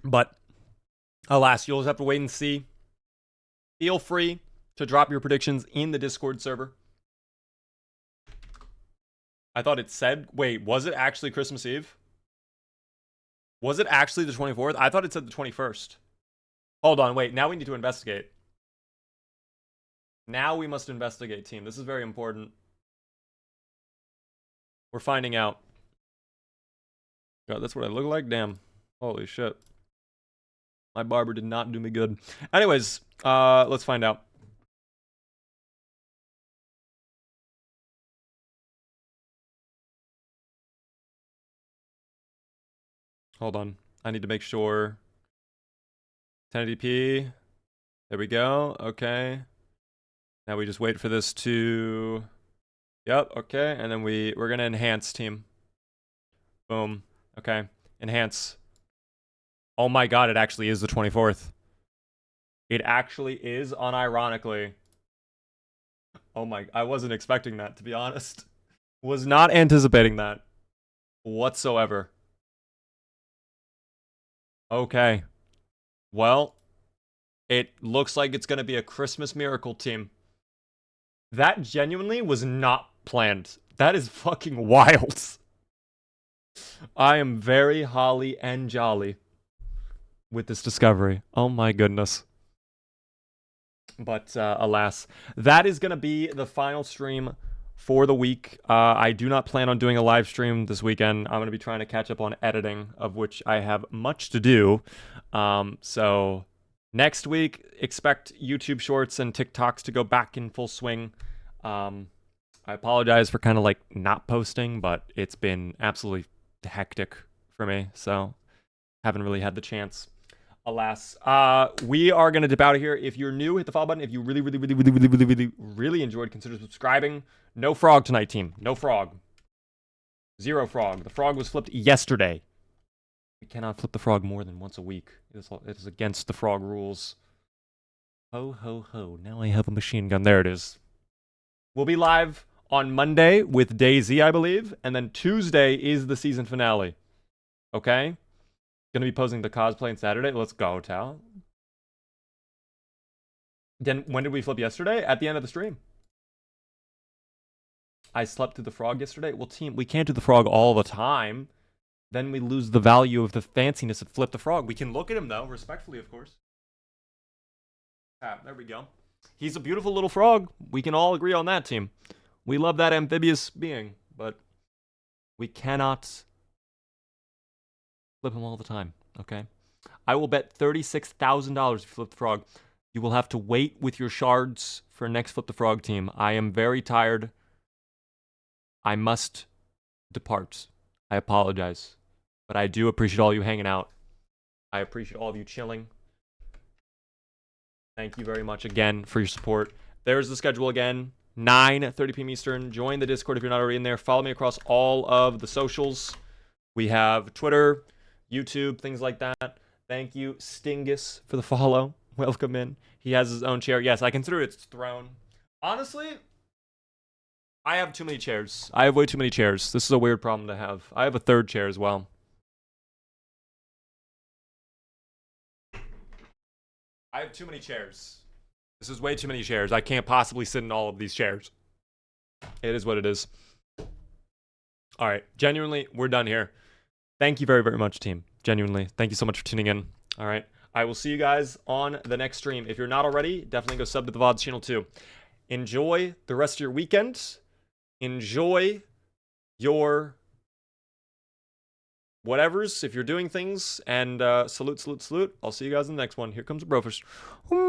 But alas, you'll just have to wait and see. Feel free to drop your predictions in the Discord server. I thought it said, wait, was it actually Christmas Eve? Was it actually the 24th? I thought it said the 21st. Hold on, wait, now we need to investigate. Now we must investigate, team. This is very important. We're finding out. God, that's what I look like? Damn. Holy shit. My barber did not do me good. Anyways, let's find out. Hold on. I need to make sure. 1080p. There we go. Okay. Now we just wait for this to... Yep, okay. And then we're going to enhance, team. Boom. Okay. Enhance. Oh my god, it actually is the 24th. It actually is, unironically. Oh my... I wasn't expecting that, to be honest. Was not anticipating that whatsoever. Okay. Well, it looks like it's going to be a Christmas miracle, team. That genuinely was not planned. That is fucking wild. I am very holly and jolly with this discovery. Oh my goodness. But alas, that is going to be the final stream for the week. I do not plan on doing a live stream this weekend. I'm going to be trying to catch up on editing, of which I have much to do. So next week, expect YouTube Shorts and TikToks to go back in full swing. I apologize for kind of like not posting, but it's been absolutely hectic for me, so haven't really had the chance. Alas. We are going to dip out of here. If you're new, hit the follow button. If you really enjoyed, consider subscribing. No frog tonight, team. No frog. 0 frog. The frog was flipped yesterday. We cannot flip the frog more than once a week. It is against the frog rules. Ho, ho, ho. Now I have a machine gun. There it is. We'll be live on Monday with DayZ, I believe. And then Tuesday is the season finale. Okay? Gonna be posing the cosplay on Saturday. Let's go, Tal. Then when did we flip yesterday? At the end of the stream. I slept through the frog yesterday. Well, team, we can't do the frog all the time. Then we lose the value of the fanciness of flip the frog. We can look at him, though, respectfully, of course. Ah, there we go. He's a beautiful little frog. We can all agree on that, team. We love that amphibious being, but we cannot flip him all the time, okay? I will bet $36,000 if you flip the frog. You will have to wait with your shards for next Flip the Frog team. I am very tired. I must depart. I apologize. But I do appreciate all you hanging out. I appreciate all of you chilling. Thank you very much again for your support. There's the schedule again. 9:30 p.m. Eastern. Join the Discord if you're not already in there. Follow me across all of the socials. We have Twitter, YouTube, things like that. Thank you, Stingus, for the follow. Welcome in. He has his own chair. Yes, I consider it its throne. Honestly, I have too many chairs. I have way too many chairs. This is a weird problem to have. I have a third chair as well. I have too many chairs. This is way too many chairs. I can't possibly sit in all of these chairs. It is what it is. All right. Genuinely, we're done here. Thank you very, very much, team. Genuinely. Thank you so much for tuning in. All right. I will see you guys on the next stream. If you're not already, definitely go sub to the VOD channel too. Enjoy the rest of your weekend. Enjoy your whatevers if you're doing things. And salute, salute, salute. I'll see you guys in the next one. Here comes a Brofist.